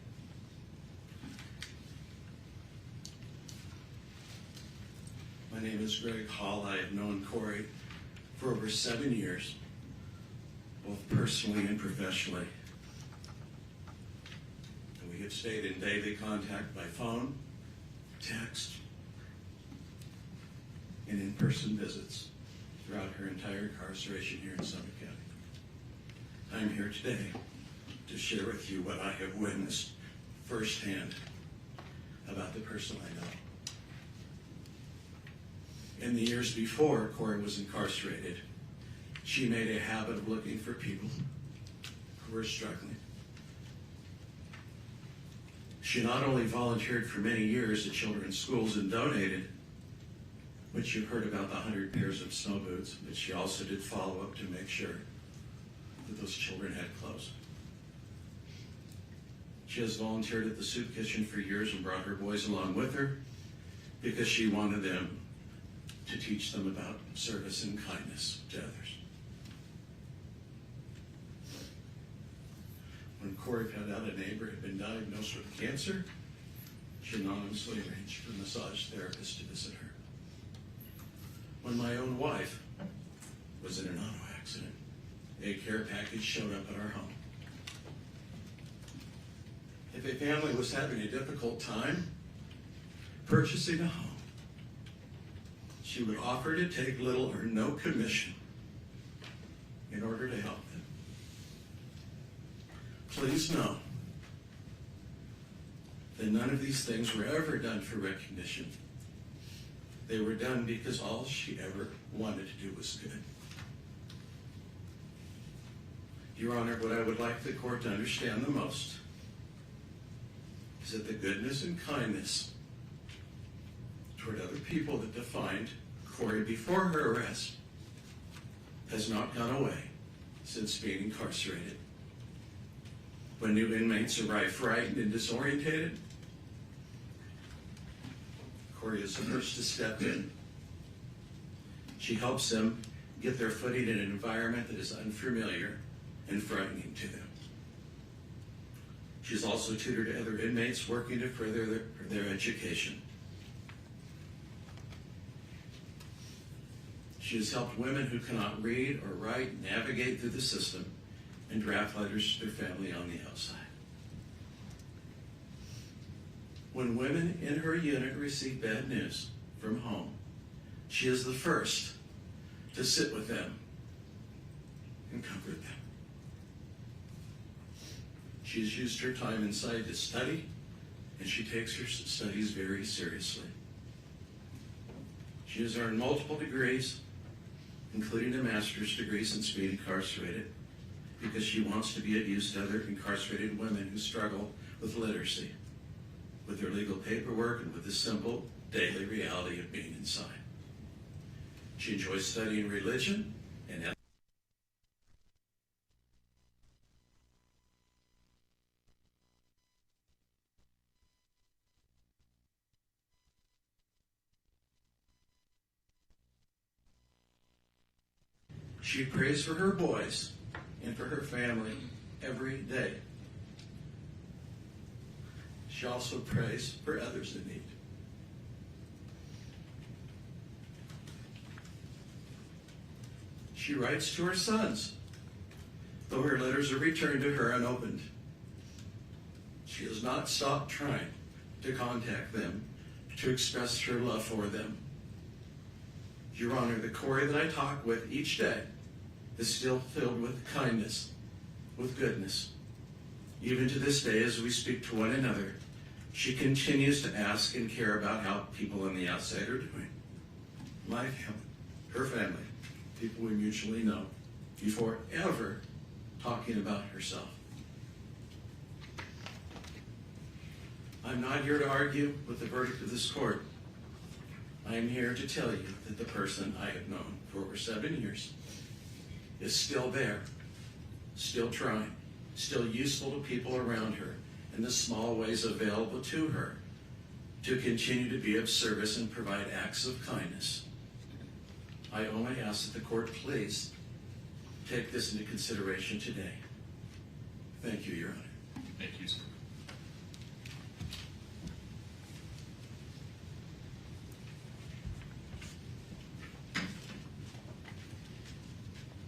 My name is Greg Hall. I have known Kouri for over 7 years, both personally and professionally. And we have stayed in daily contact by phone, text, and in-person visits throughout her entire incarceration here in Summit County. I'm here today to share with you what I have witnessed firsthand about the person I know. In the years before Kouri was incarcerated, she made a habit of looking for people who were struggling. She not only volunteered for many years at children's schools and donated, which you've heard about the 100 pairs of snow boots, but she also did follow up to make sure that those children had clothes. She has volunteered at the soup kitchen for years and brought her boys along with her because she wanted them to teach them about service and kindness to others. When Kouri found out a neighbor had been diagnosed with cancer, she anonymously arranged for a massage therapist to visit her. When my own wife was in an auto accident, a care package showed up at our home. If a family was having a difficult time purchasing a home, she would offer to take little or no commission in order to help them. Please know that none of these things were ever done for recognition. They were done because all she ever wanted to do was good. Your Honor, what I would like the court to understand the most is that the goodness and kindness toward other people that defined Kouri before her arrest has not gone away since being incarcerated. When new inmates arrive frightened and disorientated, Kouri is the first to step in. She helps them get their footing in an environment that is unfamiliar and frightening to them. She's also tutored other inmates working to further their education. She has helped women who cannot read or write navigate through the system and draft letters to their family on the outside. When women in her unit receive bad news from home, she is the first to sit with them and comfort them. She has used her time inside to study, and she takes her studies very seriously. She has earned multiple degrees, including a master's degree since being incarcerated, because she wants to be of use to other incarcerated women who struggle with literacy, with their legal paperwork, and with the simple daily reality of being inside. She enjoys studying religion and ethics. She prays for her boys and for her family every day. She also prays for others in need. She writes to her sons, though her letters are returned to her unopened. She has not stopped trying to contact them, to express her love for them. Your Honor, the Kouri that I talk with each day is still filled with kindness, with goodness. Even to this day, as we speak to one another, she continues to ask and care about how people on the outside are doing. My family, her family, people we mutually know, before ever talking about herself. I'm not here to argue with the verdict of this court. I am here to tell you that the person I have known for over 7 years is still there, still trying, still useful to people around her in the small ways available to her to continue to be of service and provide acts of kindness. I only ask that the court please take this into consideration today. Thank you, Your Honor. Thank you, sir.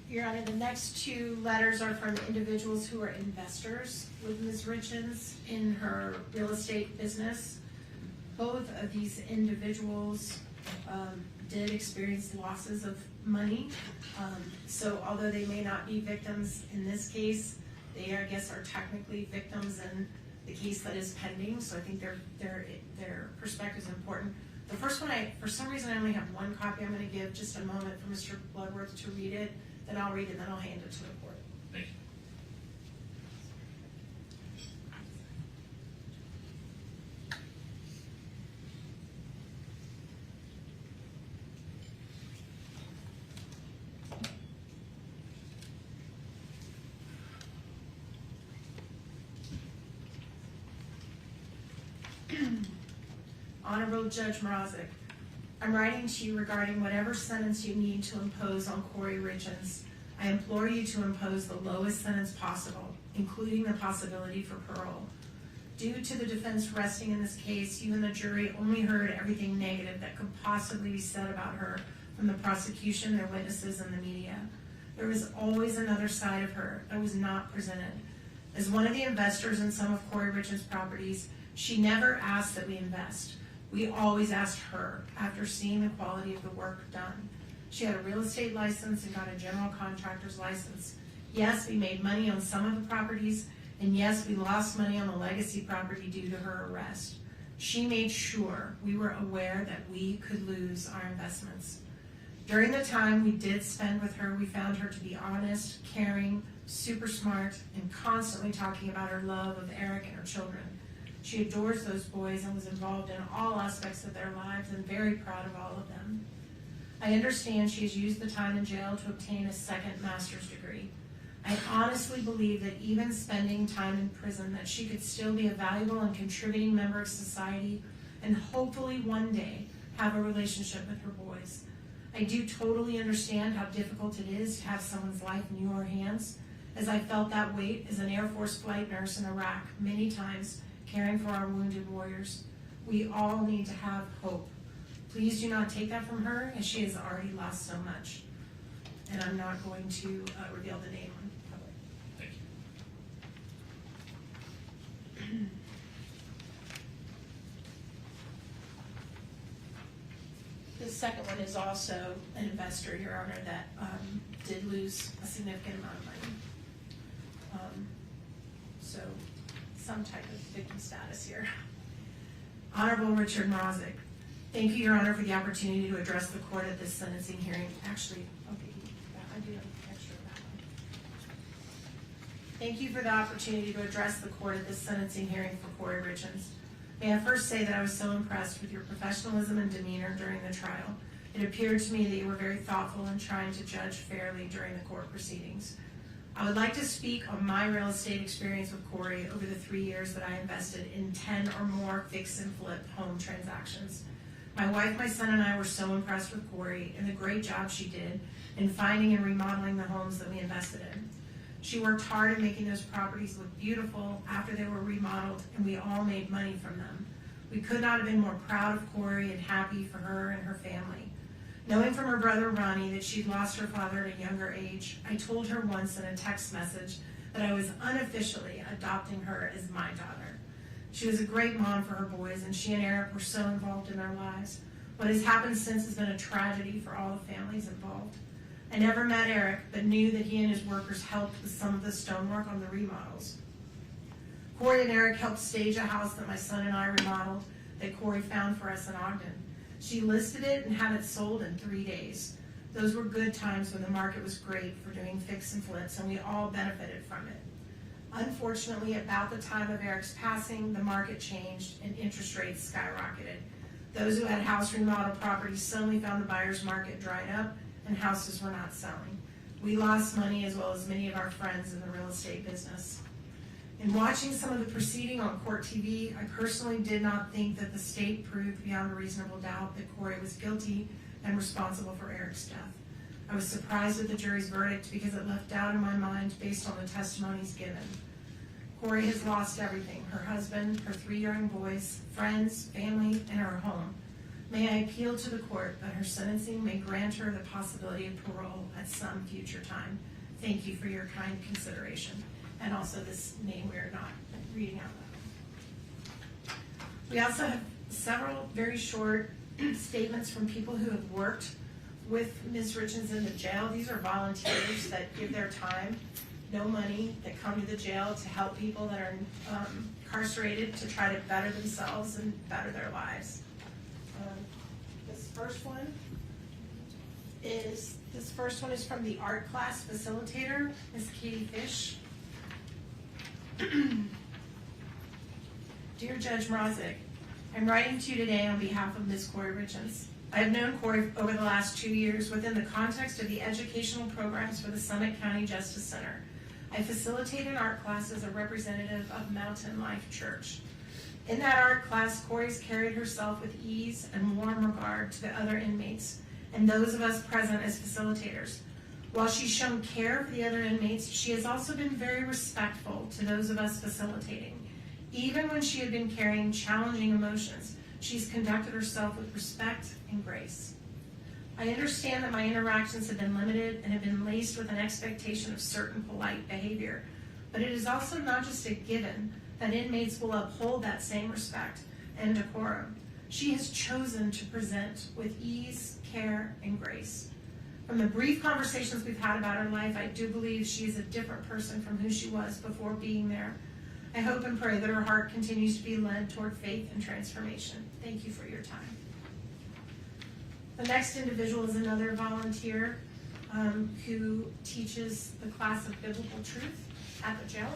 Your Honor, the next two letters are from individuals who are investors with Ms. Richens in her real estate business. Both of these individuals did experience losses of money. So although they may not be victims in this case, they, I guess, are technically victims in the case that is pending. So I think their perspective is important. The first one, for some reason, I only have one copy. I'm going to give just a moment for Mr. Bloodworth to read it. Then I'll read it, and then I'll hand it to the court. Thank you. Honorable Judge Mrazek, I'm writing to you regarding whatever sentence you need to impose on Kouri Richins. I implore you to impose the lowest sentence possible, including the possibility for parole. Due to the defense resting in this case, you and the jury only heard everything negative that could possibly be said about her from the prosecution, their witnesses, and the media. There was always another side of her that was not presented. As one of the investors in some of Kouri Richins' properties, she never asked that we invest. We always asked her after seeing the quality of the work done. She had a real estate license and got a general contractor's license. Yes, we made money on some of the properties, and yes, we lost money on the legacy property due to her arrest. She made sure we were aware that we could lose our investments. During the time we did spend with her, we found her to be honest, caring, super smart, and constantly talking about her love of Eric and her children. She adores those boys and was involved in all aspects of their lives and very proud of all of them. I understand she has used the time in jail to obtain a second master's degree. I honestly believe that even spending time in prison, that she could still be a valuable and contributing member of society and hopefully one day have a relationship with her boys. I do totally understand how difficult it is to have someone's life in your hands, as I felt that weight as an Air Force flight nurse in Iraq many times, caring for our wounded warriors. We all need to have hope. Please do not take that from her, as she has already lost so much. And I'm not going to reveal the name on public. Thank you. The second one is also an investor, Your Honor, that did lose a significant amount of money. So some type of victim status here. Honorable Richard Mrazek, thank you, Your Honor, for the opportunity to address the court at this sentencing hearing. Actually, okay, I do have an extra of that one. Thank you for the opportunity to address the court at this sentencing hearing for Kouri Richins. May I first say that I was so impressed with your professionalism and demeanor during the trial. It appeared to me that you were very thoughtful in trying to judge fairly during the court proceedings. I would like to speak on my real estate experience with Kouri over the 3 years that I invested in 10 or more fix and flip home transactions. My wife, my son, and I were so impressed with Kouri and the great job she did in finding and remodeling the homes that we invested in. She worked hard in making those properties look beautiful after they were remodeled, and we all made money from them. We could not have been more proud of Kouri and happy for her and her family. Knowing from her brother Ronnie that she'd lost her father at a younger age, I told her once in a text message that I was unofficially adopting her as my daughter. She was a great mom for her boys, and she and Eric were so involved in their lives. What has happened since has been a tragedy for all the families involved. I never met Eric, but knew that he and his workers helped with some of the stonework on the remodels. Kouri and Eric helped stage a house that my son and I remodeled that Kouri found for us in Ogden. She listed it and had it sold in 3 days. Those were good times when the market was great for doing fix and flips, and we all benefited from it. Unfortunately, about the time of Eric's passing, the market changed and interest rates skyrocketed. Those who had house remodel properties suddenly found the buyer's market dried up and houses were not selling. We lost money as well as many of our friends in the real estate business. In watching some of the proceeding on court TV, I personally did not think that the state proved beyond a reasonable doubt that Kouri was guilty and responsible for Eric's death. I was surprised at the jury's verdict because it left doubt in my mind based on the testimonies given. Kouri has lost everything: her husband, her 3 young boys, friends, family, and her home. May I appeal to the court that her sentencing may grant her the possibility of parole at some future time. Thank you for your kind consideration. And also this name we are not reading out loud. We also have several very short statements from people who have worked with Ms. Richens in the jail. These are volunteers that give their time, no money, that come to the jail to help people that are incarcerated to try to better themselves and better their lives. This first one is from the art class facilitator, Ms. Katie Fish. Dear Judge Mrazek, I'm writing to you today on behalf of Ms. Kouri Richins. I have known Kouri over the last 2 years within the context of the educational programs for the Summit County Justice Center. I facilitate an art class as a representative of Mountain Life Church. In that art class, Kouri's carried herself with ease and warm regard to the other inmates and those of us present as facilitators. While she's shown care for the other inmates, she has also been very respectful to those of us facilitating. Even when she had been carrying challenging emotions, she's conducted herself with respect and grace. I understand that my interactions have been limited and have been laced with an expectation of certain polite behavior, but it is also not just a given that inmates will uphold that same respect and decorum. She has chosen to present with ease, care, and grace. From the brief conversations we've had about her life, I do believe she is a different person from who she was before being there. I hope and pray that her heart continues to be led toward faith and transformation. Thank you for your time. The next individual is another volunteer who teaches the class of biblical truth at the jail.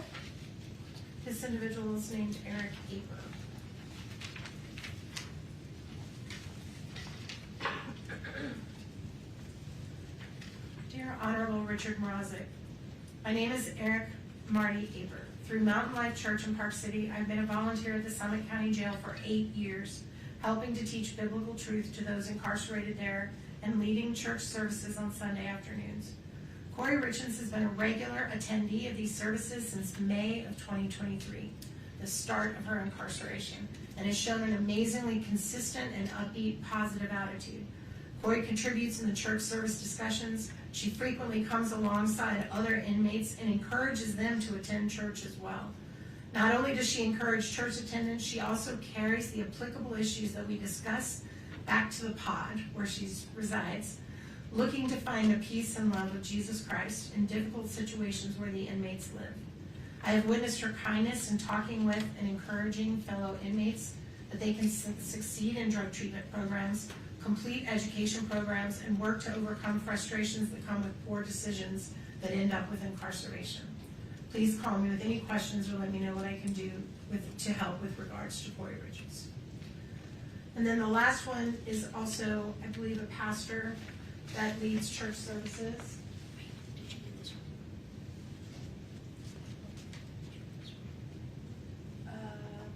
This individual is named Eric Aper. Dear Honorable Richard Mrazek, my name is Eric Marty Aper. Through Mountain Life Church in Park City, I've been a volunteer at the Summit County Jail for 8 years, helping to teach biblical truth to those incarcerated there and leading church services on Sunday afternoons. Kouri Richins has been a regular attendee of these services since May of 2023, the start of her incarceration, and has shown an amazingly consistent and upbeat, positive attitude. Kouri contributes in the church service discussions. She frequently comes alongside other inmates and encourages them to attend church as well. Not only does she encourage church attendance, she also carries the applicable issues that we discuss back to the pod where she resides, looking to find the peace and love of Jesus Christ in difficult situations where the inmates live. I have witnessed her kindness in talking with and encouraging fellow inmates that they can succeed in drug treatment programs, complete education programs, and work to overcome frustrations that come with poor decisions that end up with incarceration. Please call me with any questions or let me know what I can do to help with regards to Kouri Richins. And then the last one is also, I believe, a pastor that leads church services.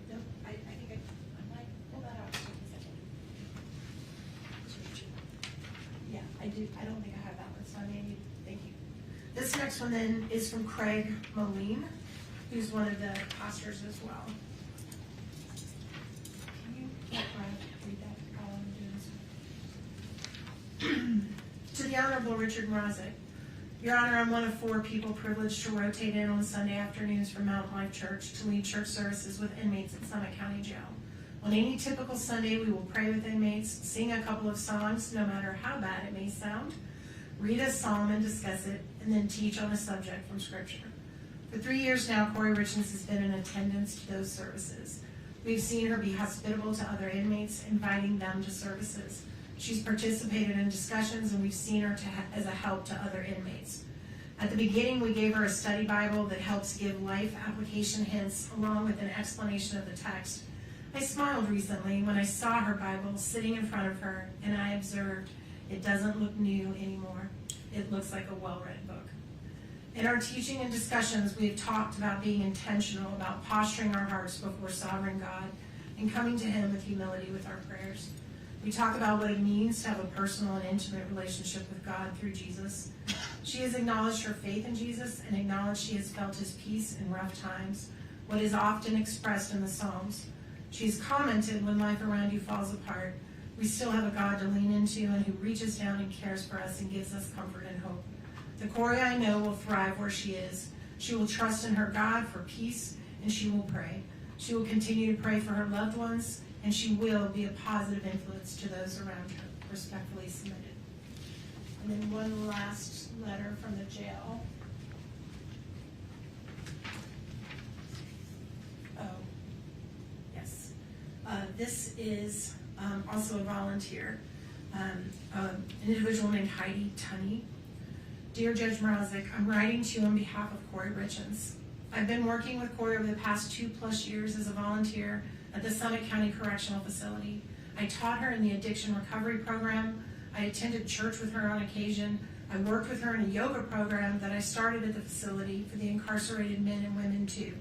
Nope, I think I might pull that out for a second. Yeah, I do. I don't think I have that one, so I may need, thank you. This next one then is from Craig Moline, who's one of the pastors as well. Can you read that while I'm doing this? To the Honorable Richard Mrazek, Your Honor, I'm one of 4 people privileged to rotate in on Sunday afternoons from Mountain Life Church to lead church services with inmates at Summit County Jail. On any typical Sunday, we will pray with inmates, sing a couple of songs, no matter how bad it may sound, read a psalm and discuss it, and then teach on a subject from Scripture. For 3 years now, Kouri Richins has been in attendance to those services. We've seen her be hospitable to other inmates, inviting them to services. She's participated in discussions, and we've seen her as a help to other inmates. At the beginning, we gave her a study Bible that helps give life application hints along with an explanation of the text. I smiled recently when I saw her Bible sitting in front of her, and I observed it doesn't look new anymore. It looks like a well-read book. In our teaching and discussions, we have talked about being intentional about posturing our hearts before sovereign God and coming to Him with humility with our prayers. We talk about what it means to have a personal and intimate relationship with God through Jesus. She has acknowledged her faith in Jesus and acknowledged she has felt His peace in rough times, what is often expressed in the Psalms. She has commented, when life around you falls apart, we still have a God to lean into and who reaches down and cares for us and gives us comfort and hope. The Kouri I know will thrive where she is. She will trust in her God for peace, and she will pray. She will continue to pray for her loved ones, and she will be a positive influence to those around her. Respectfully submitted. And then one last letter from the jail. Oh, yes. This is also a volunteer, an individual named Heidi Tunney. Dear Judge Mrazek, I'm writing to you on behalf of Kouri Richins. I've been working with Kouri over the past 2+ years as a volunteer at the Summit County Correctional Facility. I taught her in the addiction recovery program. I attended church with her on occasion. I worked with her in a yoga program that I started at the facility for the incarcerated men and women too.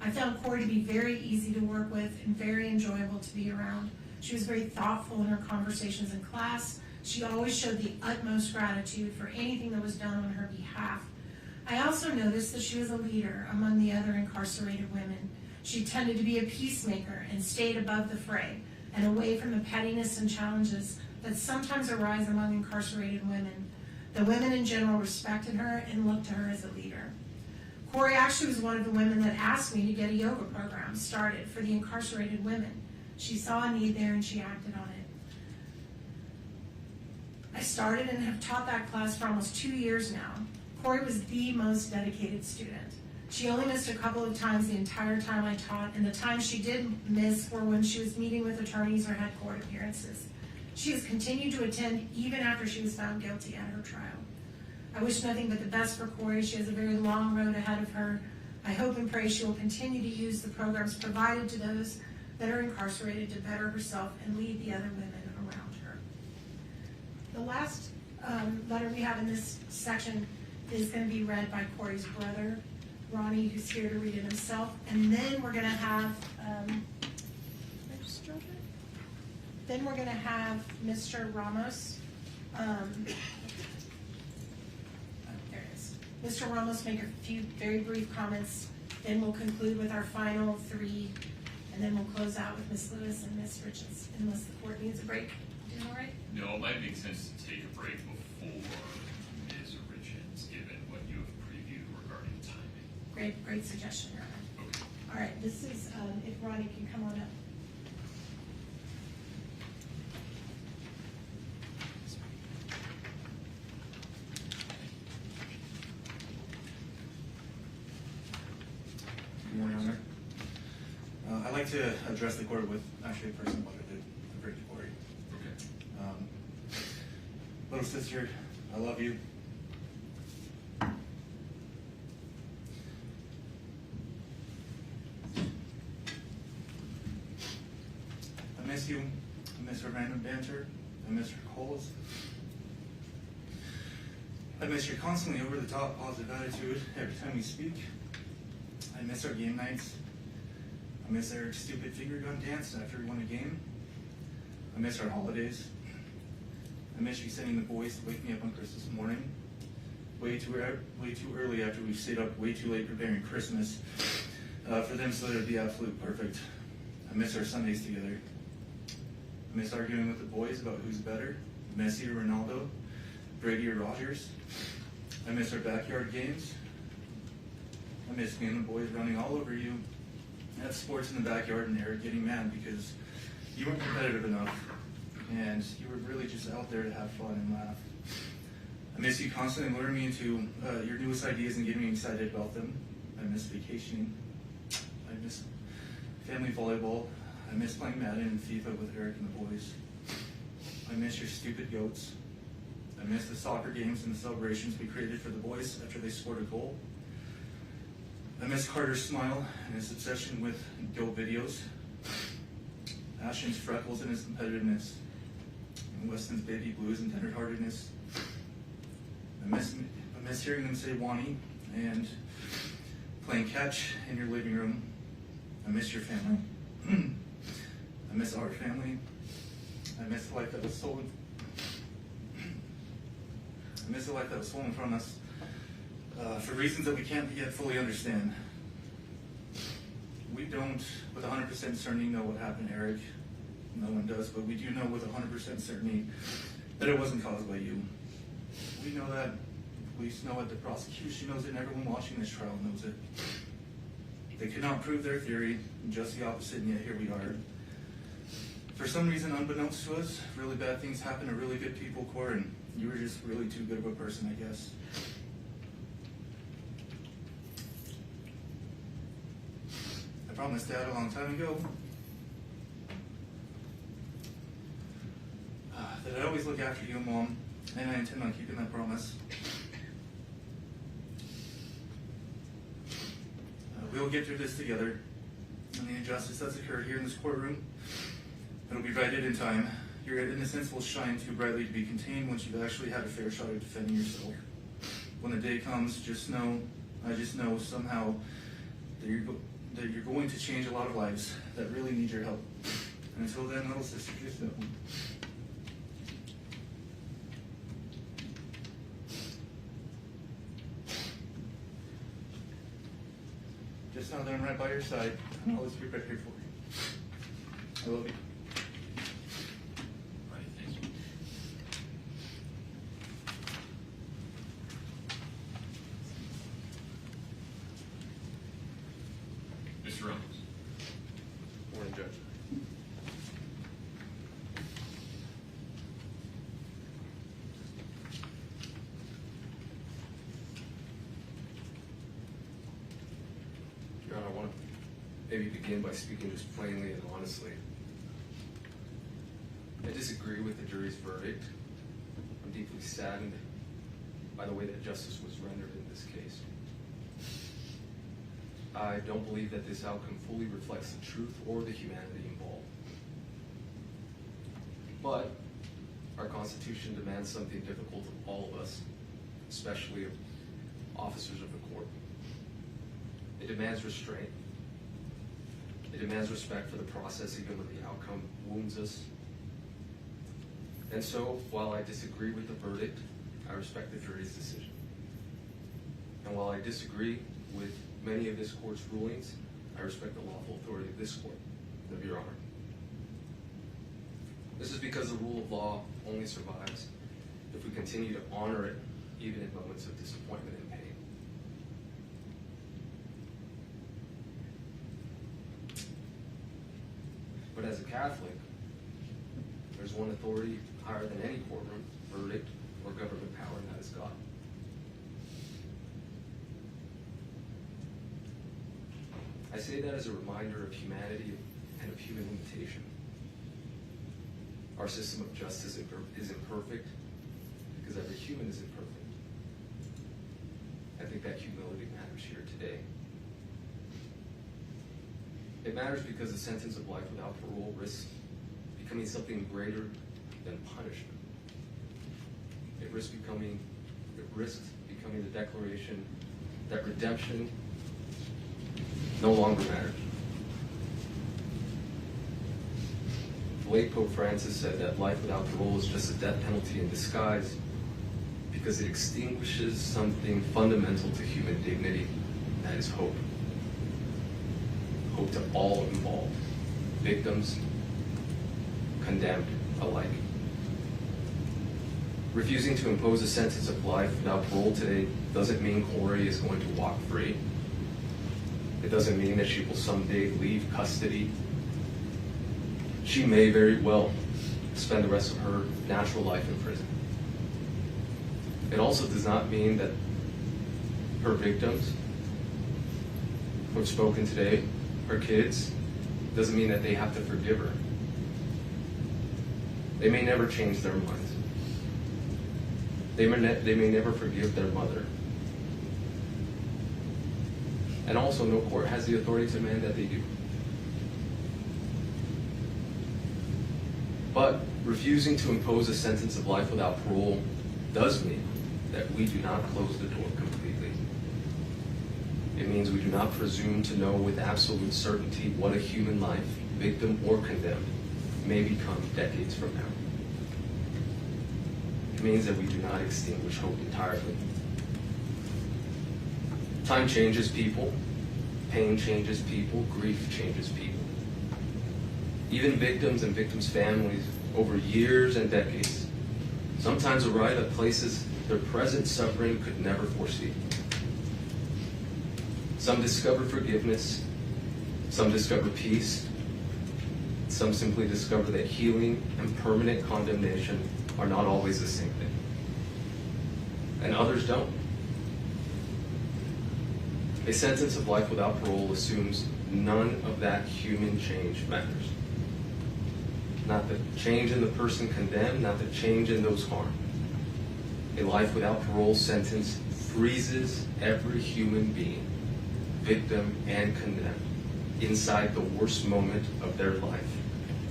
I found Kouri to be very easy to work with and very enjoyable to be around. She was very thoughtful in her conversations in class. She always showed the utmost gratitude for anything that was done on her behalf. I also noticed that she was a leader among the other incarcerated women. She tended to be a peacemaker and stayed above the fray and away from the pettiness and challenges that sometimes arise among incarcerated women. The women in general respected her and looked to her as a leader. Kouri actually was one of the women that asked me to get a yoga program started for the incarcerated women. She saw a need there and she acted on it. I started and have taught that class for almost 2 years now. Kouri was the most dedicated student. She only missed a couple of times the entire time I taught, and the times she did miss were when she was meeting with attorneys or had court appearances. She has continued to attend even after she was found guilty at her trial. I wish nothing but the best for Kouri. She has a very long road ahead of her. I hope and pray she will continue to use the programs provided to those that are incarcerated to better herself and lead the other women around her. The last letter we have in this section is going to be read by Kouri's brother, Ronnie, who's here to read it himself. And then we're going to have, Mr. Ramos, there it is. Mr. Ramos make a few very brief comments. Then we'll conclude with our final 3, and then we'll close out with Ms. Lewis and Ms. Richens, unless the court needs a break. Doing all right? No, it might make sense to take a break before Ms. Richens, given what you have previewed regarding timing. Great suggestion, Your Honor. Okay. All right. Bonnie can come on up. Good morning, Honor. I'd like to address the court with actually a person what I did. I'm very Kouri. Okay. Little sister, I love you. I miss you. I miss our random banter. I miss your calls. I miss your constantly over-the-top positive attitude every time we speak. I miss our game nights. I miss Eric's stupid finger gun dance after we won a game. I miss our holidays. I miss you sending the boys to wake me up on Christmas morning, way too early after we stayed up way too late preparing Christmas for them so that it'd be absolutely perfect. I miss our Sundays together. I miss arguing with the boys about who's better, Messi or Ronaldo, Brady or Rogers. I miss our backyard games. I miss me and the boys running all over you at sports in the backyard and Eric getting mad because you weren't competitive enough and you were really just out there to have fun and laugh. I miss you constantly luring me into your newest ideas and getting me excited about them. I miss vacationing. I miss family volleyball. I miss playing Madden and FIFA with Eric and the boys. I miss your stupid goats. I miss the soccer games and the celebrations we created for the boys after they scored a goal. I miss Carter's smile and his obsession with goat videos. Ashton's freckles and his competitiveness. And Weston's baby blues and tenderheartedness. I miss hearing them say Wani and playing catch in your living room. I miss your family. I miss our family. I miss the life that was stolen. I miss the life that was stolen from us for reasons that we can't yet fully understand. We don't, with 100% certainty, know what happened to Eric. No one does, but we do know with 100% certainty that it wasn't caused by you. We know that, the police know it, the prosecution knows it, and everyone watching this trial knows it. They could not prove their theory, just the opposite, and yet here we are. For some reason, unbeknownst to us, really bad things happen to really good people, Cor, and you were just really too good of a person, I guess. I promised Dad a long time ago that I'd always look after you and Mom, and I intend on keeping that promise. We'll get through this together, and the injustice that's occurred here in this courtroom, it'll be righted in time. Your innocence will shine too brightly to be contained once you've actually had a fair shot at defending yourself. When the day comes, I just know somehow that you're going to change a lot of lives that really need your help. And until then, little sister, just know. Just know that I'm right by your side, and I'll always be right here for you. I love you. Mr. Ramos. Morning, Judge. Your Honor, I want to maybe begin by speaking just plainly and honestly. I disagree with the jury's verdict. I'm deeply saddened by the way that justice was rendered in this case. I don't believe that this outcome fully reflects the truth or the humanity involved. But our Constitution demands something difficult of all of us, especially of officers of the court. It demands restraint. It demands respect for the process even when the outcome wounds us. And so, while I disagree with the verdict, I respect the jury's decision. And while I disagree with many of this court's rulings, I respect the lawful authority of this court, of Your Honor. This is because the rule of law only survives if we continue to honor it, even in moments of disappointment and pain. as a Catholic, there's one authority higher than any courtroom, verdict, or government power, and that is God. I say that as a reminder of humanity and of human limitation. Our system of justice is imperfect because every human is imperfect. I think that humility matters here today. It matters because the sentence of life without parole risks becoming something greater than punishment. It risks becoming the declaration that redemption no longer matters. The late Pope Francis said that life without parole is just a death penalty in disguise because it extinguishes something fundamental to human dignity, and that is hope. Hope to all involved, victims, condemned alike. Refusing to impose a sentence of life without parole today doesn't mean Kouri is going to walk free. It doesn't mean that she will someday leave custody. She may very well spend the rest of her natural life in prison. It also does not mean that her victims who have spoken today, her kids, doesn't mean that they have to forgive her. They may never change their minds. They may never forgive their mother. And also, no court has the authority to demand that they do. But refusing to impose a sentence of life without parole does mean that we do not close the door completely. It means we do not presume to know with absolute certainty what a human life, victim or condemned, may become decades from now. It means that we do not extinguish hope entirely. Time changes people, pain changes people, grief changes people. Even victims and victims' families, over years and decades, sometimes arrive at places their present suffering could never foresee. Some discover forgiveness, some discover peace, some simply discover that healing and permanent condemnation are not always the same thing. And others don't. A sentence of life without parole assumes none of that human change matters. Not the change in the person condemned, not the change in those harmed. A life without parole sentence freezes every human being, victim and condemned, inside the worst moment of their life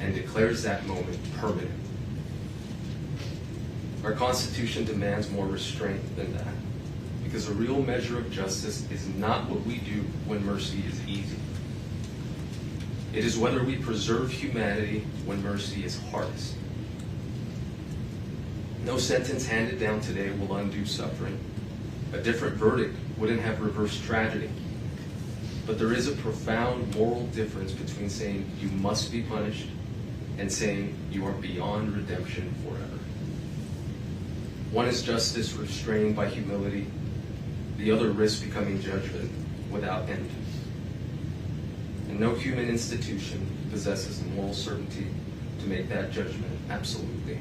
and declares that moment permanent. Our Constitution demands more restraint than that, because a real measure of justice is not what we do when mercy is easy. It is whether we preserve humanity when mercy is hardest. No sentence handed down today will undo suffering. A different verdict wouldn't have reversed tragedy. But there is a profound moral difference between saying you must be punished and saying you are beyond redemption forever. One is justice restrained by humility. The other risks becoming judgment without end. And no human institution possesses the moral certainty to make that judgment absolutely.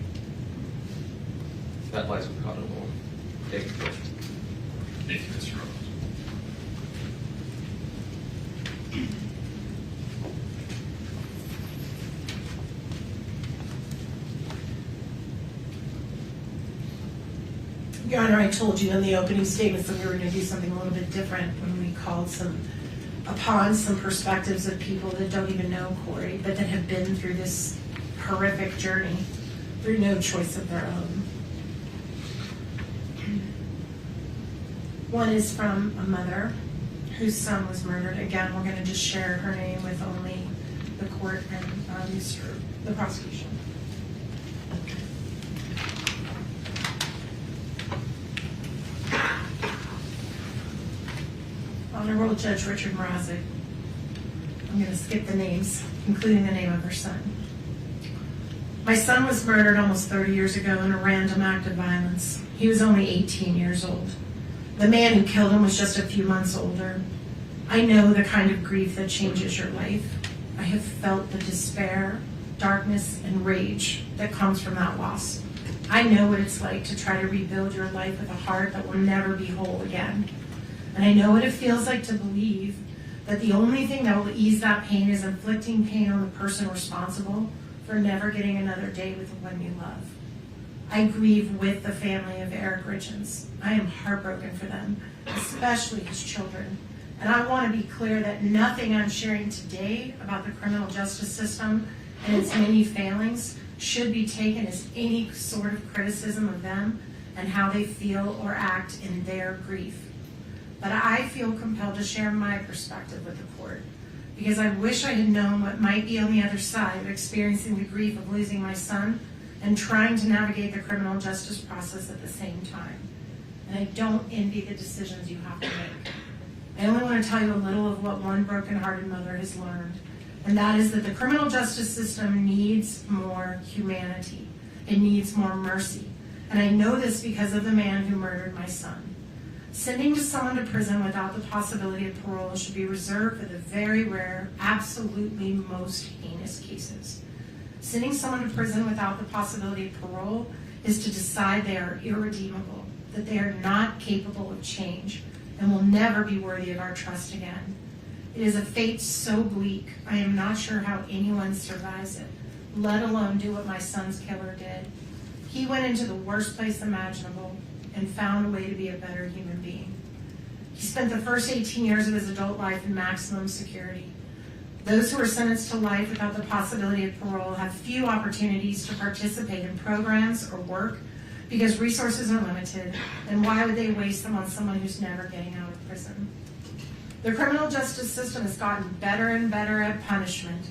That lies with God alone. Thank you, Judge. Thank you, Mr. Rose. Your Honor, I told you in the opening statements that we were going to do something a little bit different when we called upon some perspectives of people that don't even know Kouri, but that have been through this horrific journey through no choice of their own. One is from a mother whose son was murdered. Again, we're going to just share her name with only the court and the prosecution. Honorable Judge Richard Mrazek. I'm going to skip the names, including the name of her son. My son was murdered almost 30 years ago in a random act of violence. He was only 18 years old. The man who killed him was just a few months older. I know the kind of grief that changes your life. I have felt the despair, darkness, and rage that comes from that loss. I know what it's like to try to rebuild your life with a heart that will never be whole again. And I know what it feels like to believe that the only thing that will ease that pain is inflicting pain on the person responsible for never getting another day with the one you love. I grieve with the family of Eric Richens. I am heartbroken for them, especially his children. And I want to be clear that nothing I'm sharing today about the criminal justice system and its many failings should be taken as any sort of criticism of them and how they feel or act in their grief. But I feel compelled to share my perspective with the court because I wish I had known what might be on the other side of experiencing the grief of losing my son and trying to navigate the criminal justice process at the same time. And I don't envy the decisions you have to make. I only want to tell you a little of what one broken-hearted mother has learned, and that is that the criminal justice system needs more humanity. It needs more mercy. And I know this because of the man who murdered my son. Sending someone to prison without the possibility of parole should be reserved for the very rare, absolutely most heinous cases. Sending someone to prison without the possibility of parole is to decide they are irredeemable, that they are not capable of change, and will never be worthy of our trust again. It is a fate so bleak, I am not sure how anyone survives it, let alone do what my son's killer did. He went into the worst place imaginable and found a way to be a better human being. He spent the first 18 years of his adult life in maximum security. Those who are sentenced to life without the possibility of parole have few opportunities to participate in programs or work because resources are limited, and why would they waste them on someone who's never getting out of prison? The criminal justice system has gotten better and better at punishment.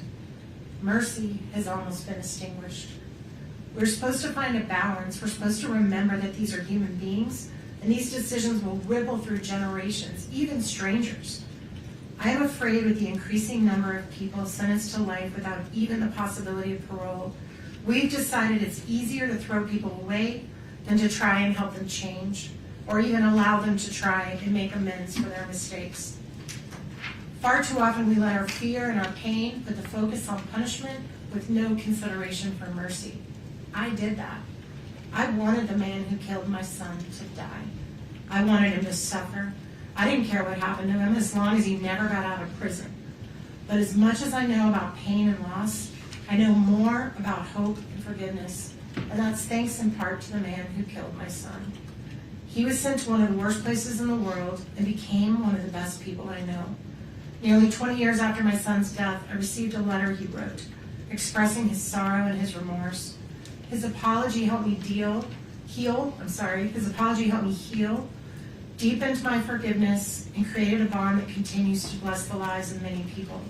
Mercy has almost been extinguished. We're supposed to find a balance. We're supposed to remember that these are human beings, and these decisions will ripple through generations, even strangers. I am afraid with the increasing number of people sentenced to life without even the possibility of parole, we've decided it's easier to throw people away than to try and help them change, or even allow them to try and make amends for their mistakes. Far too often we let our fear and our pain put the focus on punishment with no consideration for mercy. I did that. I wanted the man who killed my son to die. I wanted him to suffer. I didn't care what happened to him as long as he never got out of prison. But as much as I know about pain and loss, I know more about hope and forgiveness, and that's thanks in part to the man who killed my son. He was sent to one of the worst places in the world and became one of the best people I know. Nearly 20 years after my son's death, I received a letter he wrote, expressing his sorrow and his remorse. His apology helped me heal, deepened my forgiveness, and created a bond that continues to bless the lives of many people.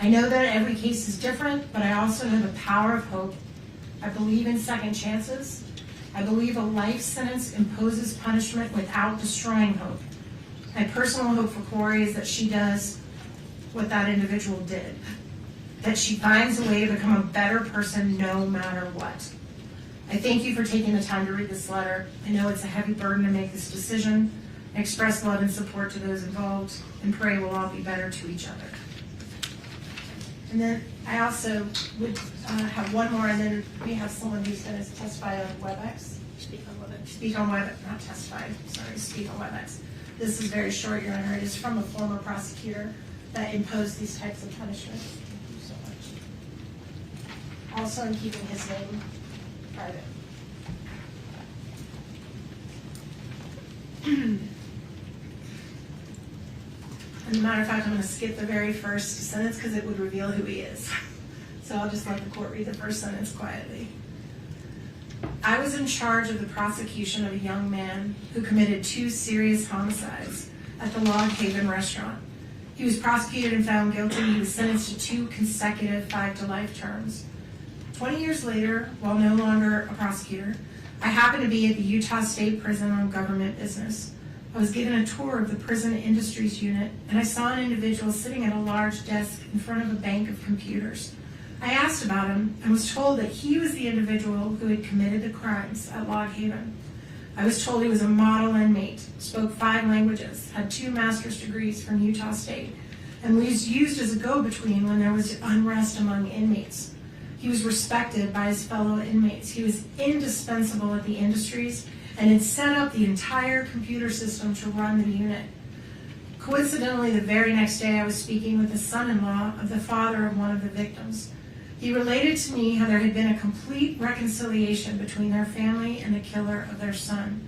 I know that every case is different, but I also know the power of hope. I believe in second chances. I believe a life sentence imposes punishment without destroying hope. My personal hope for Kouri is that she does what that individual did, that she finds a way to become a better person no matter what. I thank you for taking the time to read this letter. I know it's a heavy burden to make this decision. I express love and support to those involved and pray we'll all be better to each other. And then I also would have one more, and then we have someone who's going to testify on WebEx. Speak on WebEx, not testify, sorry, speak on WebEx. This is very short, Your Honor. It is from a former prosecutor that imposed these types of punishments. Thank you so much. Also, in keeping his name private. As a matter of fact, I'm going to skip the very first sentence because it would reveal who he is. So I'll just let the court read the first sentence quietly. I was in charge of the prosecution of a young man who committed 2 serious homicides at the Log Haven restaurant. He was prosecuted and found guilty. He was sentenced to 2 consecutive 5-to-life terms. 20 years later, while no longer a prosecutor, I happened to be at the Utah State Prison on government business. I was given a tour of the prison industries unit, and I saw an individual sitting at a large desk in front of a bank of computers. I asked about him and was told that he was the individual who had committed the crimes at Log Haven. I was told he was a model inmate, spoke 5 languages, had 2 master's degrees from Utah State, and was used as a go-between when there was unrest among inmates. He was respected by his fellow inmates. He was indispensable at the industries and had set up the entire computer system to run the unit. Coincidentally, the very next day I was speaking with the son-in-law of the father of one of the victims. He related to me how there had been a complete reconciliation between their family and the killer of their son.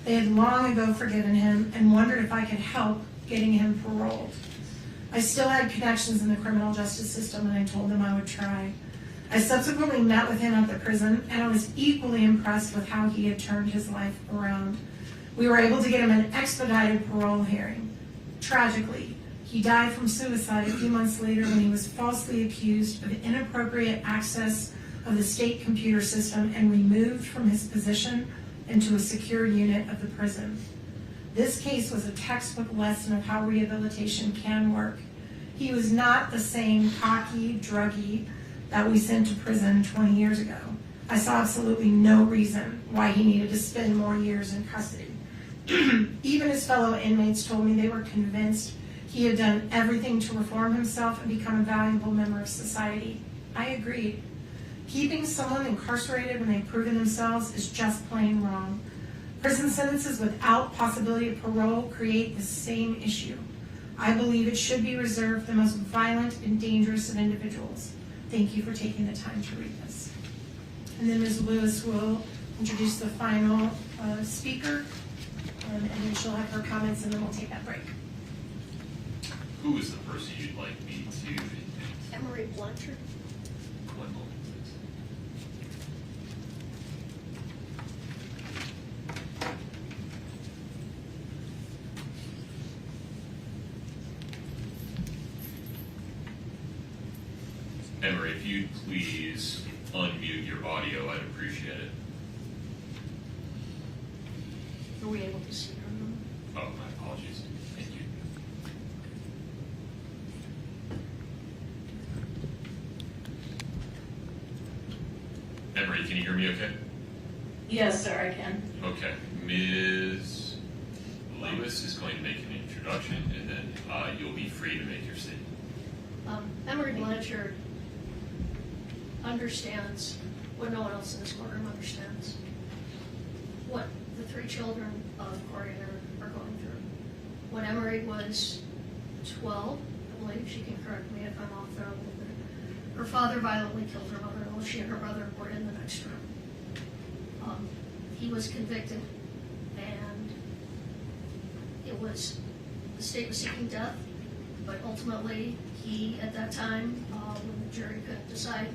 They had long ago forgiven him and wondered if I could help getting him paroled. I still had connections in the criminal justice system, and I told them I would try. I subsequently met with him at the prison, and I was equally impressed with how he had turned his life around. We were able to get him an expedited parole hearing. Tragically, he died from suicide a few months later when he was falsely accused of inappropriate access of the state computer system and removed from his position into a secure unit of the prison. This case was a textbook lesson of how rehabilitation can work. He was not the same cocky druggie that we sent to prison 20 years ago. I saw absolutely no reason why he needed to spend more years in custody. Even his fellow inmates told me they were convinced he had done everything to reform himself and become a valuable member of society. I agreed. Keeping someone incarcerated when they've proven themselves is just plain wrong. Prison sentences without possibility of parole create the same issue. I believe it should be reserved for the most violent and dangerous of individuals. Thank you for taking the time to read this. And then Ms. Lewis will introduce the final speaker, and then she'll have her comments, and then we'll take that break. Who is the person you'd like me to? Emery Blanchard. One moment, please. Emery, if you'd please unmute your audio, I'd appreciate it. Are we able to see her? Oh, my apologies. Thank you. Emery, can you hear me okay? Yes, sir, I can. Okay. Ms. Lewis is going to make an introduction, and then you'll be free to make your statement. Emery Blanchard understands what no one else in this courtroom understands. What the three children of Kouri are going through. When Emery was 12, I believe, she can correct me if I'm off there a little bit, her father violently killed her mother while she and her brother were in the next room. He was convicted, and the state was seeking death, but ultimately he, at that time, when the jury couldn't decide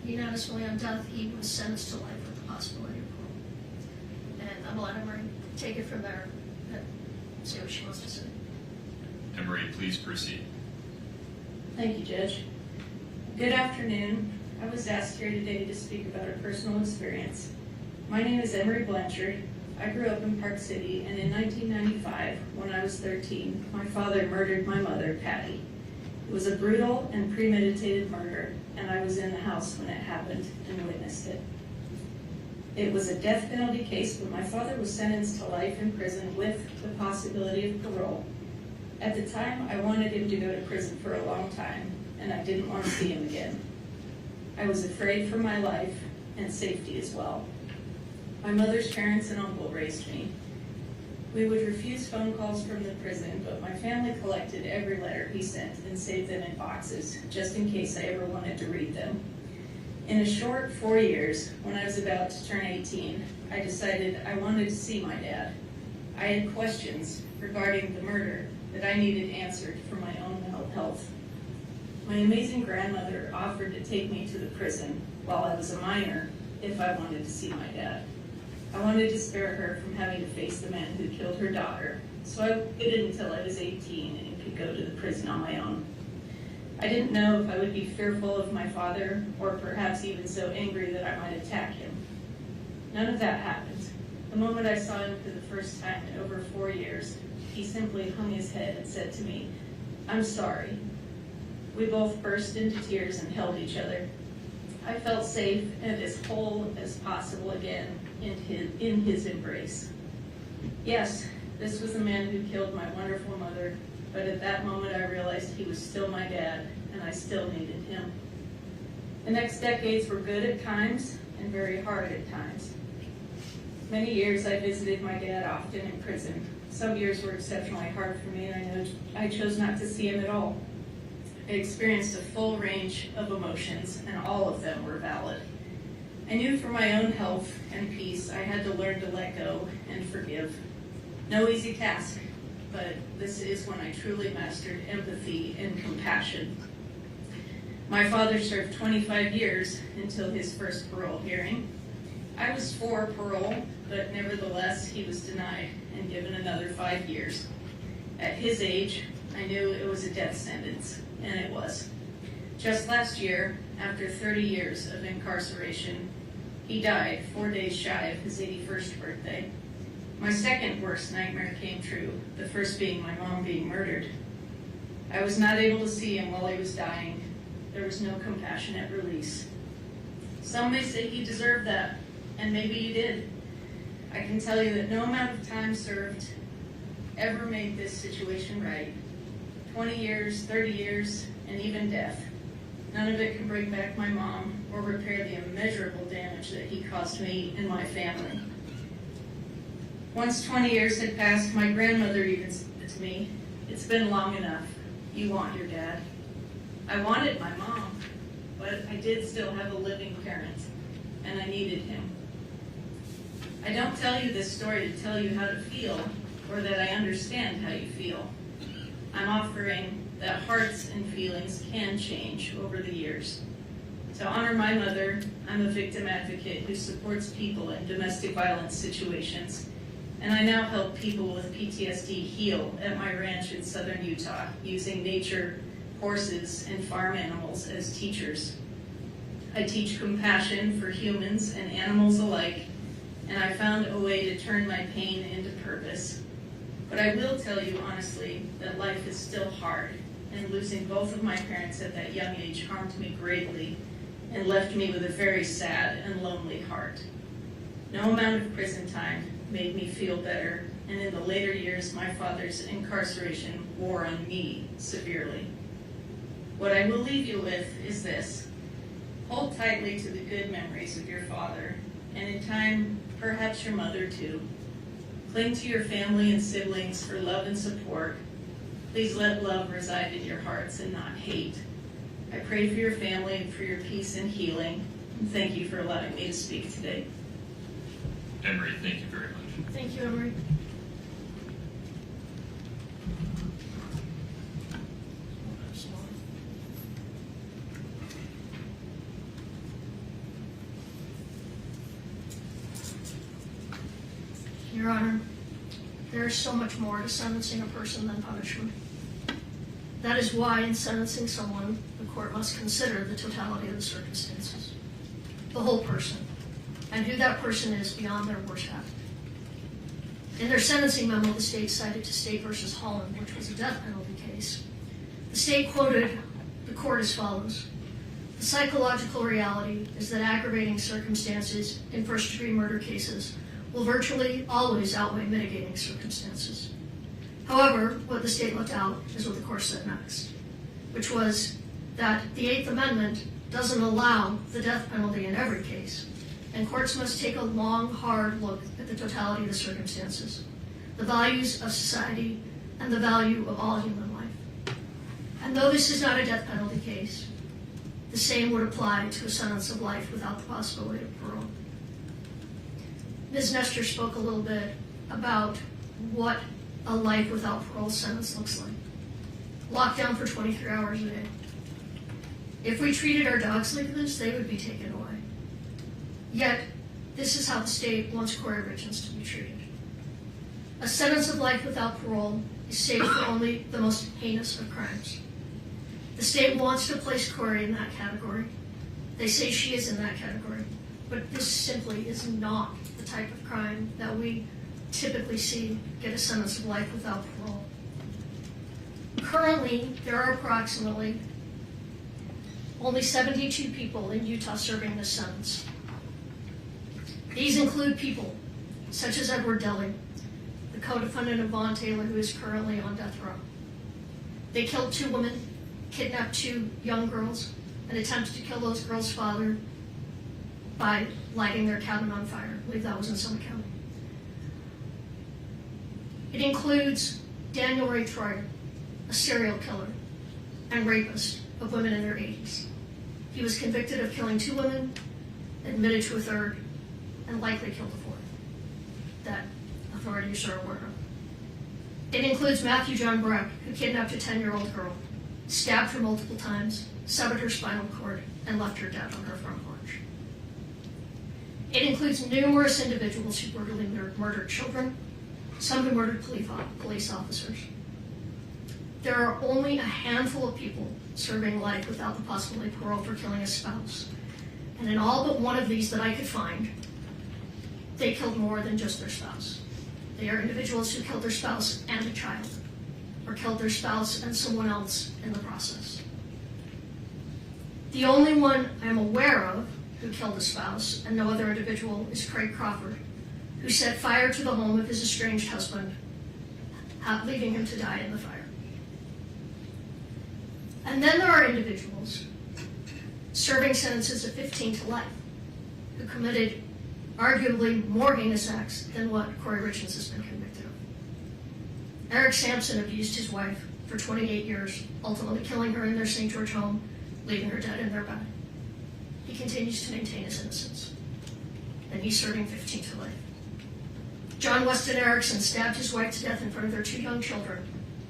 unanimously on death, he was sentenced to life with the possibility of parole. And I'm going to let Emery take it from there and see what she wants to say. Emery, please proceed. Thank you, Judge. Good afternoon. I was asked here today to speak about a personal experience. My name is Emery Blanchard. I grew up in Park City, and in 1995, when I was 13, my father murdered my mother, Patty. It was a brutal and premeditated murder, and I was in the house when it happened and witnessed it. It was a death penalty case, but my father was sentenced to life in prison with the possibility of parole. At the time, I wanted him to go to prison for a long time, and I didn't want to see him again. I was afraid for my life and safety as well. My mother's parents and uncle raised me. We would refuse phone calls from the prison, but my family collected every letter he sent and saved them in boxes, just in case I ever wanted to read them. In a short 4 years, when I was about to turn 18, I decided I wanted to see my dad. I had questions regarding the murder that I needed answered for my own mental health. My amazing grandmother offered to take me to the prison while I was a minor if I wanted to see my dad. I wanted to spare her from having to face the man who killed her daughter, so I waited until I was 18 and could go to the prison on my own. I didn't know if I would be fearful of my father, or perhaps even so angry that I might attack him. None of that happened. The moment I saw him for the first time in over 4 years, he simply hung his head and said to me, "I'm sorry." We both burst into tears and held each other. I felt safe and as whole as possible again in his embrace. Yes, this was the man who killed my wonderful mother, but at that moment I realized he was still my dad, and I still needed him. The next decades were good at times and very hard at times. Many years I visited my dad often in prison. Some years were exceptionally hard for me, and I chose not to see him at all. I experienced a full range of emotions, and all of them were valid. I knew for my own health and peace I had to learn to let go and forgive. No easy task, but this is when I truly mastered empathy and compassion. My father served 25 years until his first parole hearing. I was for parole, but nevertheless he was denied and given another 5 years. At his age, I knew it was a death sentence, and it was. Just last year, after 30 years of incarceration, he died 4 days shy of his 81st birthday. My second worst nightmare came true, the first being my mom being murdered. I was not able to see him while he was dying. There was no compassionate release. Some may say he deserved that, and maybe he did. I can tell you that no amount of time served ever made this situation right. 20 years, 30 years, and even death. None of it can bring back my mom or repair the immeasurable damage that he caused me and my family. Once 20 years had passed, my grandmother even said to me, "It's been long enough. You want your dad." I wanted my mom, but I did still have a living parent, and I needed him. I don't tell you this story to tell you how to feel or that I understand how you feel. I'm offering that hearts and feelings can change over the years. To honor my mother, I'm a victim advocate who supports people in domestic violence situations, and I now help people with PTSD heal at my ranch in southern Utah using nature, horses, and farm animals as teachers. I teach compassion for humans and animals alike, and I found a way to turn my pain into purpose. But I will tell you honestly that life is still hard, and losing both of my parents at that young age harmed me greatly and left me with a very sad and lonely heart. No amount of prison time made me feel better, and in the later years my father's incarceration wore on me severely. What I will leave you with is this: hold tightly to the good memories of your father, and in time, perhaps your mother too. Cling to your family and siblings for love and support. Please let love reside in your hearts and not hate. I pray for your family and for your peace and healing, and thank you for allowing me to speak today. Emery, thank you very much. Thank you, Emery. Your Honor, there is so much more to sentencing a person than punishment. That is why in sentencing someone, the court must consider the totality of the circumstances, the whole person, and who that person is beyond their worst habit. In their sentencing memo, the state cited to State v. Holland, which was a death penalty case. The state quoted the court as follows: "The psychological reality is that aggravating circumstances in first-degree murder cases will virtually always outweigh mitigating circumstances." However, what the state left out is what the court said next, which was that the Eighth Amendment doesn't allow the death penalty in every case, and courts must take a long, hard look at the totality of the circumstances, the values of society, and the value of all human life. And though this is not a death penalty case, the same would apply to a sentence of life without the possibility of parole. Ms. Nestor spoke a little bit about what a life without parole sentence looks like. Locked down for 23 hours a day. If we treated our dogs like this, they would be taken away. Yet, this is how the state wants Kouri Richins to be treated. A sentence of life without parole is safe for only the most heinous of crimes. The state wants to place Kouri in that category. They say she is in that category, but this simply is not the type of crime that we typically see get a sentence of life without parole. Currently, there are approximately only 72 people in Utah serving this sentence. These include people such as Edward Deli, the co-defendant of Vaughn Taylor, who is currently on death row. They killed 2 women, kidnapped 2 young girls, and attempted to kill those girls' father by lighting their cabin on fire. I believe that was in Summit County. It includes Daniel Ray Troyer, a serial killer and rapist of women in their 80s. He was convicted of killing 2 women, admitted to a 3rd, and likely killed a 4th. That authorities are aware of. It includes Matthew John Breck, who kidnapped a 10-year-old girl, stabbed her multiple times, severed her spinal cord, and left her dead on her front porch. It includes numerous individuals who brutally murdered children, some who murdered police officers. There are only a handful of people serving life without the possibility of parole for killing a spouse. And in all but one of these that I could find, they killed more than just their spouse. They are individuals who killed their spouse and a child, or killed their spouse and someone else in the process. The only one I'm aware of who killed a spouse and no other individual is Craig Crawford, who set fire to the home of his estranged husband, leaving him to die in the fire. And then there are individuals serving sentences of 15 to life who committed arguably more heinous acts than what Kouri Richins has been convicted of. Eric Sampson abused his wife for 28 years, ultimately killing her in their St. George home, leaving her dead in their bed. He continues to maintain his innocence, and he's serving 15 to life. John Weston Erickson stabbed his wife to death in front of their 2 young children,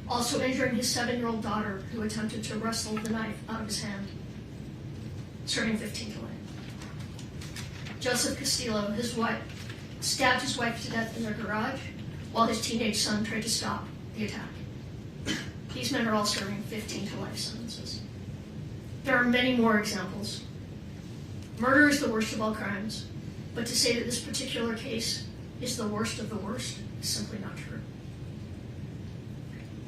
also injuring his 7-year-old daughter, who attempted to wrestle the knife out of his hand, serving 15 to life. Joseph Castillo, his wife, stabbed his wife to death in their garage while his teenage son tried to stop the attack. These men are all serving 15 to life sentences. There are many more examples. Murder is the worst of all crimes, but to say that this particular case is the worst of the worst is simply not true.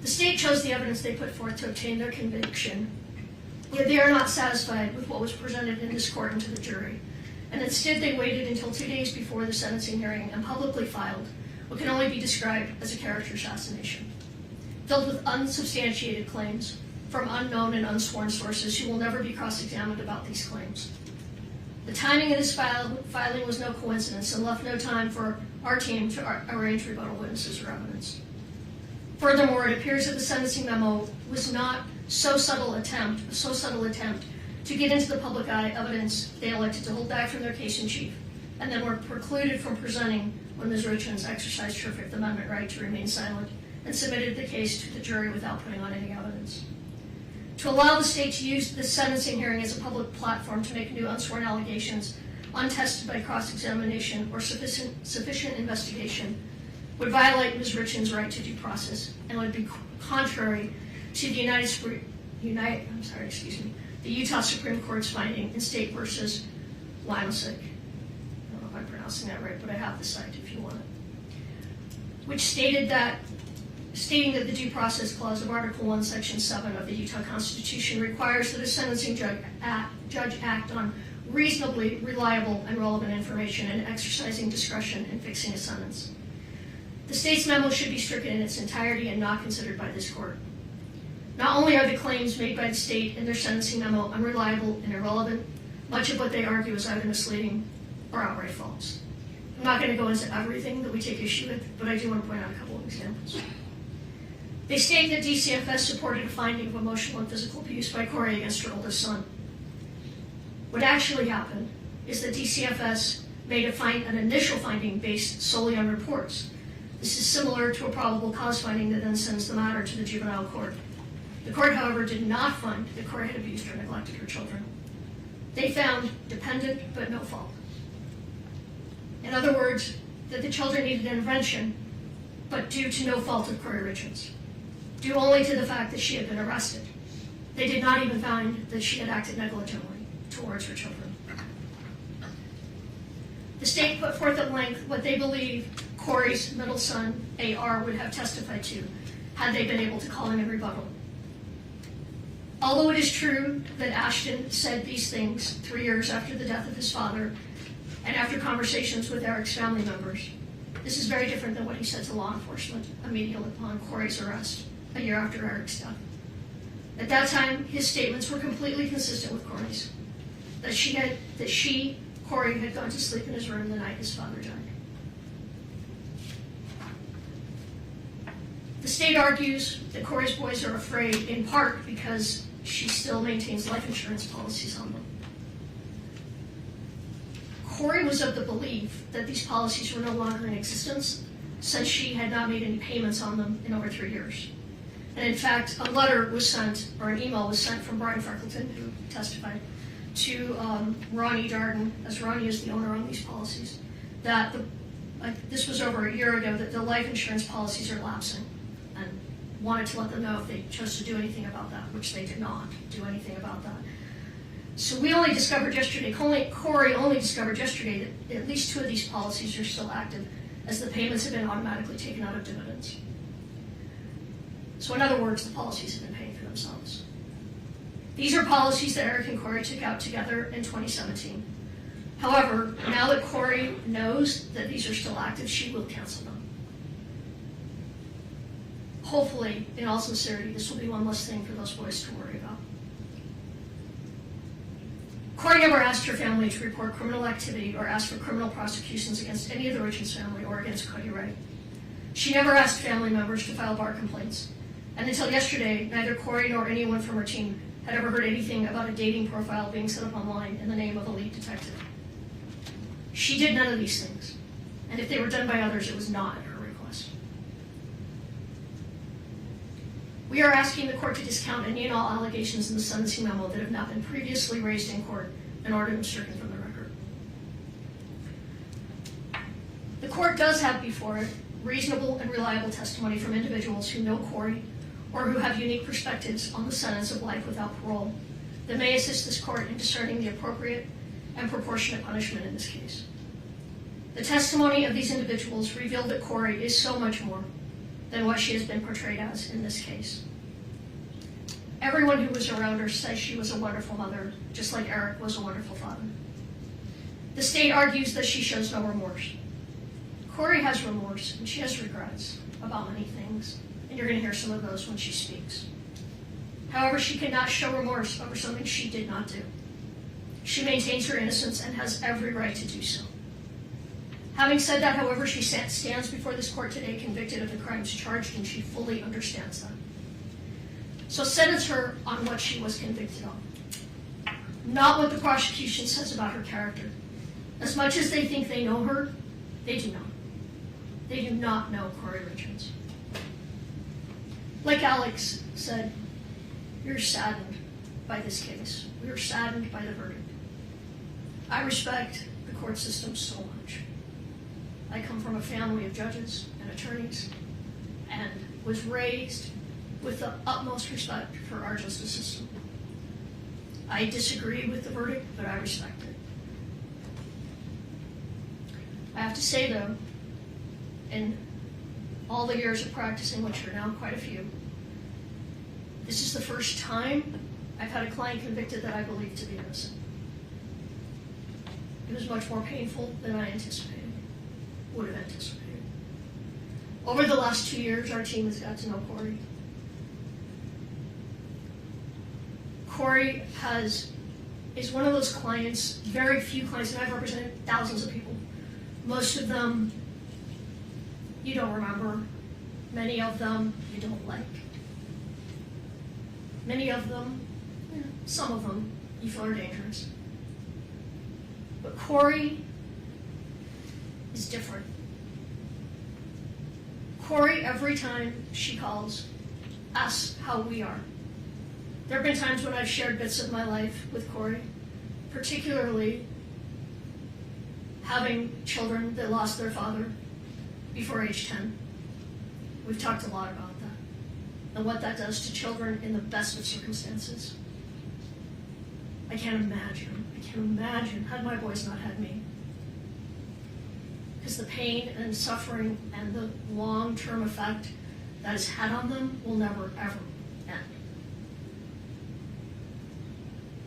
The state chose the evidence they put forth to obtain their conviction, yet they are not satisfied with what was presented in this court and to the jury, and instead they waited until 2 days before the sentencing hearing and publicly filed what can only be described as a character assassination, filled with unsubstantiated claims from unknown and unsworn sources who will never be cross-examined about these claims. The timing of this filing was no coincidence and left no time for our team to arrange rebuttal witnesses or evidence. Furthermore, it appears that the sentencing memo was not a so subtle attempt to get into the public eye evidence they elected to hold back from their case in chief, and then were precluded from presenting when Ms. Richens exercised her Fifth Amendment right to remain silent and submitted the case to the jury without putting on any evidence. To allow the state to use this sentencing hearing as a public platform to make new unsworn allegations untested by cross-examination or sufficient investigation would violate Ms. Richens' right to due process and would be contrary to the the Utah Supreme Court's finding in State versus Limesick. I don't know if I'm pronouncing that right, but I have the cite if you want it. Which stating that the due process clause of Article 1, Section 7 of the Utah Constitution requires that a sentencing judge act on reasonably reliable and relevant information and exercising discretion in fixing a sentence. The state's memo should be stricken in its entirety and not considered by this court. Not only are the claims made by the state in their sentencing memo unreliable and irrelevant, much of what they argue is either misleading or outright false. I'm not going to go into everything that we take issue with, but I do want to point out a couple of examples. They state that DCFS supported a finding of emotional and physical abuse by Kouri against her oldest son. What actually happened is that DCFS made an initial finding based solely on reports. This is similar to a probable cause finding that then sends the matter to the juvenile court. The court, however, did not find that Kouri had abused or neglected her children. They found dependent but no fault. In other words, that the children needed intervention, but due to no fault of Kouri Richins, due only to the fact that she had been arrested. They did not even find that she had acted negligently towards her children. The state put forth at length what they believe Kouri's middle son, A.R., would have testified to had they been able to call him in rebuttal. Although it is true that Ashton said these things 3 years after the death of his father and after conversations with Eric's family members, this is very different than what he said to law enforcement immediately upon Kouri's arrest a year after Eric's death. At that time, his statements were completely consistent with Kouri's. That Kouri, had gone to sleep in his room the night his father died. The state argues that Kouri's boys are afraid in part because she still maintains life insurance policies on them. Kouri was of the belief that these policies were no longer in existence since she had not made any payments on them in over 3 years. And in fact, a letter was sent, or an email was sent from Brian Freckleton, who testified, to Ronnie Darden, as Ronnie is the owner on these policies, that this was over a year ago, that the life insurance policies are lapsing, and wanted to let them know if they chose to do anything about that, which they did not do anything about that. So we only discovered yesterday, Kouri only discovered yesterday that at least 2 of these policies are still active, as the payments have been automatically taken out of dividends. So in other words, the policies have been paying for themselves. These are policies that Eric and Kouri took out together in 2017. However, now that Kouri knows that these are still active, she will cancel them. Hopefully, in all sincerity, this will be one less thing for those boys to worry about. Kouri never asked her family to report criminal activity or asked for criminal prosecutions against any of the Richens family or against Cody Ray. She never asked family members to file bar complaints. And until yesterday, neither Kouri nor anyone from her team had ever heard anything about a dating profile being set up online in the name of a lead detective. She did none of these things. And if they were done by others, it was not at her request. We are asking the court to discount any and all allegations in the sentencing memo that have not been previously raised in court in order to be stricken from the record. The court does have before it reasonable and reliable testimony from individuals who know Kouri or who have unique perspectives on the sentence of life without parole that may assist this court in discerning the appropriate and proportionate punishment in this case. The testimony of these individuals revealed that Kouri is so much more than what she has been portrayed as in this case. Everyone who was around her says she was a wonderful mother, just like Eric was a wonderful father. The state argues that she shows no remorse. Kouri has remorse, and she has regrets about many things, and you're going to hear some of those when she speaks. However, she cannot show remorse over something she did not do. She maintains her innocence and has every right to do so. Having said that, however, she stands before this court today convicted of the crimes charged, and she fully understands them. So sentence her on what she was convicted on, not what the prosecution says about her character. As much as they think they know her, they do not. They do not know Kouri Richins. Like Alex said, we're saddened by this case. We are saddened by the verdict. I respect the court system so much. I come from a family of judges and attorneys and was raised with the utmost respect for our justice system. I disagree with the verdict, but I respect it. I have to say, though, in all the years of practicing, which are now quite a few, this is the first time I've had a client convicted that I believe to be innocent. It was much more painful than I anticipated, would have anticipated. Over the last 2 years, our team has got to know Kouri. Kouri is one of those clients, very few clients, and I've represented thousands of people. Most of them you don't remember. Many of them you don't like. Many of them, some of them, you feel are dangerous. But Kouri is different. Kouri, every time she calls, asks how we are. There have been times when I've shared bits of my life with Kouri, particularly having children that lost their father before age 10. We've talked a lot about that and what that does to children in the best of circumstances. I can't imagine had my boys not had me. Because the pain and suffering and the long-term effect that has had on them will never, ever end.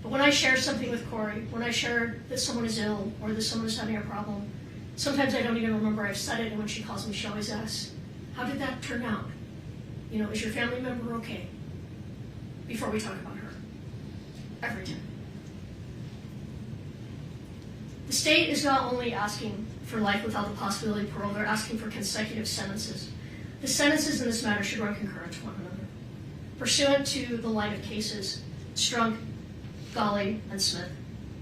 But when I share something with Kouri, when I share that someone is ill or that someone is having a problem, sometimes I don't even remember I've said it, and when she calls me, she always asks, how did that turn out? Is your family member okay? before we talk about her. Every time. The state is not only asking for life without the possibility of parole, they're asking for consecutive sentences. The sentences in this matter should run concurrent to one another. Pursuant to the line of cases, Strunk, Golly, and Smith,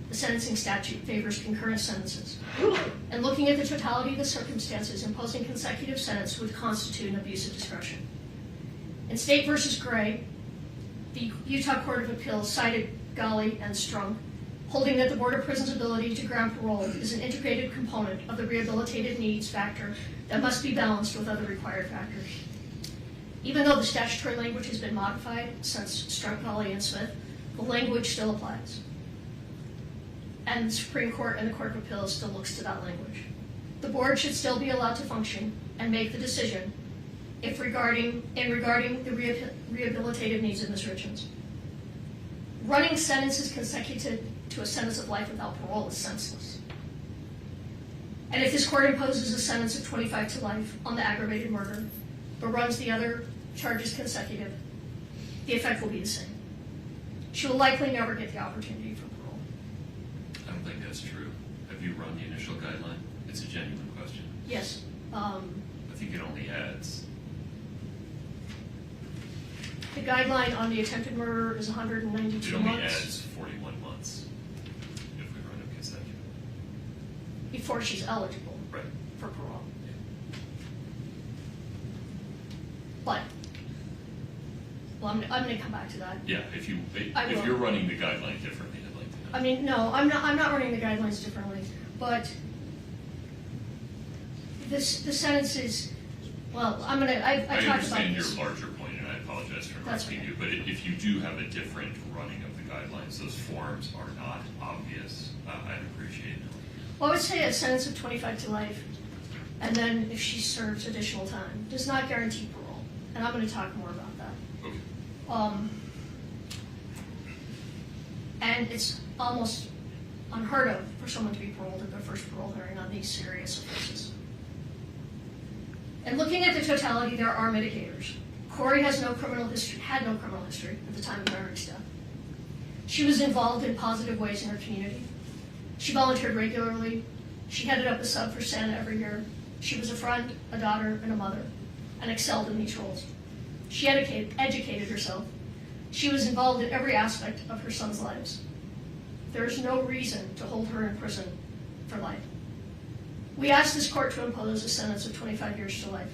the sentencing statute favors concurrent sentences. And looking at the totality of the circumstances, imposing consecutive sentence would constitute an abuse of discretion. In State v. Gray, the Utah Court of Appeals cited Golly and Strunk, holding that the Board of Prisons' ability to grant parole is an integrated component of the rehabilitative needs factor that must be balanced with other required factors. Even though the statutory language has been modified since Strunk, Golly, and Smith, the language still applies. And the Supreme Court and the Court of Appeals still looks to that language. The board should still be allowed to function and make the decision regarding the rehabilitative needs of Ms. Richens. Running sentences consecutive to a sentence of life without parole is senseless. And if this court imposes a sentence of 25 to life on the aggravated murder, but runs the other charges consecutive, the effect will be the same. She will likely never get the opportunity for parole. I don't think that's true. Have you run the initial guideline? It's a genuine question. Yes. I think it only adds. The guideline on the attempted murder is 192 It only months. adds 41 months if we run them consecutive. Before she's eligible Right. for parole. But, well, I'm going to come back to that. Yeah, if I will. you're running the guideline differently, I'd like to know. I mean, no, I'm not running the guidelines differently, but the sentence is, well, I talked about understand this. your larger point, and I apologize for That's interrupting you, but if you do have a different running of the guidelines, those forms are not obvious, I'd appreciate it. Well, I would say a sentence of 25 to life, and then if she serves additional time, does not guarantee parole. And I'm going to talk more about that. Okay. And it's almost unheard of for someone to be paroled at their first parole hearing on these serious offenses. And looking at the totality, there are mitigators. Kouri had no criminal history at the time of Eric's death. She was involved in positive ways in her community. She volunteered regularly. She headed up a sub for Santa every year. She was a friend, a daughter, and a mother, and excelled in these roles. She educated herself. She was involved in every aspect of her son's lives. There is no reason to hold her in prison for life. We asked this court to impose a sentence of 25 years to life.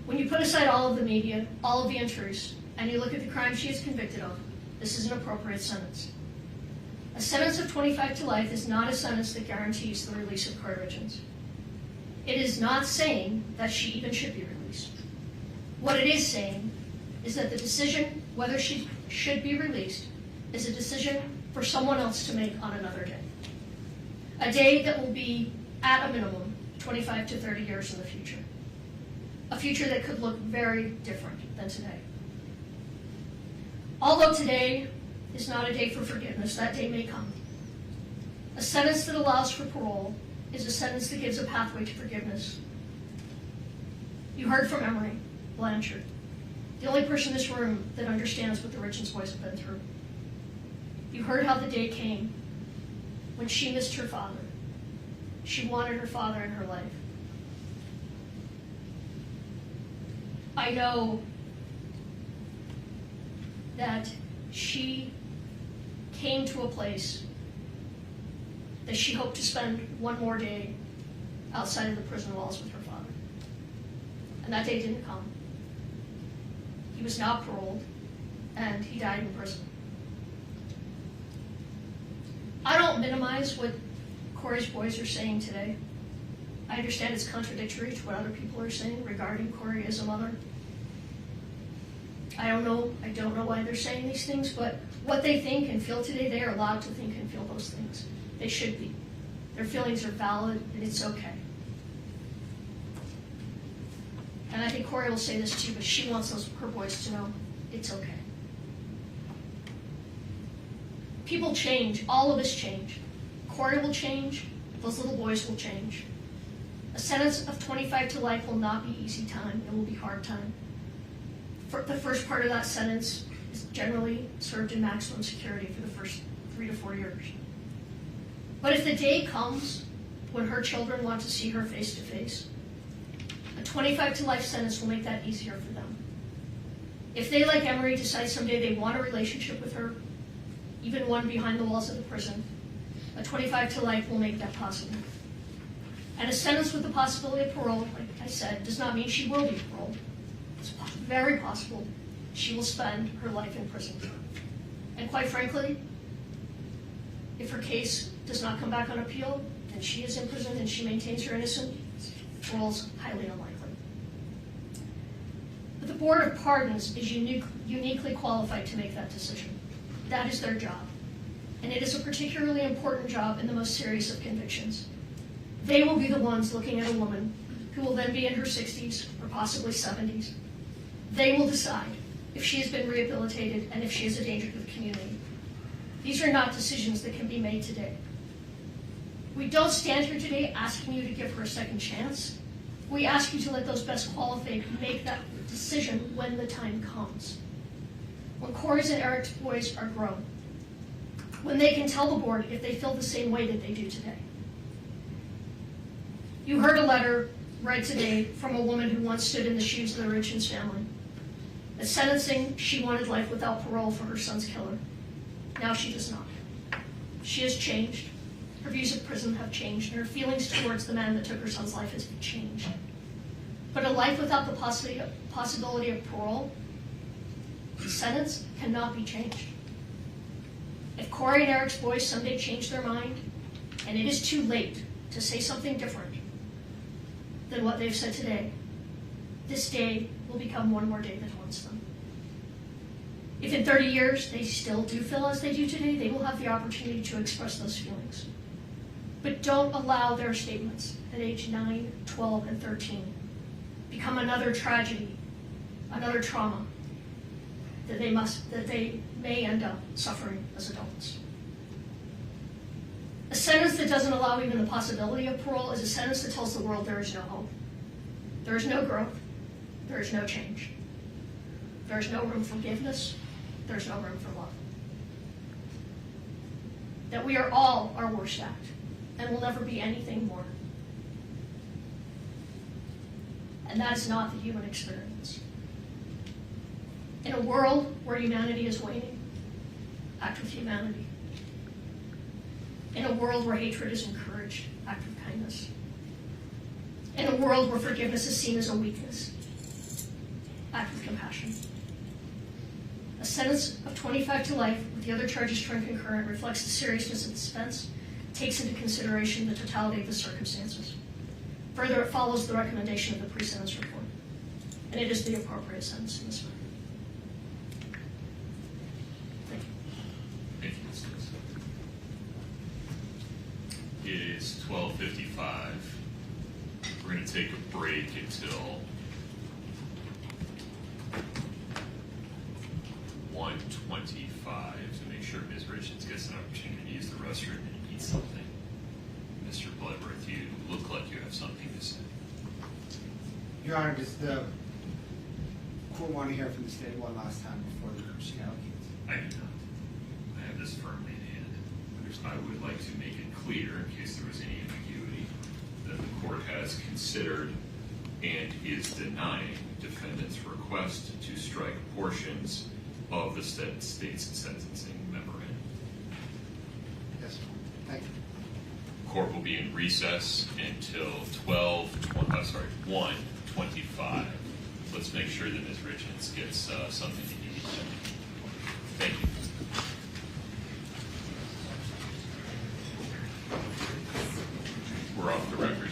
When you put aside all of the media, all of the injuries, and you look at the crime she is convicted of, this is an appropriate sentence. A sentence of 25 to life is not a sentence that guarantees the release of Kouri Richins. It is not saying that she even should be released. What it is saying is that the decision whether she should be released is a decision for someone else to make on another day. A day that will be, at a minimum, 25 to 30 years in the future. A future that could look very different than today. Although today is not a day for forgiveness, that day may come. A sentence that allows for parole is a sentence that gives a pathway to forgiveness. You heard from Emery Blanchard, the only person in this room that understands what the Richens boys have been through. You heard how the day came when she missed her father. She wanted her father in her life. I know that she came to a place that she hoped to spend one more day outside of the prison walls with her father. And that day didn't come. He was not paroled, and he died in prison. I don't minimize what Kouri's boys are saying today. I understand it's contradictory to what other people are saying regarding Kouri as a mother. I don't know why they're saying these things, but what they think and feel today, they are allowed to think and feel those things. They should be. Their feelings are valid, and it's okay. And I think Kouri will say this too, but she wants her boys to know it's okay. People change. All of us change. Kouri will change. Those little boys will change. A sentence of 25 to life will not be easy time. It will be hard time. The first part of that sentence is generally served in maximum security for the first 3 to 4 years. But if the day comes when her children want to see her face to face, a 25 to life sentence will make that easier for them. If they, like Emery, decide someday they want a relationship with her, even one behind the walls of the prison, a 25 to life will make that possible. And a sentence with the possibility of parole, like I said, does not mean she will be paroled. It's very possible she will spend her life in prison. And quite frankly, if her case does not come back on appeal, and she is in prison and she maintains her innocence, parole's highly unlikely. But the Board of Pardons is uniquely qualified to make that decision. That is their job. And it is a particularly important job in the most serious of convictions. They will be the ones looking at a woman who will then be in her 60s or possibly 70s. They will decide if she has been rehabilitated and if she is a danger to the community. These are not decisions that can be made today. We don't stand here today asking you to give her a second chance. We ask you to let those best qualified make that decision when the time comes. When Kouri's and Eric's boys are grown. When they can tell the board if they feel the same way that they do today. You heard a letter read today from a woman who once stood in the shoes of the Richens family. At sentencing, she wanted life without parole for her son's killer. Now she does not. She has changed. Her views of prison have changed, and her feelings towards the man that took her son's life has changed. But a life without the possibility of parole, the sentence cannot be changed. If Kouri and Eric's boys someday change their mind, and it is too late to say something different than what they've said today, this day will become one more day that haunts them. If in 30 years they still do feel as they do today, they will have the opportunity to express those feelings. But don't allow their statements at age 9, 12, and 13 become another tragedy, another trauma that they may end up suffering as adults. A sentence that doesn't allow even the possibility of parole is a sentence that tells the world there is no hope. There is no growth. There is no change. There is no room for forgiveness. There is no room for love. That we are all our worst act and will never be anything more. And that is not the human experience. In a world where humanity is waning, act with humanity. In a world where hatred is encouraged, act with kindness. In a world where forgiveness is seen as a weakness, act with compassion. A sentence of 25 to life with the other charges turned concurrent reflects the seriousness of this offense, takes into consideration the totality of the circumstances. Further, it follows the recommendation of the pre-sentence report, and it is the appropriate sentence in this matter. Thank you. Thank you, Ms. It is 12:55. We're going to take a break until 1:25 to make sure Ms. Richens gets an opportunity to use the restroom and eat something. Mr. Bloodworth, you look like you have something to say. Your Honor, does the court want to hear from the state one last time before the proceed allocates? I do not. I have this firmly in hand. I would like to make it clear, in case there was any ambiguity, that the court has considered and is denying defendant's request to strike portions of the state's sentencing memorandum. Yes, thank you. Court will be in recess until 1:25. Let's make sure that Ms. Richens gets something to eat. Thank you. We're off the record.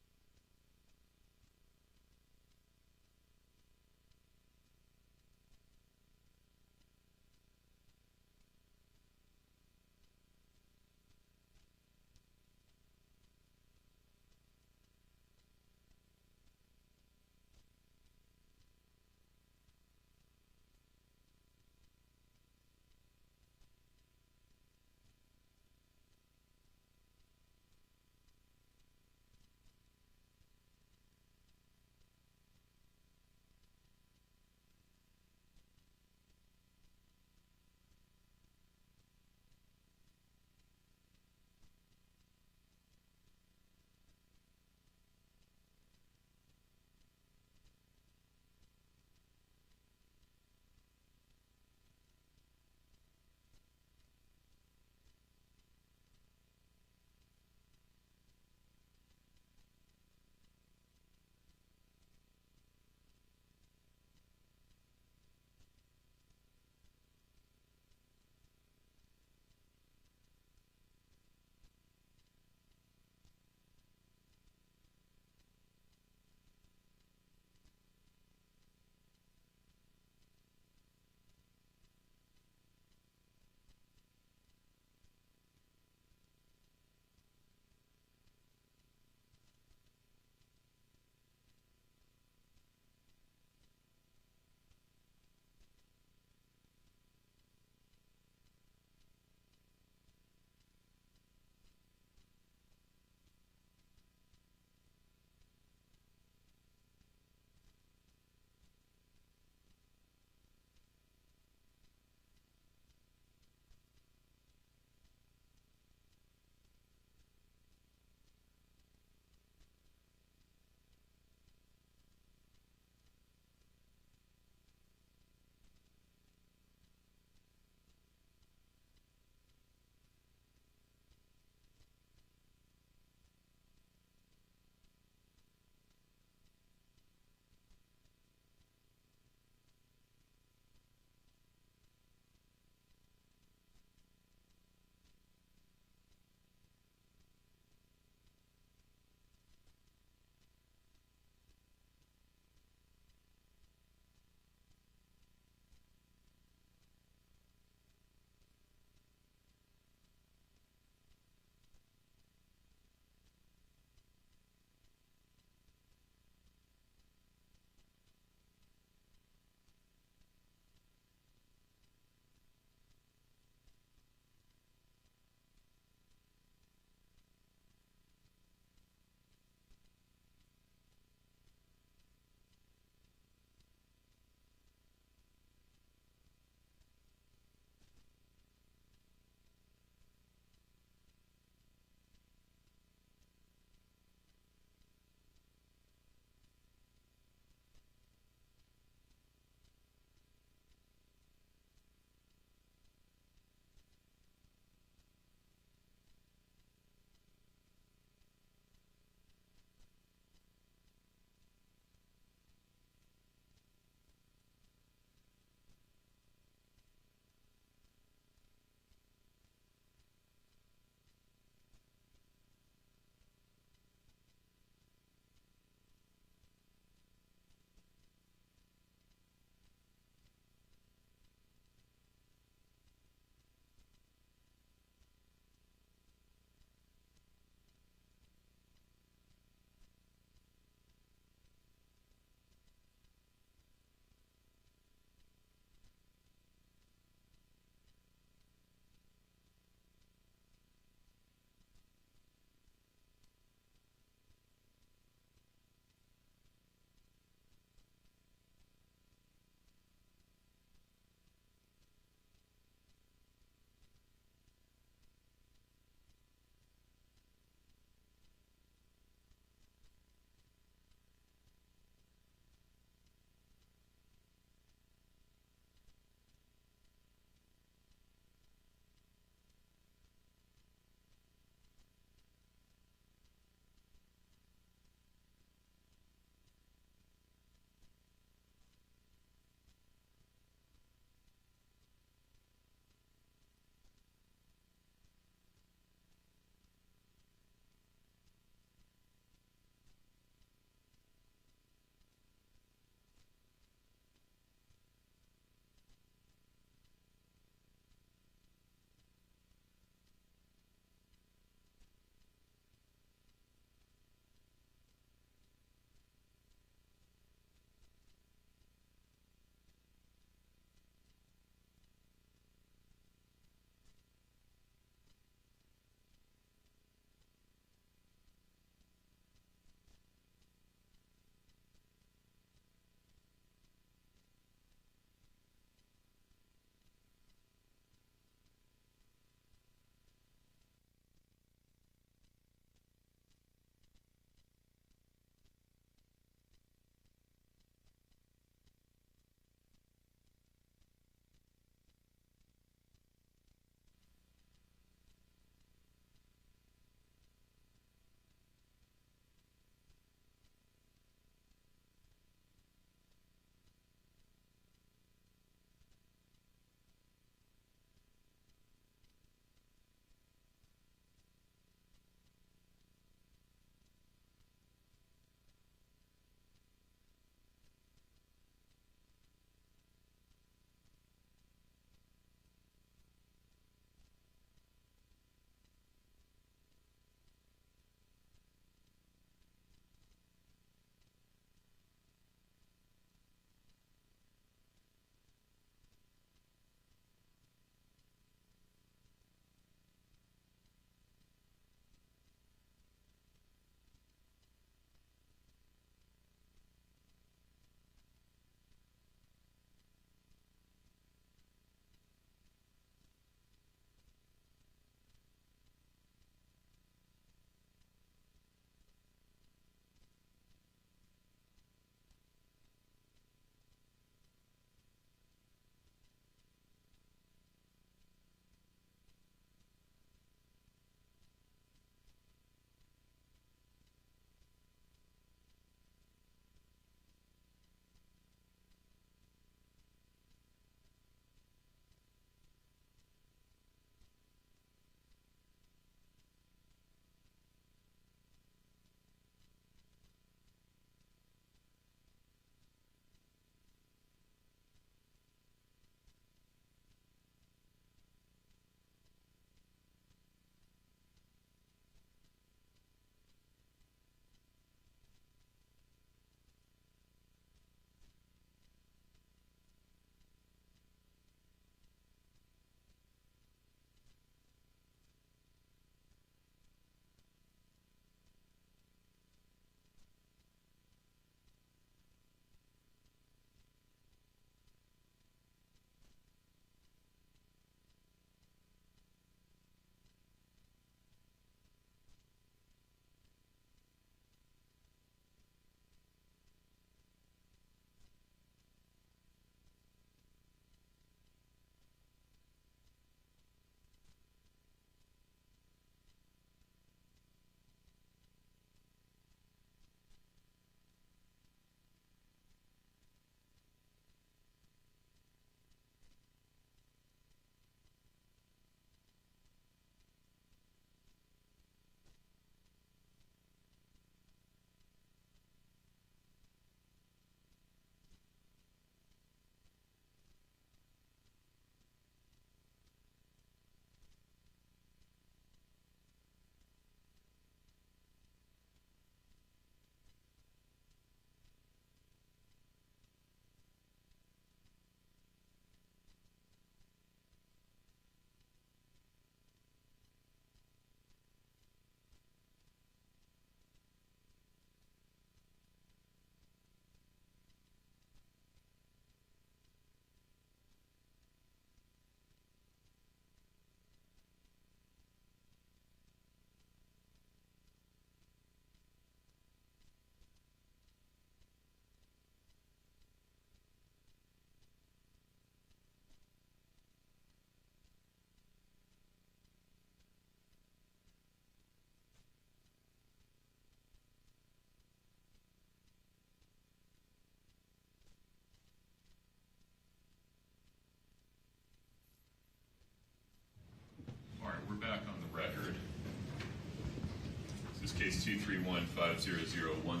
case 231500139.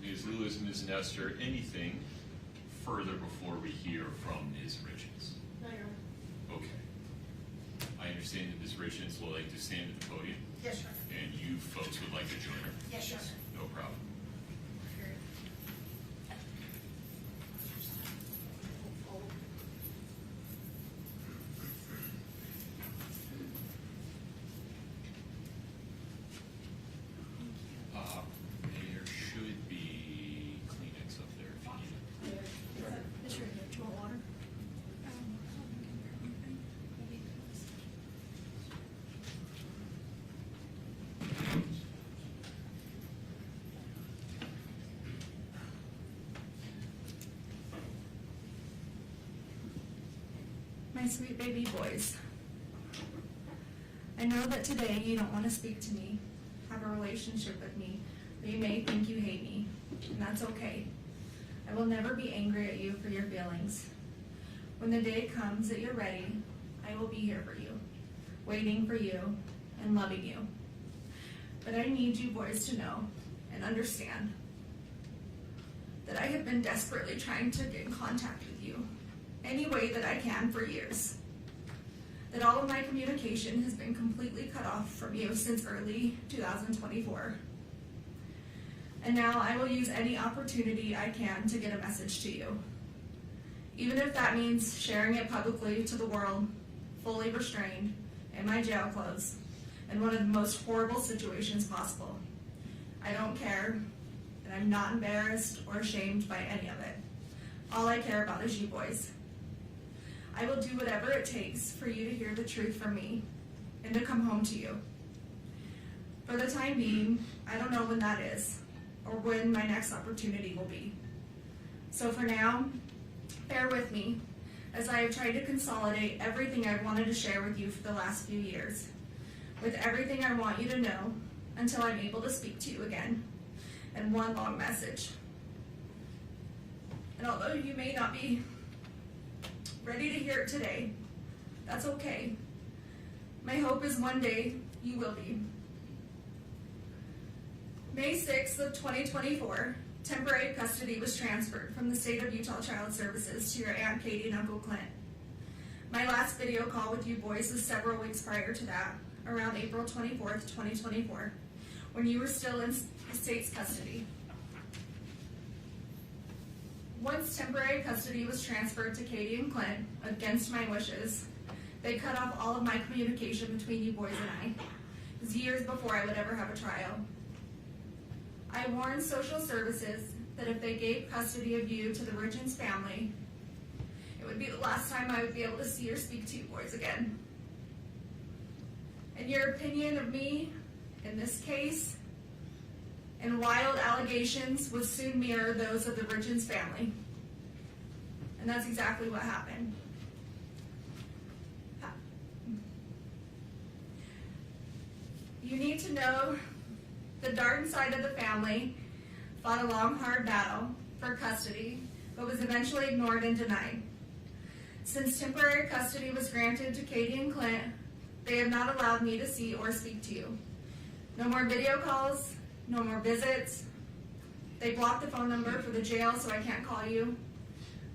Ms. Lewis and Ms. Nestor, anything further before we hear from Ms. Richens? No, Your Honor. Okay. I understand that Ms. Richens will like to stand at the podium. Yes, Your Honor. And you folks would like to join her? Yes, Your Honor. No problem. There should be Kleenex up there if you need it. It's right here. Do you want water? My sweet baby boys, I know that today you don't want to speak to me, have a relationship with me, or you may think you hate me, and that's okay. I will never be angry at you for your feelings. When the day comes that you're ready, I will be here for you, waiting for you, and loving you. But I need you boys to know and understand that I have been desperately trying to get in contact with you any way that I can for years. That all of my communication has been completely cut off from you since early 2024. And now I will use any opportunity I can to get a message to you. Even if that means sharing it publicly to the world, fully restrained, in my jail clothes, in one of the most horrible situations possible. I don't care, and I'm not embarrassed or ashamed by any of it. All I care about is you boys. I will do whatever it takes for you to hear the truth from me and to come home to you. For the time being, I don't know when that is or when my next opportunity will be. So for now, bear with me as I have tried to consolidate everything I've wanted to share with you for the last few years, with everything I want you to know until I'm able to speak to you again, and one long message. And although you may not be ready to hear it today, that's okay. My hope is one day you will be. May 6th of 2024, temporary custody was transferred from the state of Utah Child Services to your Aunt Katie and Uncle Clint. My last video call with you boys was several weeks prior to that, around April 24th, 2024, when you were still in state's custody. Once temporary custody was transferred to Katie and Clint, against my wishes, they cut off all of my communication between you boys and I. It was years before I would ever have a trial. I warned social services that if they gave custody of you to the Richens family, it would be the last time I would be able to see or speak to you boys again. And your opinion of me in this case and wild allegations would soon mirror those of the Richens family. And that's exactly what happened. You need to know the Darden side of the family fought a long, hard battle for custody, but was eventually ignored and denied. Since temporary custody was granted to Katie and Clint, they have not allowed me to see or speak to you. No more video calls, no more visits. They blocked the phone number for the jail so I can't call you.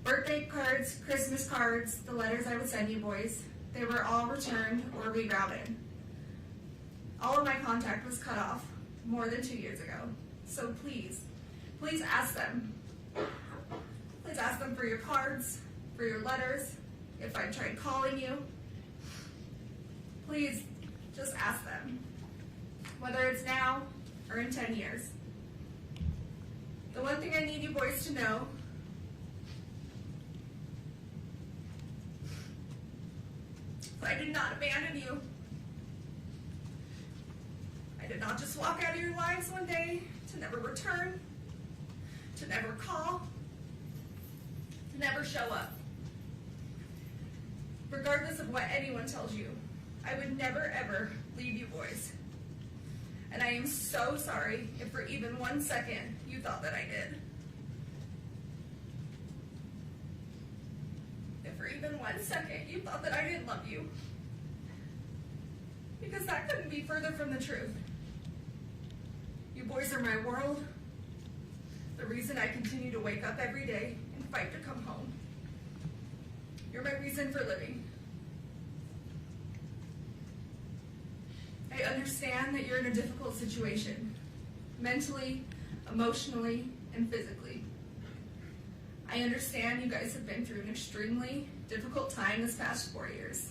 Birthday cards, Christmas cards, the letters I would send you boys, they were all returned or rerouted. All of my contact was cut off more than 2 years ago. So please ask them. Please ask them for your cards, for your letters, if I tried calling you. Please just ask them, whether it's now or in 10 years. The one thing I need you boys to know is I did not abandon you. I did not just walk out of your lives one day to never return, to never call, to never show up. Regardless of what anyone tells you, I would never ever leave you boys. And I am so sorry if for even 1 second you thought that I did. If for even 1 second you thought that I didn't love you. Because that couldn't be further from the truth. You boys are my world, the reason I continue to wake up every day and fight to come home. You're my reason for living. I understand that you're in a difficult situation, mentally, emotionally, and physically. I understand you guys have been through an extremely difficult time this past 4 years.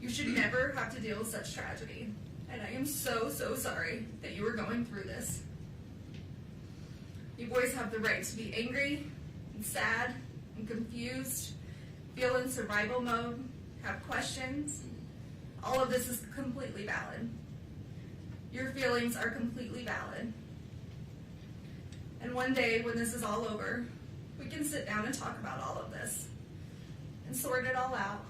You should never have to deal with such tragedy, and I am so sorry that you are going through this. You boys have the right to be angry and sad and confused, feel in survival mode, have questions. All of this is completely valid. Your feelings are completely valid. And one day, when this is all over, we can sit down and talk about all of this and sort it all out.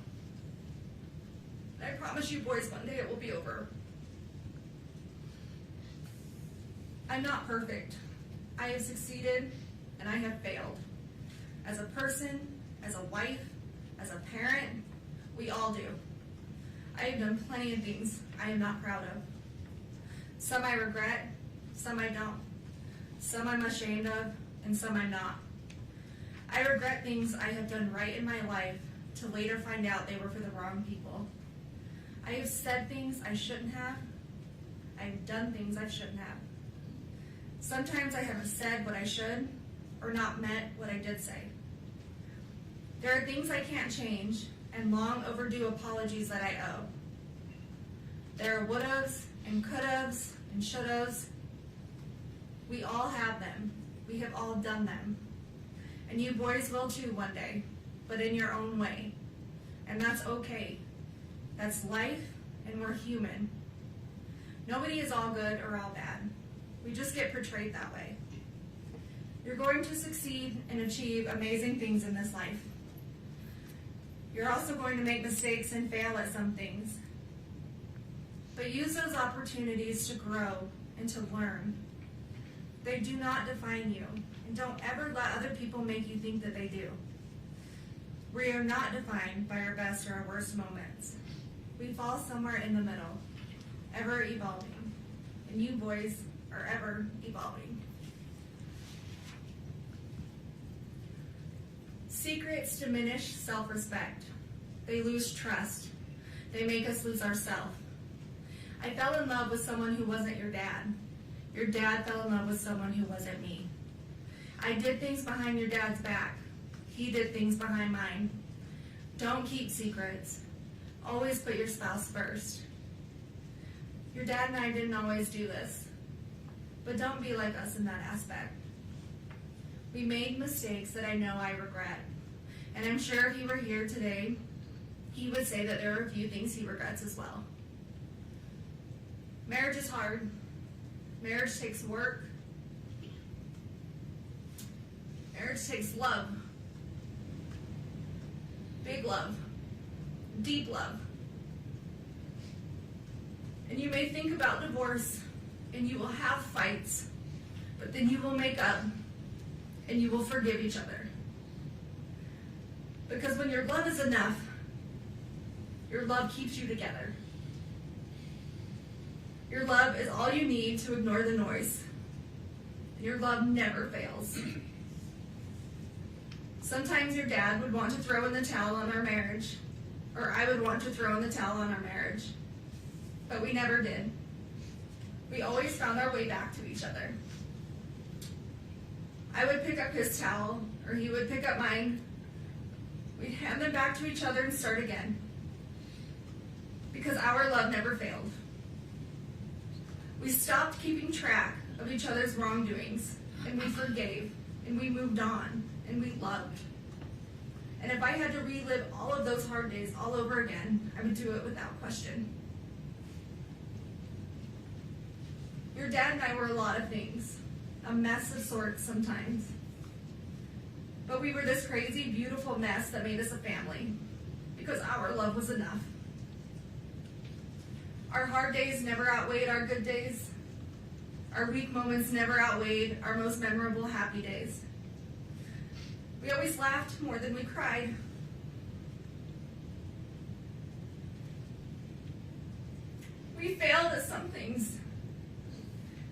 And I promise you boys, one day it will be over. I'm not perfect. I have succeeded and I have failed. As a person, as a wife, as a parent, we all do. I have done plenty of things I am not proud of. Some I regret, some I don't. Some I'm ashamed of, and some I'm not. I regret things I have done right in my life to later find out they were for the wrong people. I have said things I shouldn't have. I have done things I shouldn't have. Sometimes I haven't said what I should, or not meant what I did say. There are things I can't change, and long overdue apologies that I owe. There are would'ves, and could'ves, and should'ves. We all have them. We have all done them. And you boys will too one day, but in your own way. And that's okay. That's life, and we're human. Nobody is all good or all bad. We just get portrayed that way. You're going to succeed and achieve amazing things in this life. You're also going to make mistakes and fail at some things. But use those opportunities to grow and to learn. They do not define you, and don't ever let other people make you think that they do. We are not defined by our best or our worst moments. We fall somewhere in the middle, ever evolving, and you boys are ever evolving. Secrets diminish self-respect. They lose trust. They make us lose ourselves. I fell in love with someone who wasn't your dad. Your dad fell in love with someone who wasn't me. I did things behind your dad's back. He did things behind mine. Don't keep secrets. Always put your spouse first. Your dad and I didn't always do this, but don't be like us in that aspect. We made mistakes that I know I regret, and I'm sure if he were here today, he would say that there are a few things he regrets as well. Marriage is hard. Marriage takes work. Marriage takes love. Big love. Deep love. And you may think about divorce, and you will have fights, but then you will make up, and you will forgive each other. Because when your love is enough, your love keeps you together. Your love is all you need to ignore the noise. And your love never fails. Sometimes your dad would want to throw in the towel on our marriage, or I would want to throw in the towel on our marriage. But we never did. We always found our way back to each other. I would pick up his towel, or he would pick up mine. We'd hand them back to each other and start again. Because our love never failed. We stopped keeping track of each other's wrongdoings, and we forgave, and we moved on, and we loved. And if I had to relive all of those hard days all over again, I would do it without question. Your dad and I were a lot of things, a mess of sorts sometimes. But we were this crazy, beautiful mess that made us a family, because our love was enough. Our hard days never outweighed our good days. Our weak moments never outweighed our most memorable happy days. We always laughed more than we cried. We failed at some things,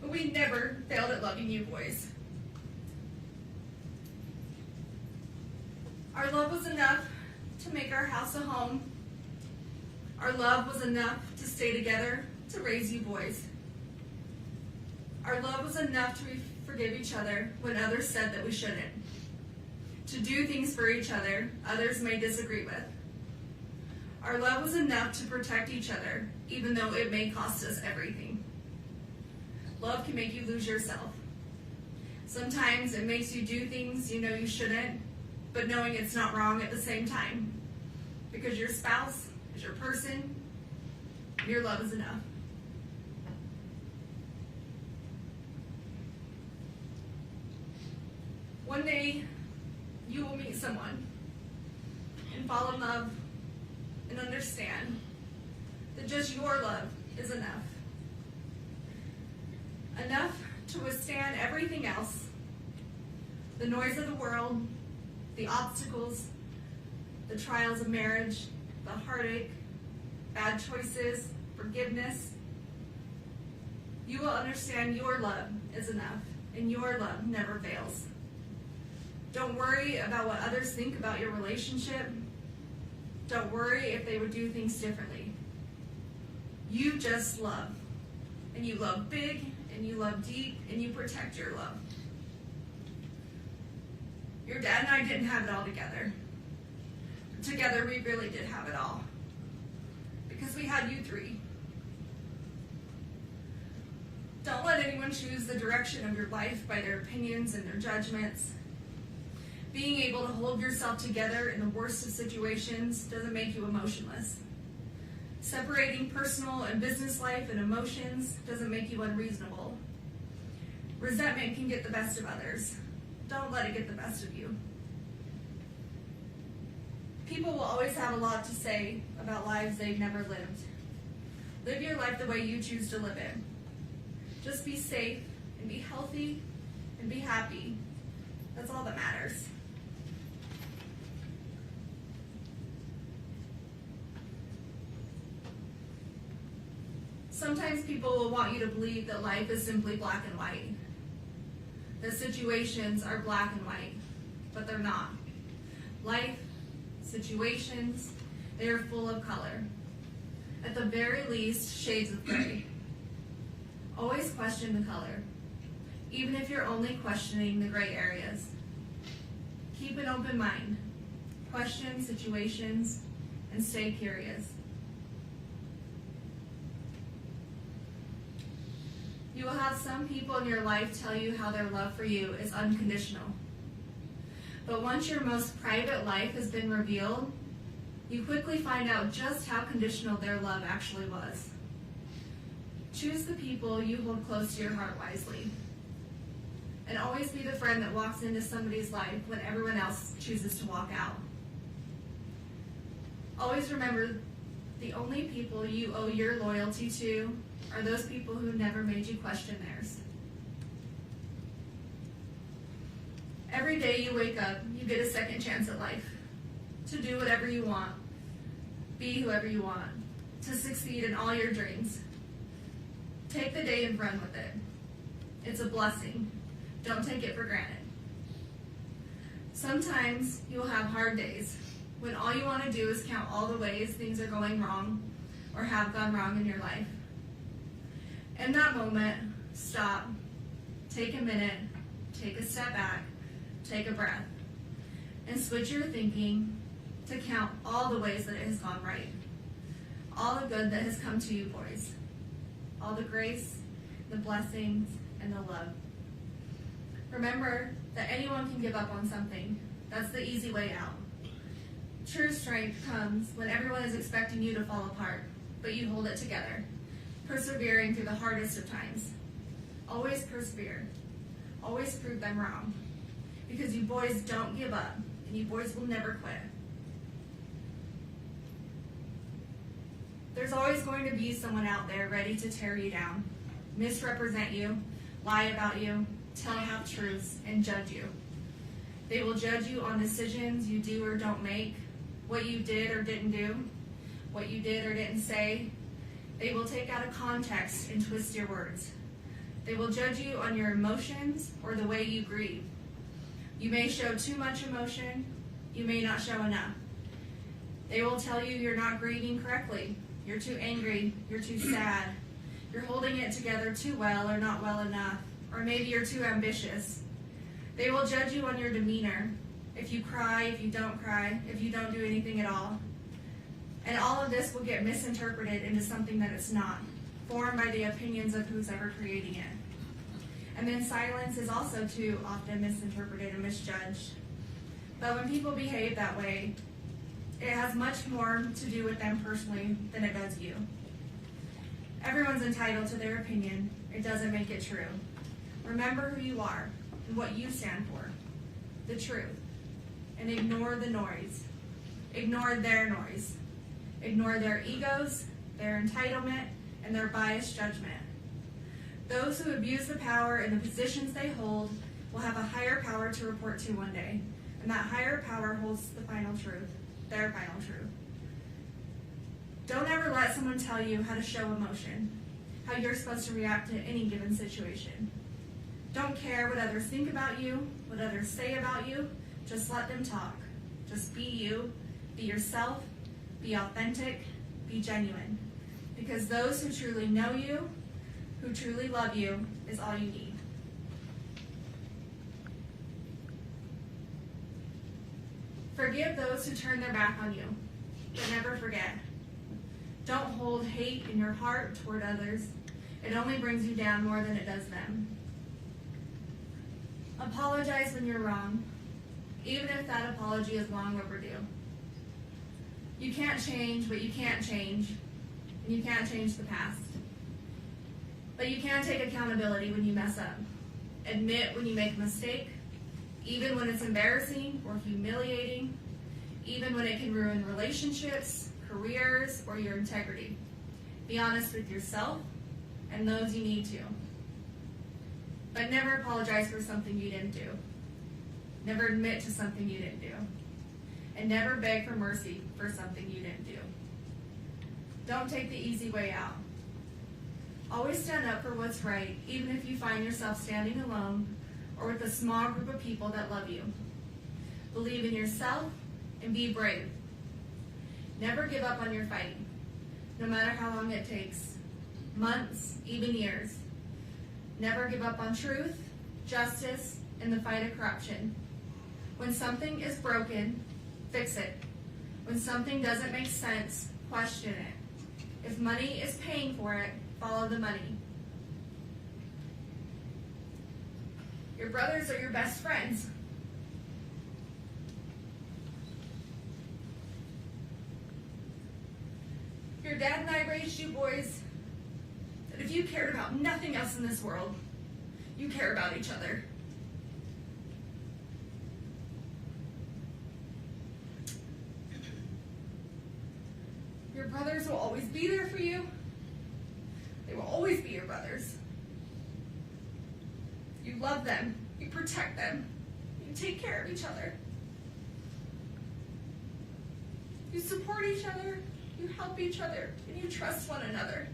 but we never failed at loving you boys. Our love was enough to make our house a home. Our love was enough to stay together to raise you boys. Our love was enough to forgive each other when others said that we shouldn't. To do things for each other others may disagree with. Our love was enough to protect each other, even though it may cost us everything. Love can make you lose yourself. Sometimes it makes you do things you know you shouldn't, but knowing it's not wrong at the same time. Because your spouse is your person, your love is enough. One day, you will meet someone and fall in love and understand that just your love is enough. Enough to withstand everything else, the noise of the world, the obstacles, the trials of marriage, the heartache, bad choices, forgiveness. You will understand your love is enough, and your love never fails. Don't worry about what others think about your relationship. Don't worry if they would do things differently. You just love. And you love big, and you love deep, and you protect your love. Your dad and I didn't have it all together. Together we really did have it all. Because we had you three. Don't let anyone choose the direction of your life by their opinions and their judgments. Being able to hold yourself together in the worst of situations doesn't make you emotionless. Separating personal and business life and emotions doesn't make you unreasonable. Resentment can get the best of others. Don't let it get the best of you. People will always have a lot to say about lives they've never lived. Live your life the way you choose to live it. Just be safe and be healthy and be happy. That's all that matters. Sometimes people will want you to believe that life is simply black and white. That situations are black and white, but they're not. Life, situations, they are full of color. At the very least, shades of gray. Always question the color, even if you're only questioning the gray areas. Keep an open mind. Question situations and stay curious. You will have some people in your life tell you how their love for you is unconditional. But once your most private life has been revealed, you quickly find out just how conditional their love actually was. Choose the people you hold close to your heart wisely. And always be the friend that walks into somebody's life when everyone else chooses to walk out. Always remember, the only people you owe your loyalty to are those people who never made you question theirs. Every day you wake up, you get a second chance at life. To do whatever you want. Be whoever you want. To succeed in all your dreams. Take the day and run with it. It's a blessing. Don't take it for granted. Sometimes you will have hard days when all you want to do is count all the ways things are going wrong or have gone wrong in your life. In that moment, stop, take a minute, take a step back, take a breath, and switch your thinking to count all the ways that it has gone right. All the good that has come to you, boys. All the grace, the blessings, and the love. Remember that anyone can give up on something. That's the easy way out. True strength comes when everyone is expecting you to fall apart, but you hold it together, persevering through the hardest of times. Always persevere. Always prove them wrong. Because you boys don't give up, and you boys will never quit. There's always going to be someone out there ready to tear you down, misrepresent you, lie about you, tell half-truths, and judge you. They will judge you on decisions you do or don't make, what you did or didn't do, what you did or didn't say. They will take out of context and twist your words. They will judge you on your emotions or the way you grieve. You may show too much emotion, you may not show enough. They will tell you you're not grieving correctly, you're too angry, you're too sad, you're holding it together too well or not well enough, or maybe you're too ambitious. They will judge you on your demeanor, if you cry, if you don't cry, if you don't do anything at all. And all of this will get misinterpreted into something that it's not, formed by the opinions of who's ever creating it. And then silence is also too often misinterpreted and misjudged. But when people behave that way, it has much more to do with them personally than it does you. Everyone's entitled to their opinion. It doesn't make it true. Remember who you are and what you stand for, the truth, and ignore the noise. Ignore their noise. Ignore their egos, their entitlement, and their biased judgment. Those who abuse the power and the positions they hold will have a higher power to report to one day, and that higher power holds the final truth, their final truth. Don't ever let someone tell you how to show emotion, how you're supposed to react to any given situation. Don't care what others think about you, what others say about you, just let them talk. Just be you, be yourself, be authentic, be genuine. Because those who truly know you, who truly love you, is all you need. Forgive those who turn their back on you, but never forget. Don't hold hate in your heart toward others. It only brings you down more than it does them. Apologize when you're wrong, even if that apology is long overdue. You can't change what you can't change, and you can't change the past. But you can take accountability when you mess up. Admit when you make a mistake, even when it's embarrassing or humiliating, even when it can ruin relationships, careers, or your integrity. Be honest with yourself and those you need to. But never apologize for something you didn't do. Never admit to something you didn't do. And never beg for mercy for something you didn't do. Don't take the easy way out. Always stand up for what's right, even if you find yourself standing alone or with a small group of people that love you. Believe in yourself and be brave. Never give up on your fight, no matter how long it takes. Months, even years. Never give up on truth, justice, and the fight of corruption. When something is broken, fix it. When something doesn't make sense, question it. If money is paying for it, follow the money. Your brothers are your best friends. Your dad and I raised you boys that if you cared about nothing else in this world, you care about each other. Your brothers will always be there for you. They will always be your brothers. You love them. You protect them. You take care of each other. You support each other. You help each other. And you trust one another.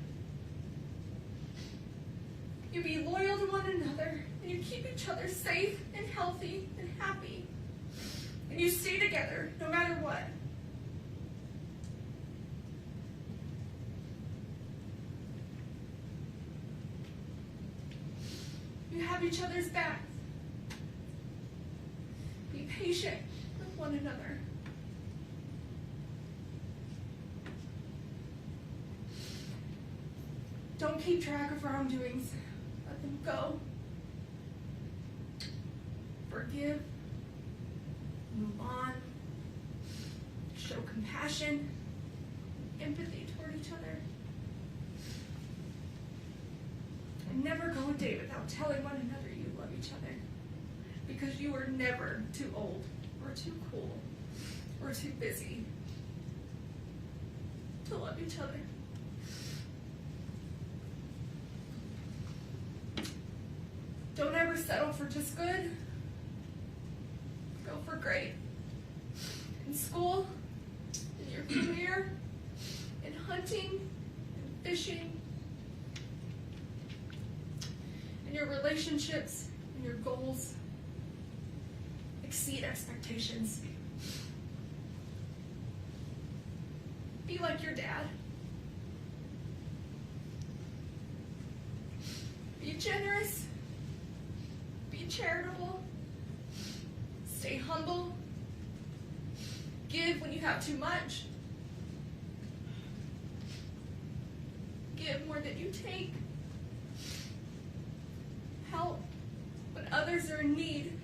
You be loyal to one another. And you keep each other safe and healthy and happy. And you stay together no matter what. You have each other's backs. Be patient with one another. Don't keep track of wrongdoings. Let them go. Forgive. Move on. Show compassion, empathy toward each other. And never go a day without telling one another you love each other. Because you are never too old, or too cool, or too busy to love each other. Don't ever settle for just good. Go for great. In school, in your career, in hunting, in fishing, relationships and your goals exceed expectations. Be like your dad. Be generous. Be charitable. Stay humble. Give when you have too much. Give more than you take. Help when others are in need.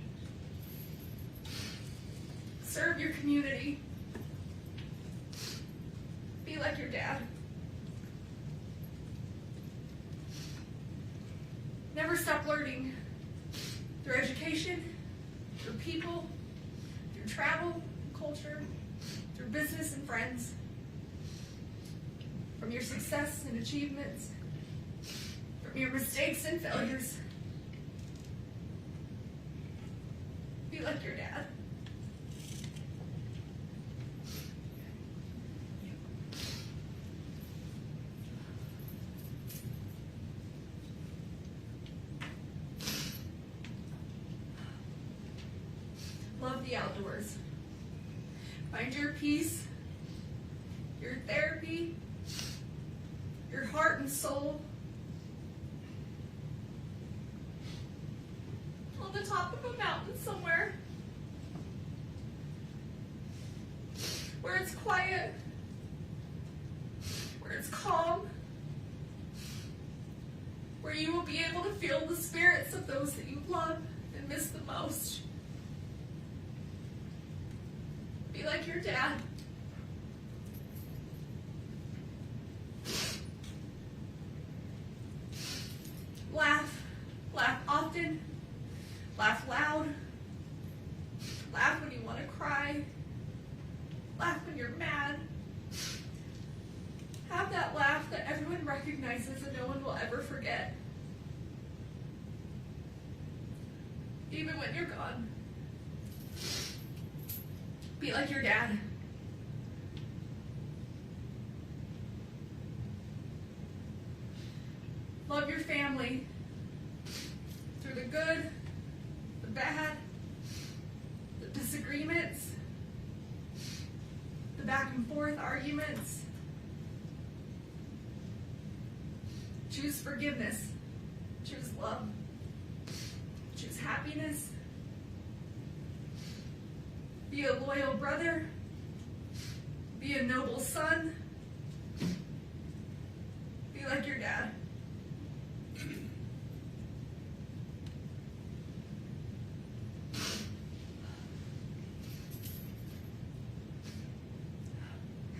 Serve your community. Be like your dad. Never stop learning through education, through people, through travel, culture, through business and friends, from your success and achievements, from your mistakes and failures. Be like your dad. Love the outdoors. Find your peace, your therapy, your heart and soul on the top of a mountain somewhere where it's quiet, where it's calm, where you will be able to feel the spirits of those that you love and miss the most. Be like your dad. Laugh. Laugh often. Laugh loud. Laugh when you want to cry. Laugh when you're mad. Have that laugh that everyone recognizes and no one will ever forget. Even when you're gone. Be like your dad. Love your family through the good, the bad, the disagreements, the back and forth arguments. Choose forgiveness. Choose love. Choose happiness. Be a loyal brother. Be a noble son. Be like your dad.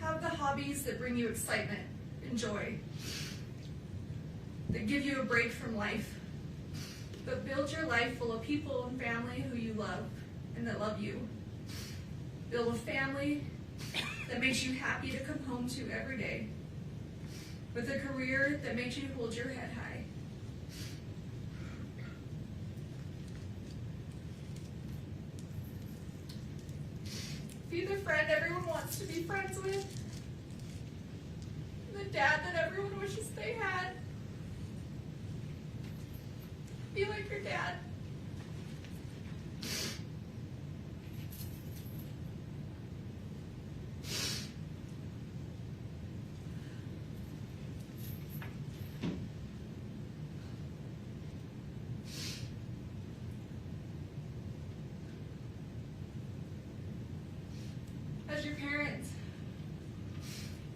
Have the hobbies that bring you excitement and joy, that give you a break from life, but build your life full of people and family who you love and that love you. Build a family that makes you happy to come home to every day, with a career that makes you hold your head high. Be the friend everyone wants to be friends with, the dad that everyone wishes they had. Be like your dad. As your parents,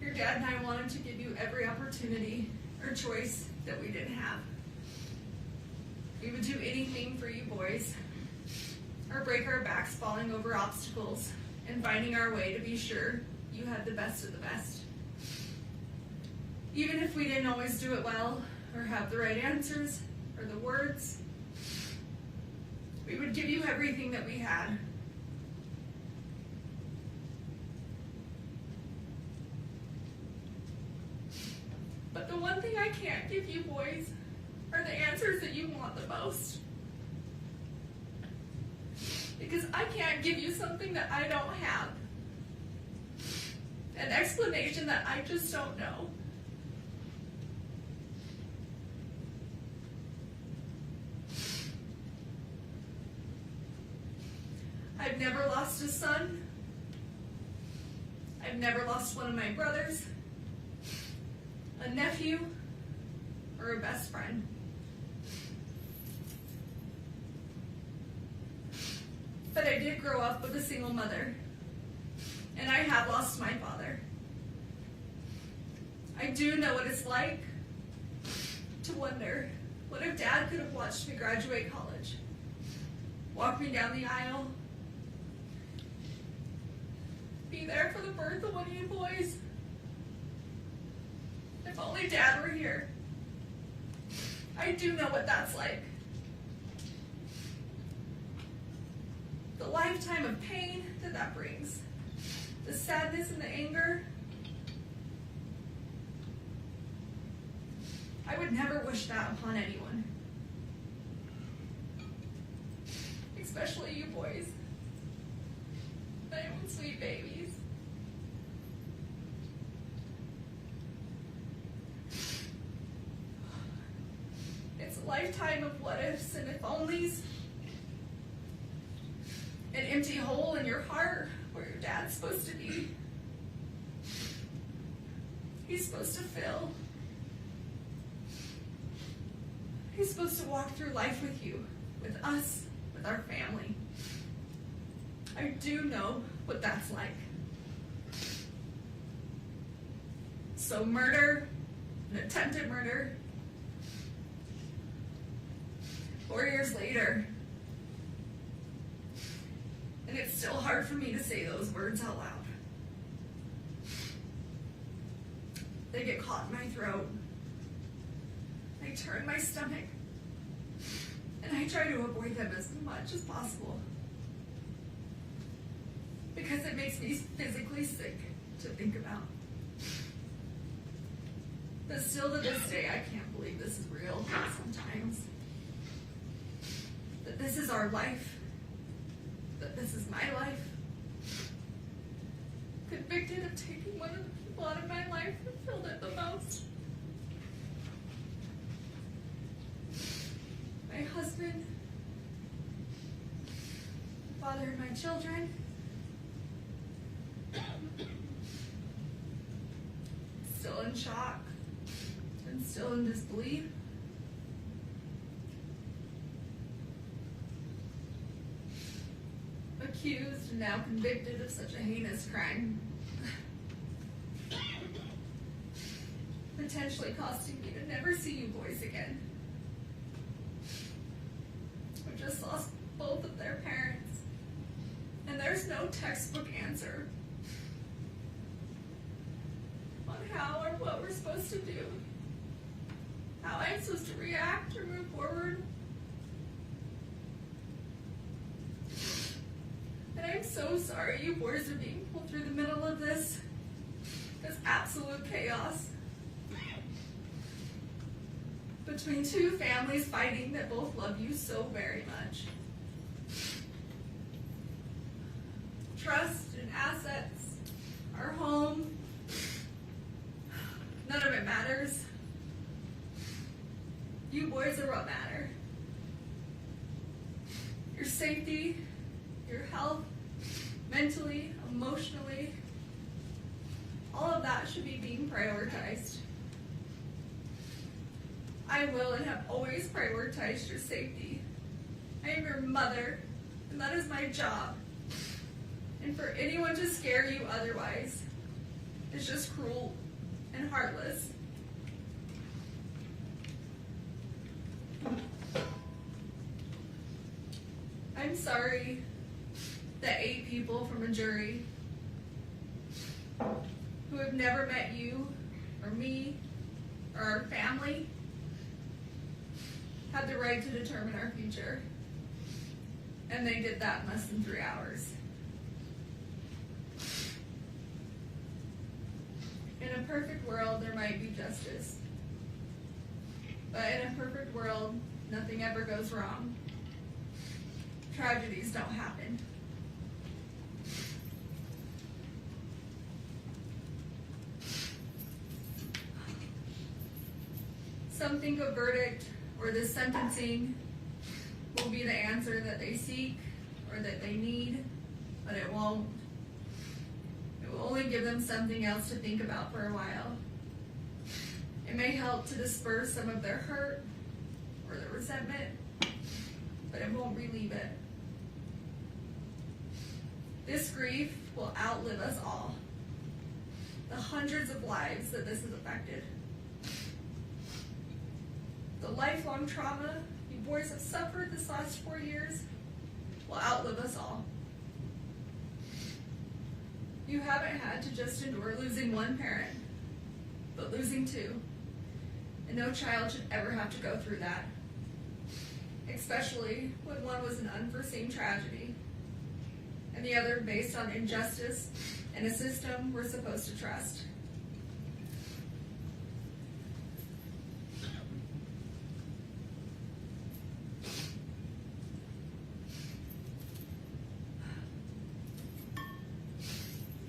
your dad and I wanted to give you every opportunity or choice that we didn't have. We would do anything for you boys, or break our backs falling over obstacles and finding our way to be sure you had the best of the best. Even if we didn't always do it well, or have the right answers, or the words, we would give you everything that we had. But the one thing I can't give you boys are the answers that you want the most. Because I can't give you something that I don't have. An explanation that I just don't know. lost a son. I've never lost one of my brothers, a nephew, or a best friend. But I did grow up with a single mother, and I have lost my father. I do know what it's like to wonder, what if Dad could have watched me graduate college, walk me down the aisle, be there for the birth of one of you boys? If only Dad were here. I do know what that's like. The lifetime of pain that brings, the sadness and the anger. I would never wish that upon anyone, especially you boys, my own sweet babies. It's a lifetime of what ifs and if onlys, an empty hole in your heart where your dad's supposed to be. He's supposed to fill. He's supposed to walk through life with you, with us, with our family. I do know what that's like. So murder, an attempted murder, 4 years later, and it's still hard for me to say those words out loud. They get caught in my throat. I turn my stomach, and I try to avoid them as much as possible because it makes me physically sick to think about. But still to this day, I can't believe this is real sometimes. That this is our life. That this is my life. Convicted of taking one of the people out of my life who filled it the most. My husband, the father of my children, still in shock and still in disbelief. Accused and now convicted of such a heinous crime. Potentially costing me to never see you boys again. I just lost both of their parents, and there's no textbook answer on how or what we're supposed to do, how I'm supposed to react or move forward. And I'm so sorry you boys are being pulled through the middle of this absolute chaos. Between two families fighting that both love you so very much. Trust and assets, our home, none of it matters. You boys are what matter. Your safety, your health, mentally, emotionally, all of that should be being prioritized. I will and have always prioritized your safety. I am your mother, and that is my job. And for anyone to scare you otherwise is just cruel and heartless. I'm sorry that 8 people from a jury who have never met you or me or our family had the right to determine our future. And they did that in less than 3 hours. In a perfect world, there might be justice. But in a perfect world, nothing ever goes wrong. Tragedies don't happen. Some think a verdict or this sentencing will be the answer that they seek or that they need. but it won't. It will only give them something else to think about for a while. It may help to disperse some of their hurt or their resentment, but it won't relieve it. This grief will outlive us all. The hundreds of lives that this has affected. The lifelong trauma you boys have suffered this last 4 years will outlive us all. You haven't had to just endure losing one parent, but losing two. And no child should ever have to go through that, especially when one was an unforeseen tragedy and the other based on injustice and a system we're supposed to trust.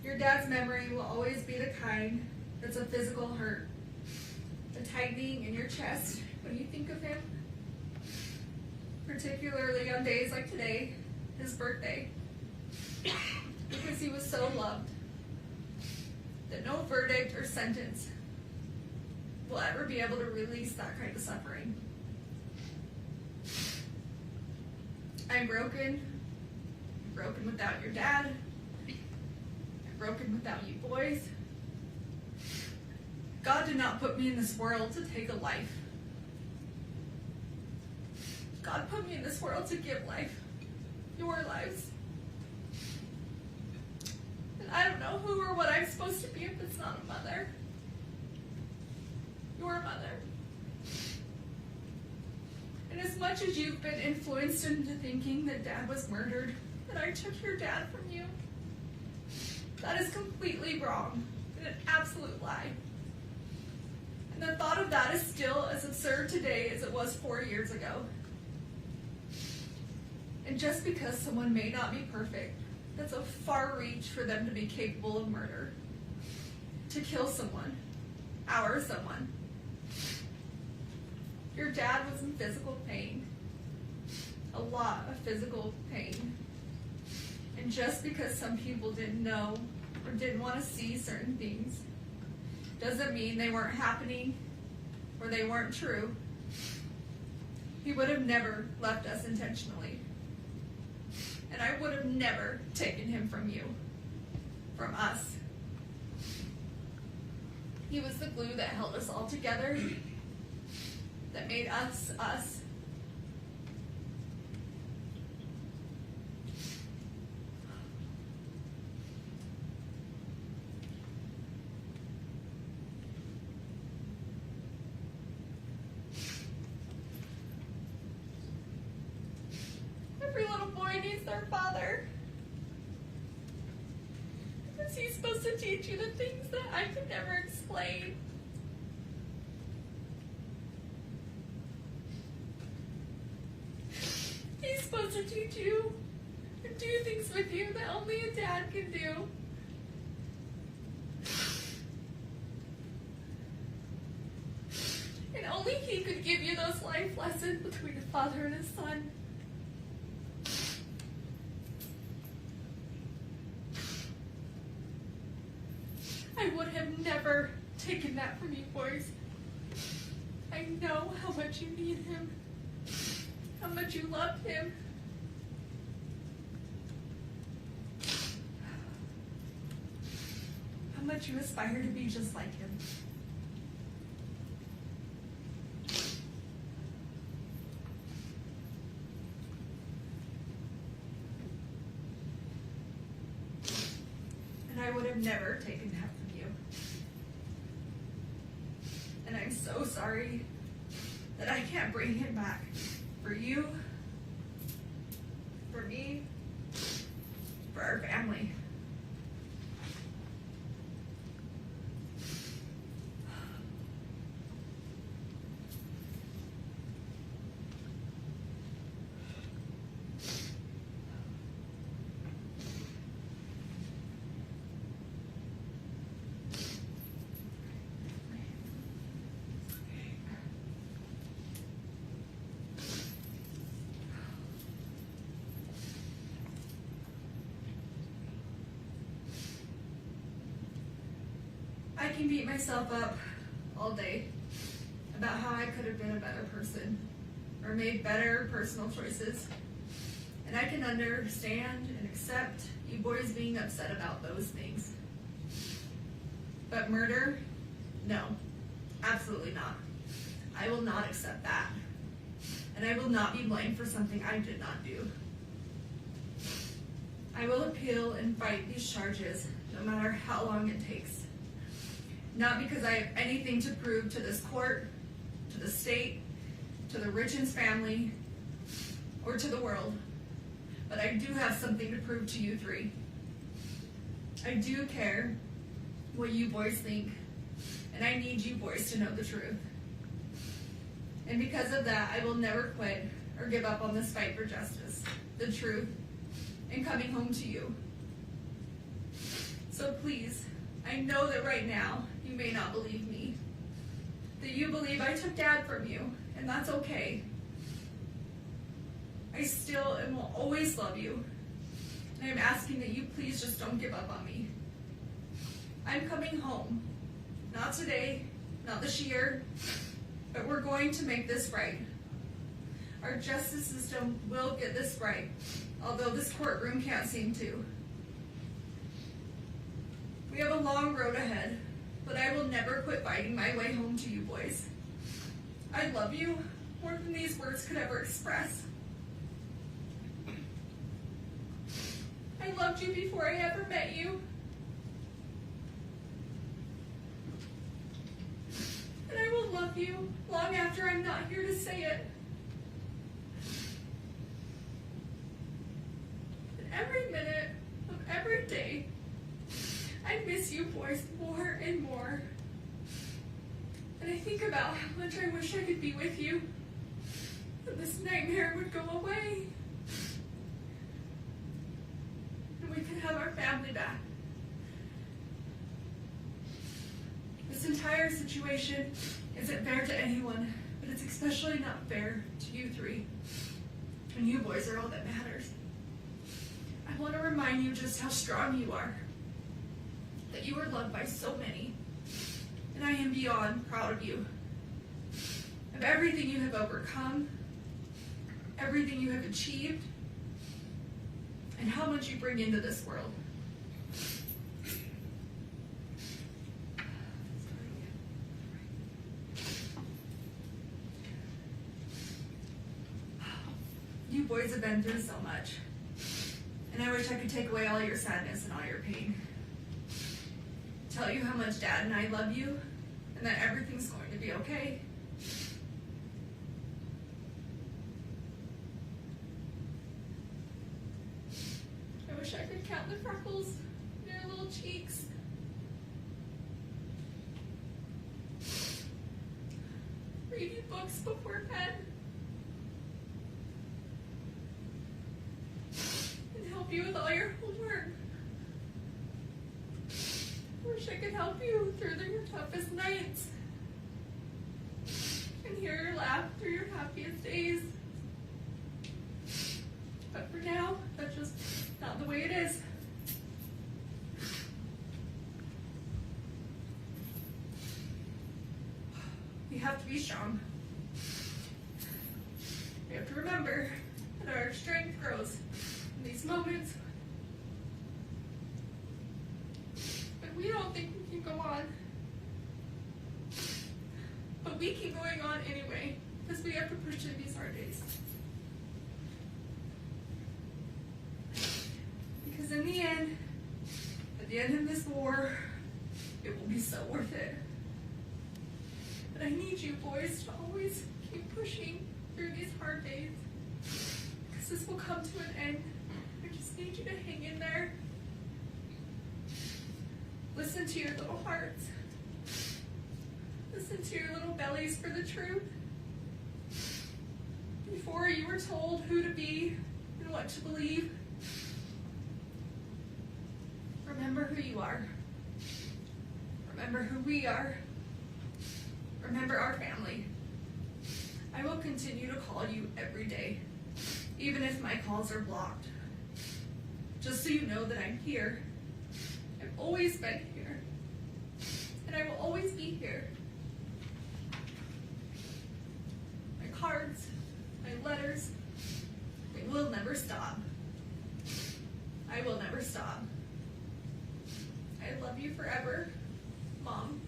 Your dad's memory will always be the kind that's a physical hurt. The tightening in your chest when you think of him. Particularly on days like today, his birthday. Because he was so loved that no verdict or sentence will ever be able to release that kind of suffering. I'm broken. I'm broken without your dad. I'm broken without you boys. God did not put me in this world to take a life. God put me in this world to give life. Your lives. And I don't know who or what I'm supposed to be if it's not a mother. Your mother. And as much as you've been influenced into thinking that Dad was murdered, that I took your dad from you, that is completely wrong and an absolute lie. And the thought of that is still as absurd today as it was 4 years ago. And just because someone may not be perfect, that's a far reach for them to be capable of murder. To kill someone. Our someone. Your dad was in physical pain. A lot of physical pain. And just because some people didn't know or didn't want to see certain things doesn't mean they weren't happening or they weren't true. He would have never left us intentionally. And I would have never taken him from you, from us. He was the glue that held us all together, that made us, us. Every little boy needs their father. Is he supposed to teach you the things that I could never explain? He's supposed to teach you and do things with you that only a dad can do. And only he could give you those life lessons between a father and a son. I would have never taken that from you boys. I know how much you need him, how much you love him. How much you aspire to be just like him. And I would have never taken that from you. And I'm so sorry that I can't bring him back. For you, for me, for our family. I can beat myself up all day about how I could have been a better person or made better personal choices. And I can understand and accept you boys being upset about those things. But murder? No, absolutely not. I will not accept that. And I will not be blamed for something I did not do. I will appeal and fight these charges no matter how long it takes. Not because I have anything to prove to this court, to the state, to the Richens family, or to the world, but I do have something to prove to you three. I do care what you boys think, and I need you boys to know the truth. And because of that, I will never quit or give up on this fight for justice, the truth, and coming home to you. So please, I know that right now you may not believe me, that you believe I took Dad from you, and that's okay. I still and will always love you, and I'm asking that you please just don't give up on me. I'm coming home, not today, not this year, but we're going to make this right. Our justice system will get this right, although this courtroom can't seem to. We have a long road ahead, but I will never quit fighting my way home to you boys. I love you more than these words could ever express. I loved you before I ever met you. And I will love you long after I'm not here to say it. And every minute of every day, I miss you boys more and more. And I think about how much I wish I could be with you, and this nightmare would go away, and we could have our family back. This entire situation isn't fair to anyone, but it's especially not fair to you three. And you boys are all that matters. I want to remind you just how strong you are, that you are loved by so many, and I am beyond proud of you, of everything you have overcome, everything you have achieved, and how much you bring into this world. You boys have been through so much, and I wish I could take away all your sadness and all your pain. Tell you how much Dad and I love you, and that everything's going to be okay. I wish I could count the freckles in your little cheeks. Read you books before bed. And help you with all your homework. I wish I could help you through your toughest nights and hear your laugh through your happiest days. But for now, that's just not the way it is. We have to be strong. We have to remember that our strength grows in these moments. We don't think we can go on. But we keep going on anyway, because we have to push through these hard days. Because in the end, at the end of this war, it will be so worth it. But I need you boys to always keep pushing through these hard days, because this will come to an end. I just need you to hang in there. Listen to your little hearts. Listen to your little bellies for the truth. Before you were told who to be and what to believe, remember who you are. Remember who we are. Remember our family. I will continue to call you every day, even if my calls are blocked. Just so you know that I'm here. I've always been here. And you forever, Mom.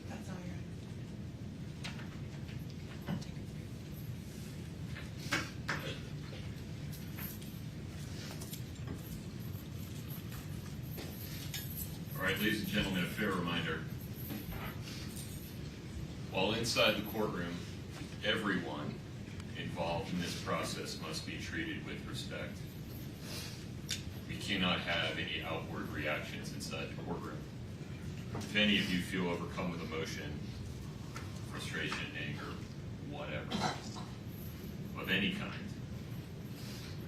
That's all you're. All right, ladies and gentlemen, a fair reminder. While inside the courtroom, everyone involved in this process must be treated with respect. We cannot have any outward reactions inside the courtroom. If any of you feel overcome with emotion, frustration, anger, whatever, of any kind,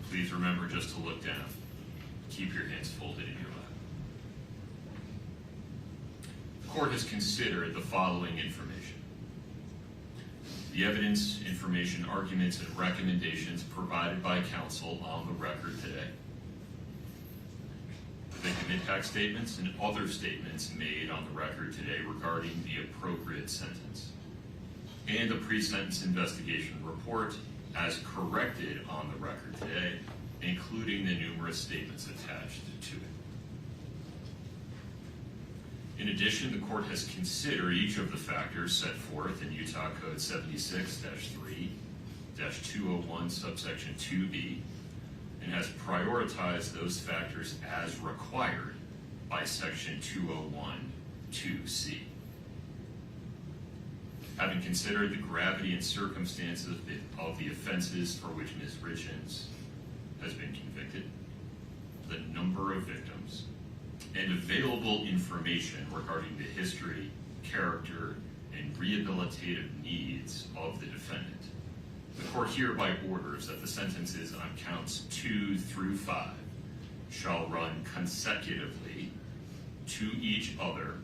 please remember just to look down. Keep your hands folded in your lap. The court has considered the following information. The evidence, information, arguments, and recommendations provided by counsel on the record today. The victim impact statements and other statements made on the record today regarding the appropriate sentence. And the pre-sentence investigation report as corrected on the record today, including the numerous statements attached to it. In addition, the court has considered each of the factors set forth in Utah Code 76-3-201 subsection 2B and has prioritized those factors as required by section 201-2C. Having considered the gravity and circumstances of the offenses for which Ms. Richens has been convicted, the number of victims, and available information regarding the history, character, and rehabilitative needs of the defendant, the court hereby orders that the sentences on counts 2 through 5 shall run consecutively to each other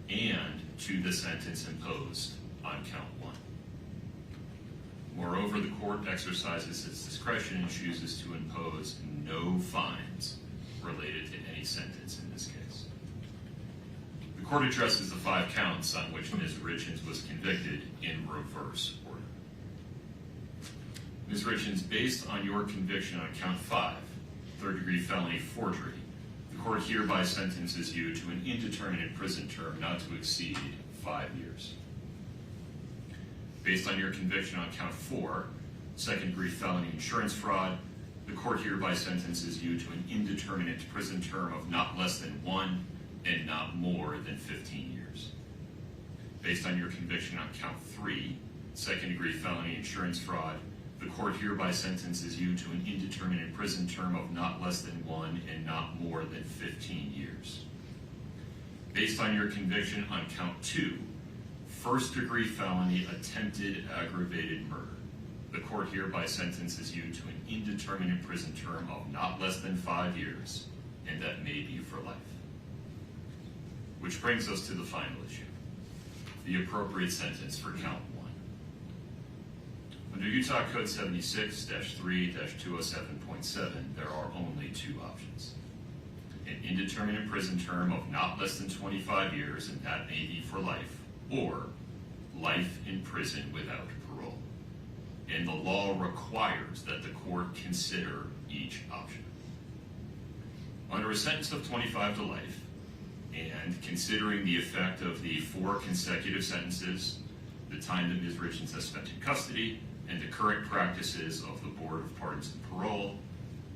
and to the sentence imposed on count 1. Moreover, the court exercises its discretion and chooses to impose no fines related to any sentence in this case. The court addresses the 5 counts on which Ms. Richens was convicted in reverse order. Ms. Richens, based on your conviction on count 5, third-degree felony forgery, the court hereby sentences you to an indeterminate prison term not to exceed 5 years. Based on your conviction on count 4, second-degree felony insurance fraud, the court hereby sentences you to an indeterminate prison term of not less than 1 and not more than 15 years. Based on your conviction on count 3, second-degree felony insurance fraud, the court hereby sentences you to an indeterminate prison term of not less than 1 and not more than 15 years. Based on your conviction on count 2, first-degree felony attempted aggravated murder, the court hereby sentences you to an indeterminate prison term of not less than 5 years, and that may be for life. Which brings us to the final issue, the appropriate sentence for count 1. Under Utah Code 76-3-207.7, there are only 2 options. An indeterminate prison term of not less than 25 years, and that may be for life, or life in prison without parole. And the law requires that the court consider each option. Under a sentence of 25 to life, and considering the effect of the 4 consecutive sentences, the time that Ms. Richens has spent in custody, and the current practices of the Board of Pardons and Parole,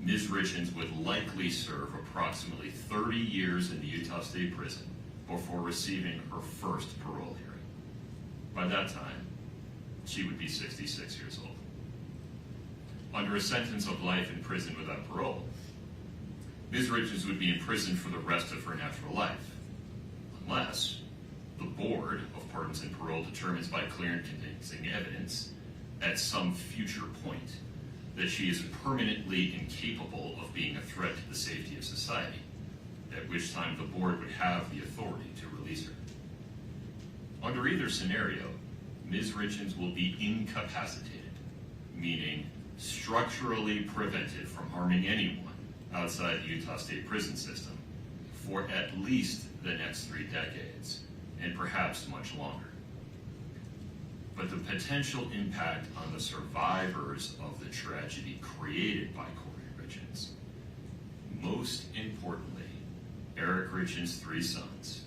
Ms. Richens would likely serve approximately 30 years in the Utah State Prison before receiving her first parole hearing. By that time, she would be 66 years old. Under a sentence of life in prison without parole, Ms. Richens would be in prison for the rest of her natural life, unless the Board of Pardons and Parole determines by clear and convincing evidence at some future point that she is permanently incapable of being a threat to the safety of society, at which time the Board would have the authority to release her. Under either scenario, Ms. Richens will be incapacitated, meaning structurally prevented from harming anyone outside the Utah State prison system for at least the next 3 decades, and perhaps much longer. but the potential impact on the survivors of the tragedy created by Kouri Richins. Most importantly, Eric Richens' 3 sons,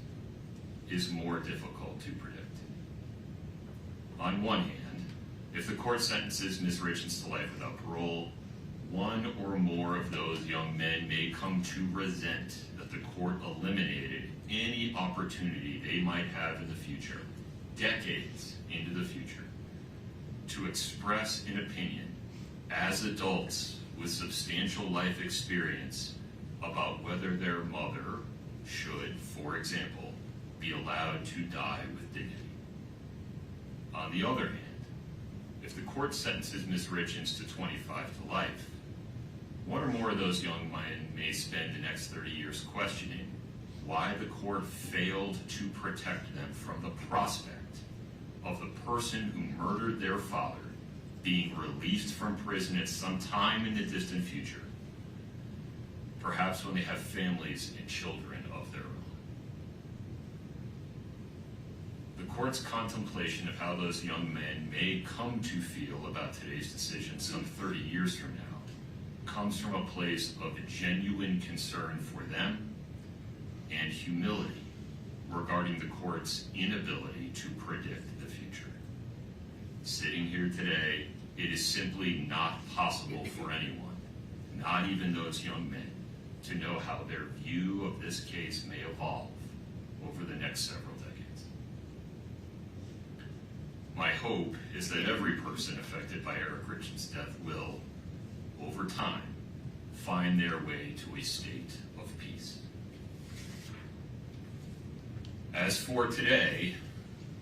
is more difficult to predict. On one hand, if the court sentences Ms. Richens to life without parole, one or more of those young men may come to resent that the court eliminated any opportunity they might have in the future, decades into the future, to express an opinion as adults with substantial life experience about whether their mother should, for example, be allowed to die with dignity. On the other hand, if the court sentences Ms. Richens to 25 to life, one or more of those young men may spend the next 30 years questioning why the court failed to protect them from the prospect of the person who murdered their father being released from prison at some time in the distant future, perhaps when they have families and children of their own. The court's contemplation of how those young men may come to feel about today's decision some 30 years from now comes from a place of genuine concern for them and humility regarding the court's inability to predict the future. Sitting here today, it is simply not possible for anyone, not even those young men, to know how their view of this case may evolve over the next several decades. My hope is that every person affected by Eric Richens' death will, over time, find their way to a state of peace. As for today,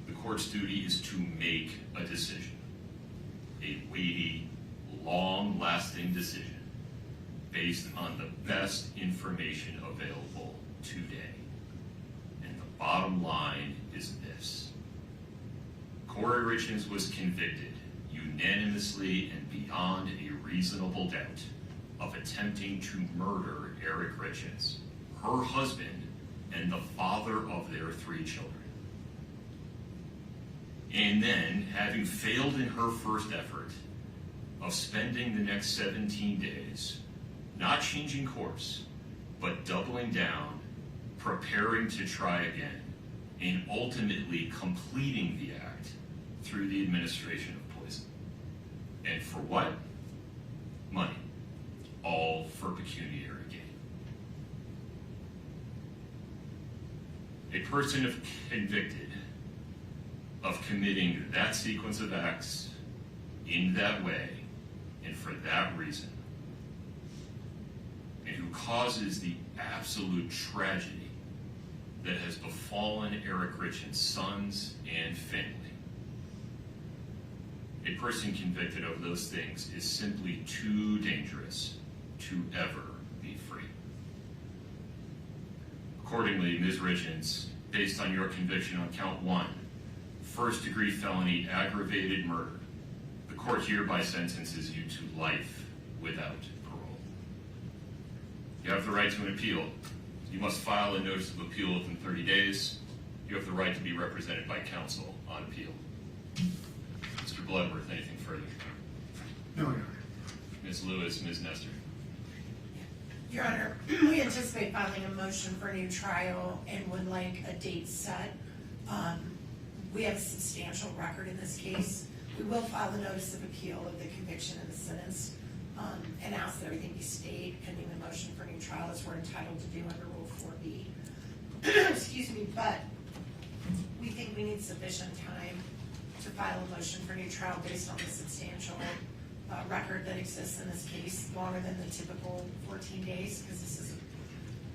the court's duty is to make a decision, a weighty, long-lasting decision based on the best information available today. And the bottom line is this: Kouri Richins was convicted unanimously and beyond a reasonable doubt of attempting to murder Eric Richins, her husband, and the father of their 3 children. And then, having failed in her first effort of spending the next 17 days not changing course, but doubling down, preparing to try again, and ultimately completing the act through the administration of poison. And for what? Money. All for pecuniary gain. A person convicted of committing that sequence of acts in that way and for that reason, and who causes the absolute tragedy that has befallen Eric Richins' sons and family. A person convicted of those things is simply too dangerous to ever be free. Accordingly, Ms. Richins, based on your conviction on count 1, first-degree felony aggravated murder, the court hereby sentences you to life without parole. You have the right to an appeal. You must file a notice of appeal within 30 days. You have the right to be represented by counsel on appeal. Mr. Bloodworth, anything further? No, Your Honor. Ms. Lewis, Ms. Nestor. Your Honor, we anticipate filing a motion for a new trial and would like a date set. We have a substantial record in this case. We will file a notice of appeal of the conviction and the sentence and ask that everything be stayed pending the motion for a new trial as we're entitled to do under Rule 4B. Excuse me, but we think we need sufficient time to file a motion for a new trial based on the substantial record that exists in this case, longer than the typical 14 days, because this is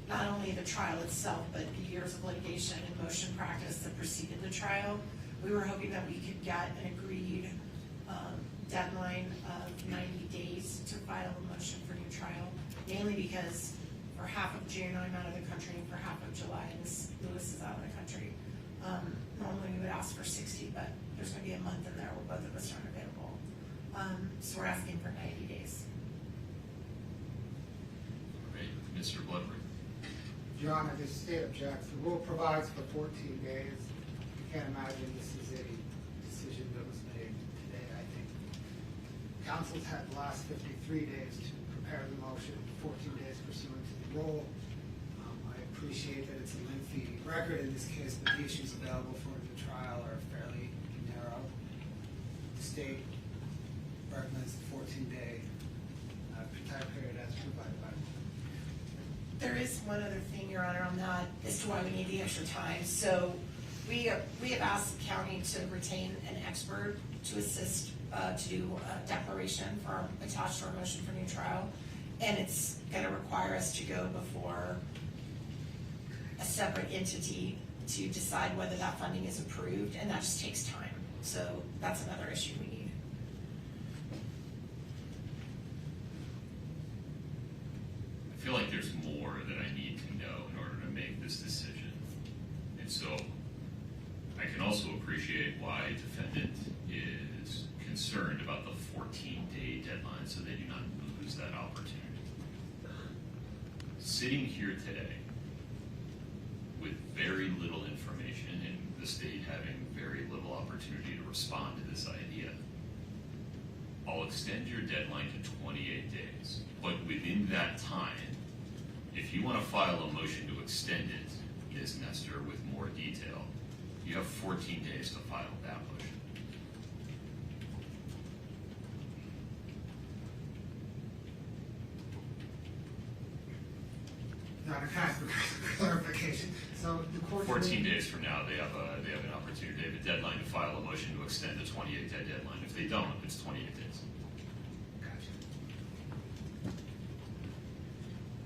not only the trial itself, but the years of litigation and motion practice that preceded the trial. We were hoping that we could get an agreed deadline of 90 days to file a motion for new trial, mainly because for half of June I'm out of the country and for half of July Ms. Lewis is out of the country. Normally we would ask for 60, but there's going to be a month in there where both of us aren't available. So we're asking for 90 days. All right, Mr. Bloodworth. Your Honor, the state objects. The rule provides for 14 days. You can't imagine this is a decision that was Council's had the last 53 days to prepare the motion, 14 days pursuant to the rule. I appreciate that it's a lengthy record in this case, but the issues available for the trial are fairly narrow. The state recommends the 14-day time period as provided by law. There is one other thing, Your Honor, on that, as to why we need the extra time. So we have asked the county to retain an expert to assist to do a declaration for attached to our motion for new trial. And it's going to require us to go before a separate entity to decide whether that funding is approved, and that just takes time. So that's another issue we need. I feel like there's more that I need to know in order to make this decision. And so I can also appreciate why defendant is concerned about the 14-day deadline so they do not lose that opportunity. Sitting here today with very little information and the state having very little opportunity to respond to this idea, I'll extend your deadline to 28 days. But within that time, if you want to file a motion to extend it, Ms. Nestor, with more detail, you have 14 days to file that motion. Your Honor, can I ask for clarification? So the court 14 days from now, they have an opportunity, they have a deadline to file a motion to extend the 28-day deadline. If they don't, it's 28 days.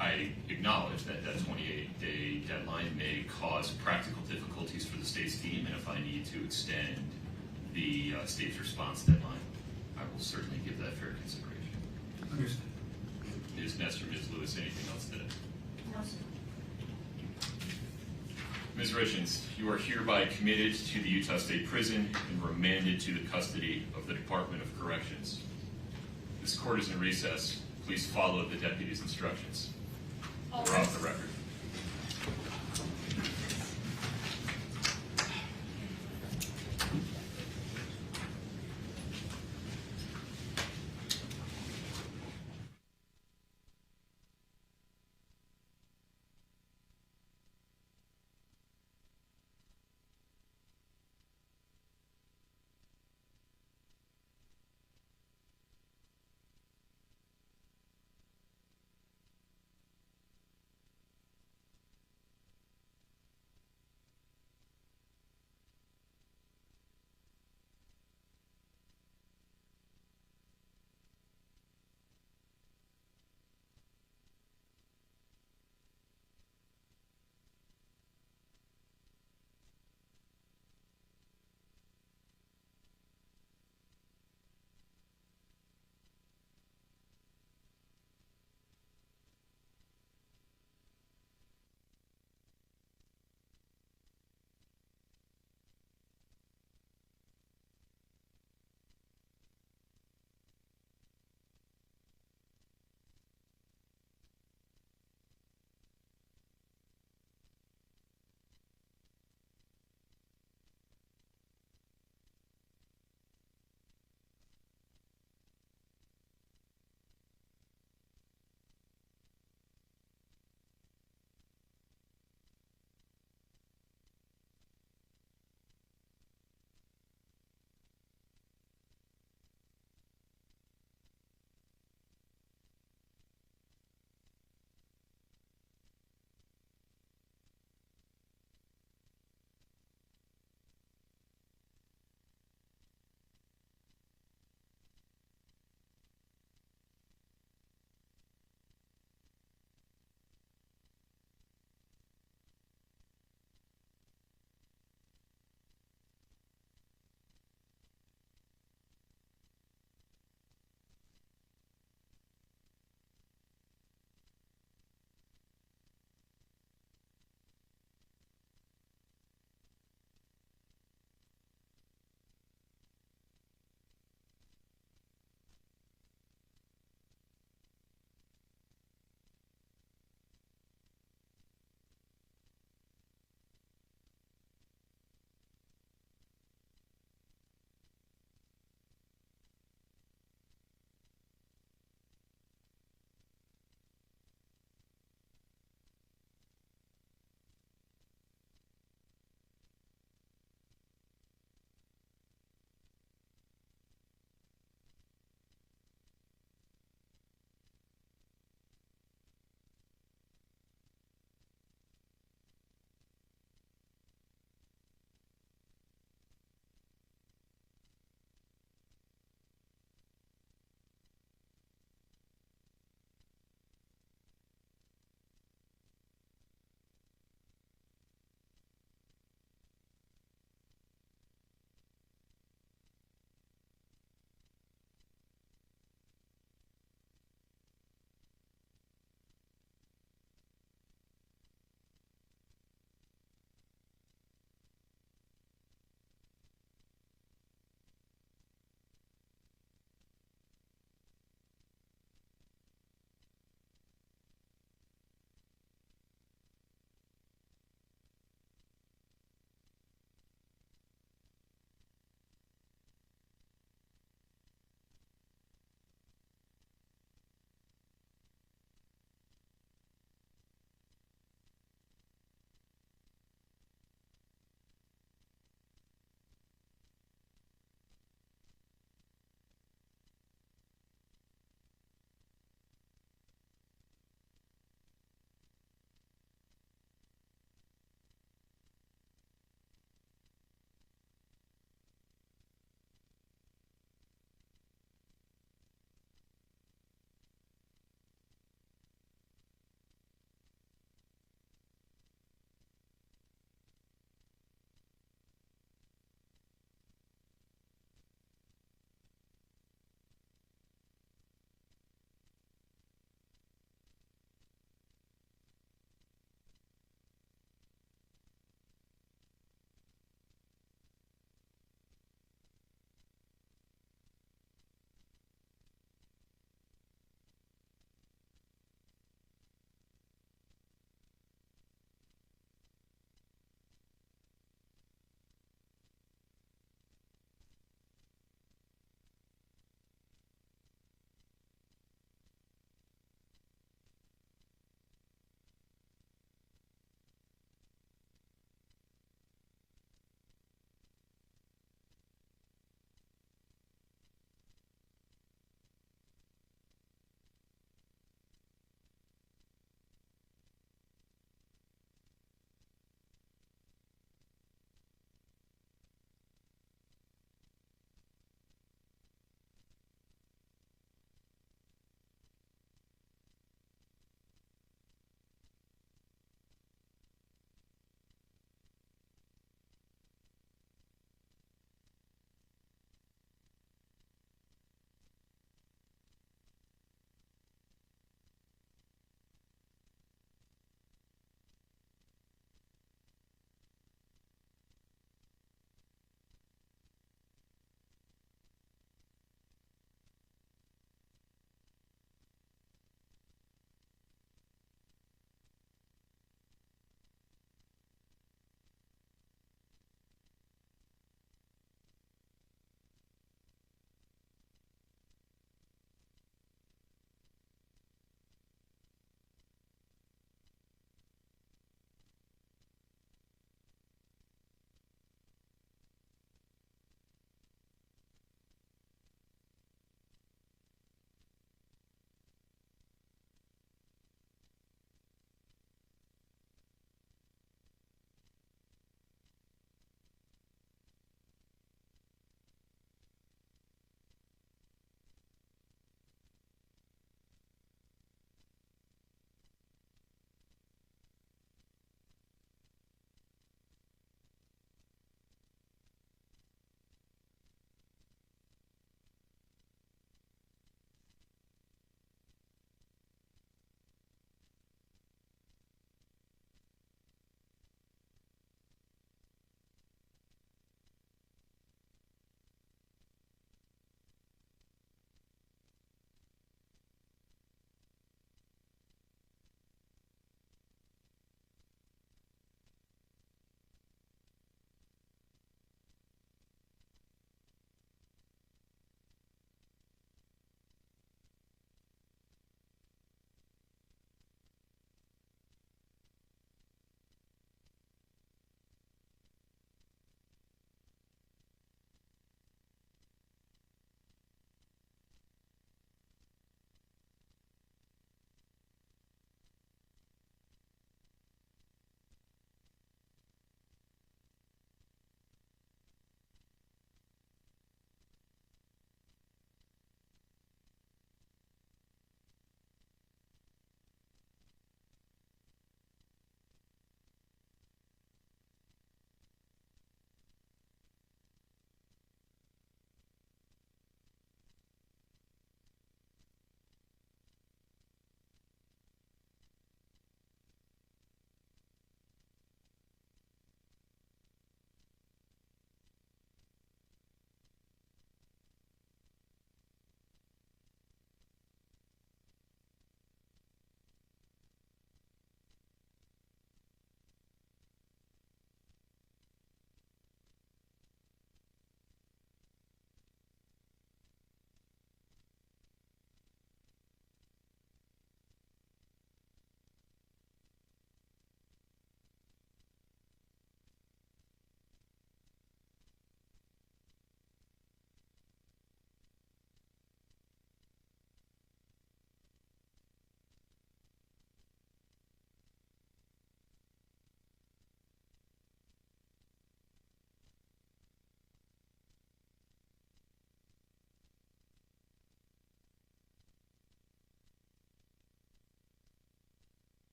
I acknowledge that that 28-day deadline may cause practical difficulties for the state's team, and if I need to extend the state's response deadline, I will certainly give that fair consideration. Understood. Ms. Nestor, Ms. Lewis, anything else today? No, sir. Ms. Richens, you are hereby committed to the Utah State Prison and remanded to the custody of the Department of Corrections. This court is in recess. Please follow the deputy's instructions. We're off the record.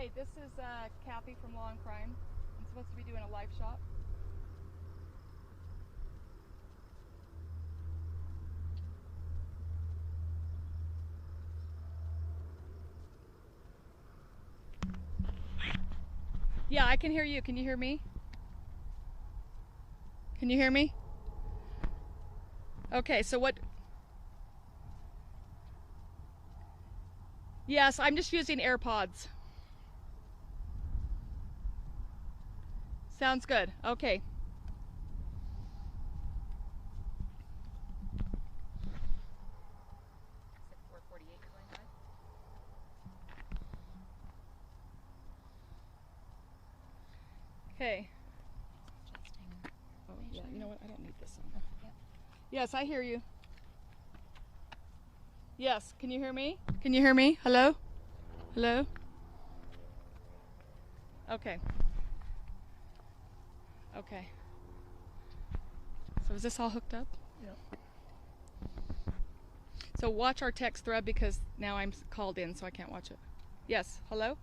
Hey, this is Kathy from Law and Crime. I'm supposed to be doing a live shot. Yeah, I can hear you. Can you hear me? Can you hear me? Okay, so what? Yes, I'm just using AirPods. Sounds good. Okay. Okay. Oh, yeah, you know what? I don't need this on. Yes, I hear you. Yes, can you hear me? Can you hear me? Hello? Hello? Okay. Okay. So is this all hooked up? Yep. So watch our text thread because now I'm called in so I can't watch it. Yes, hello?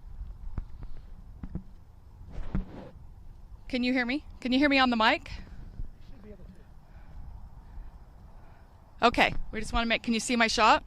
Can you hear me? Can you hear me on the mic? Should be able to. Okay, we just want to make, can you see my shot?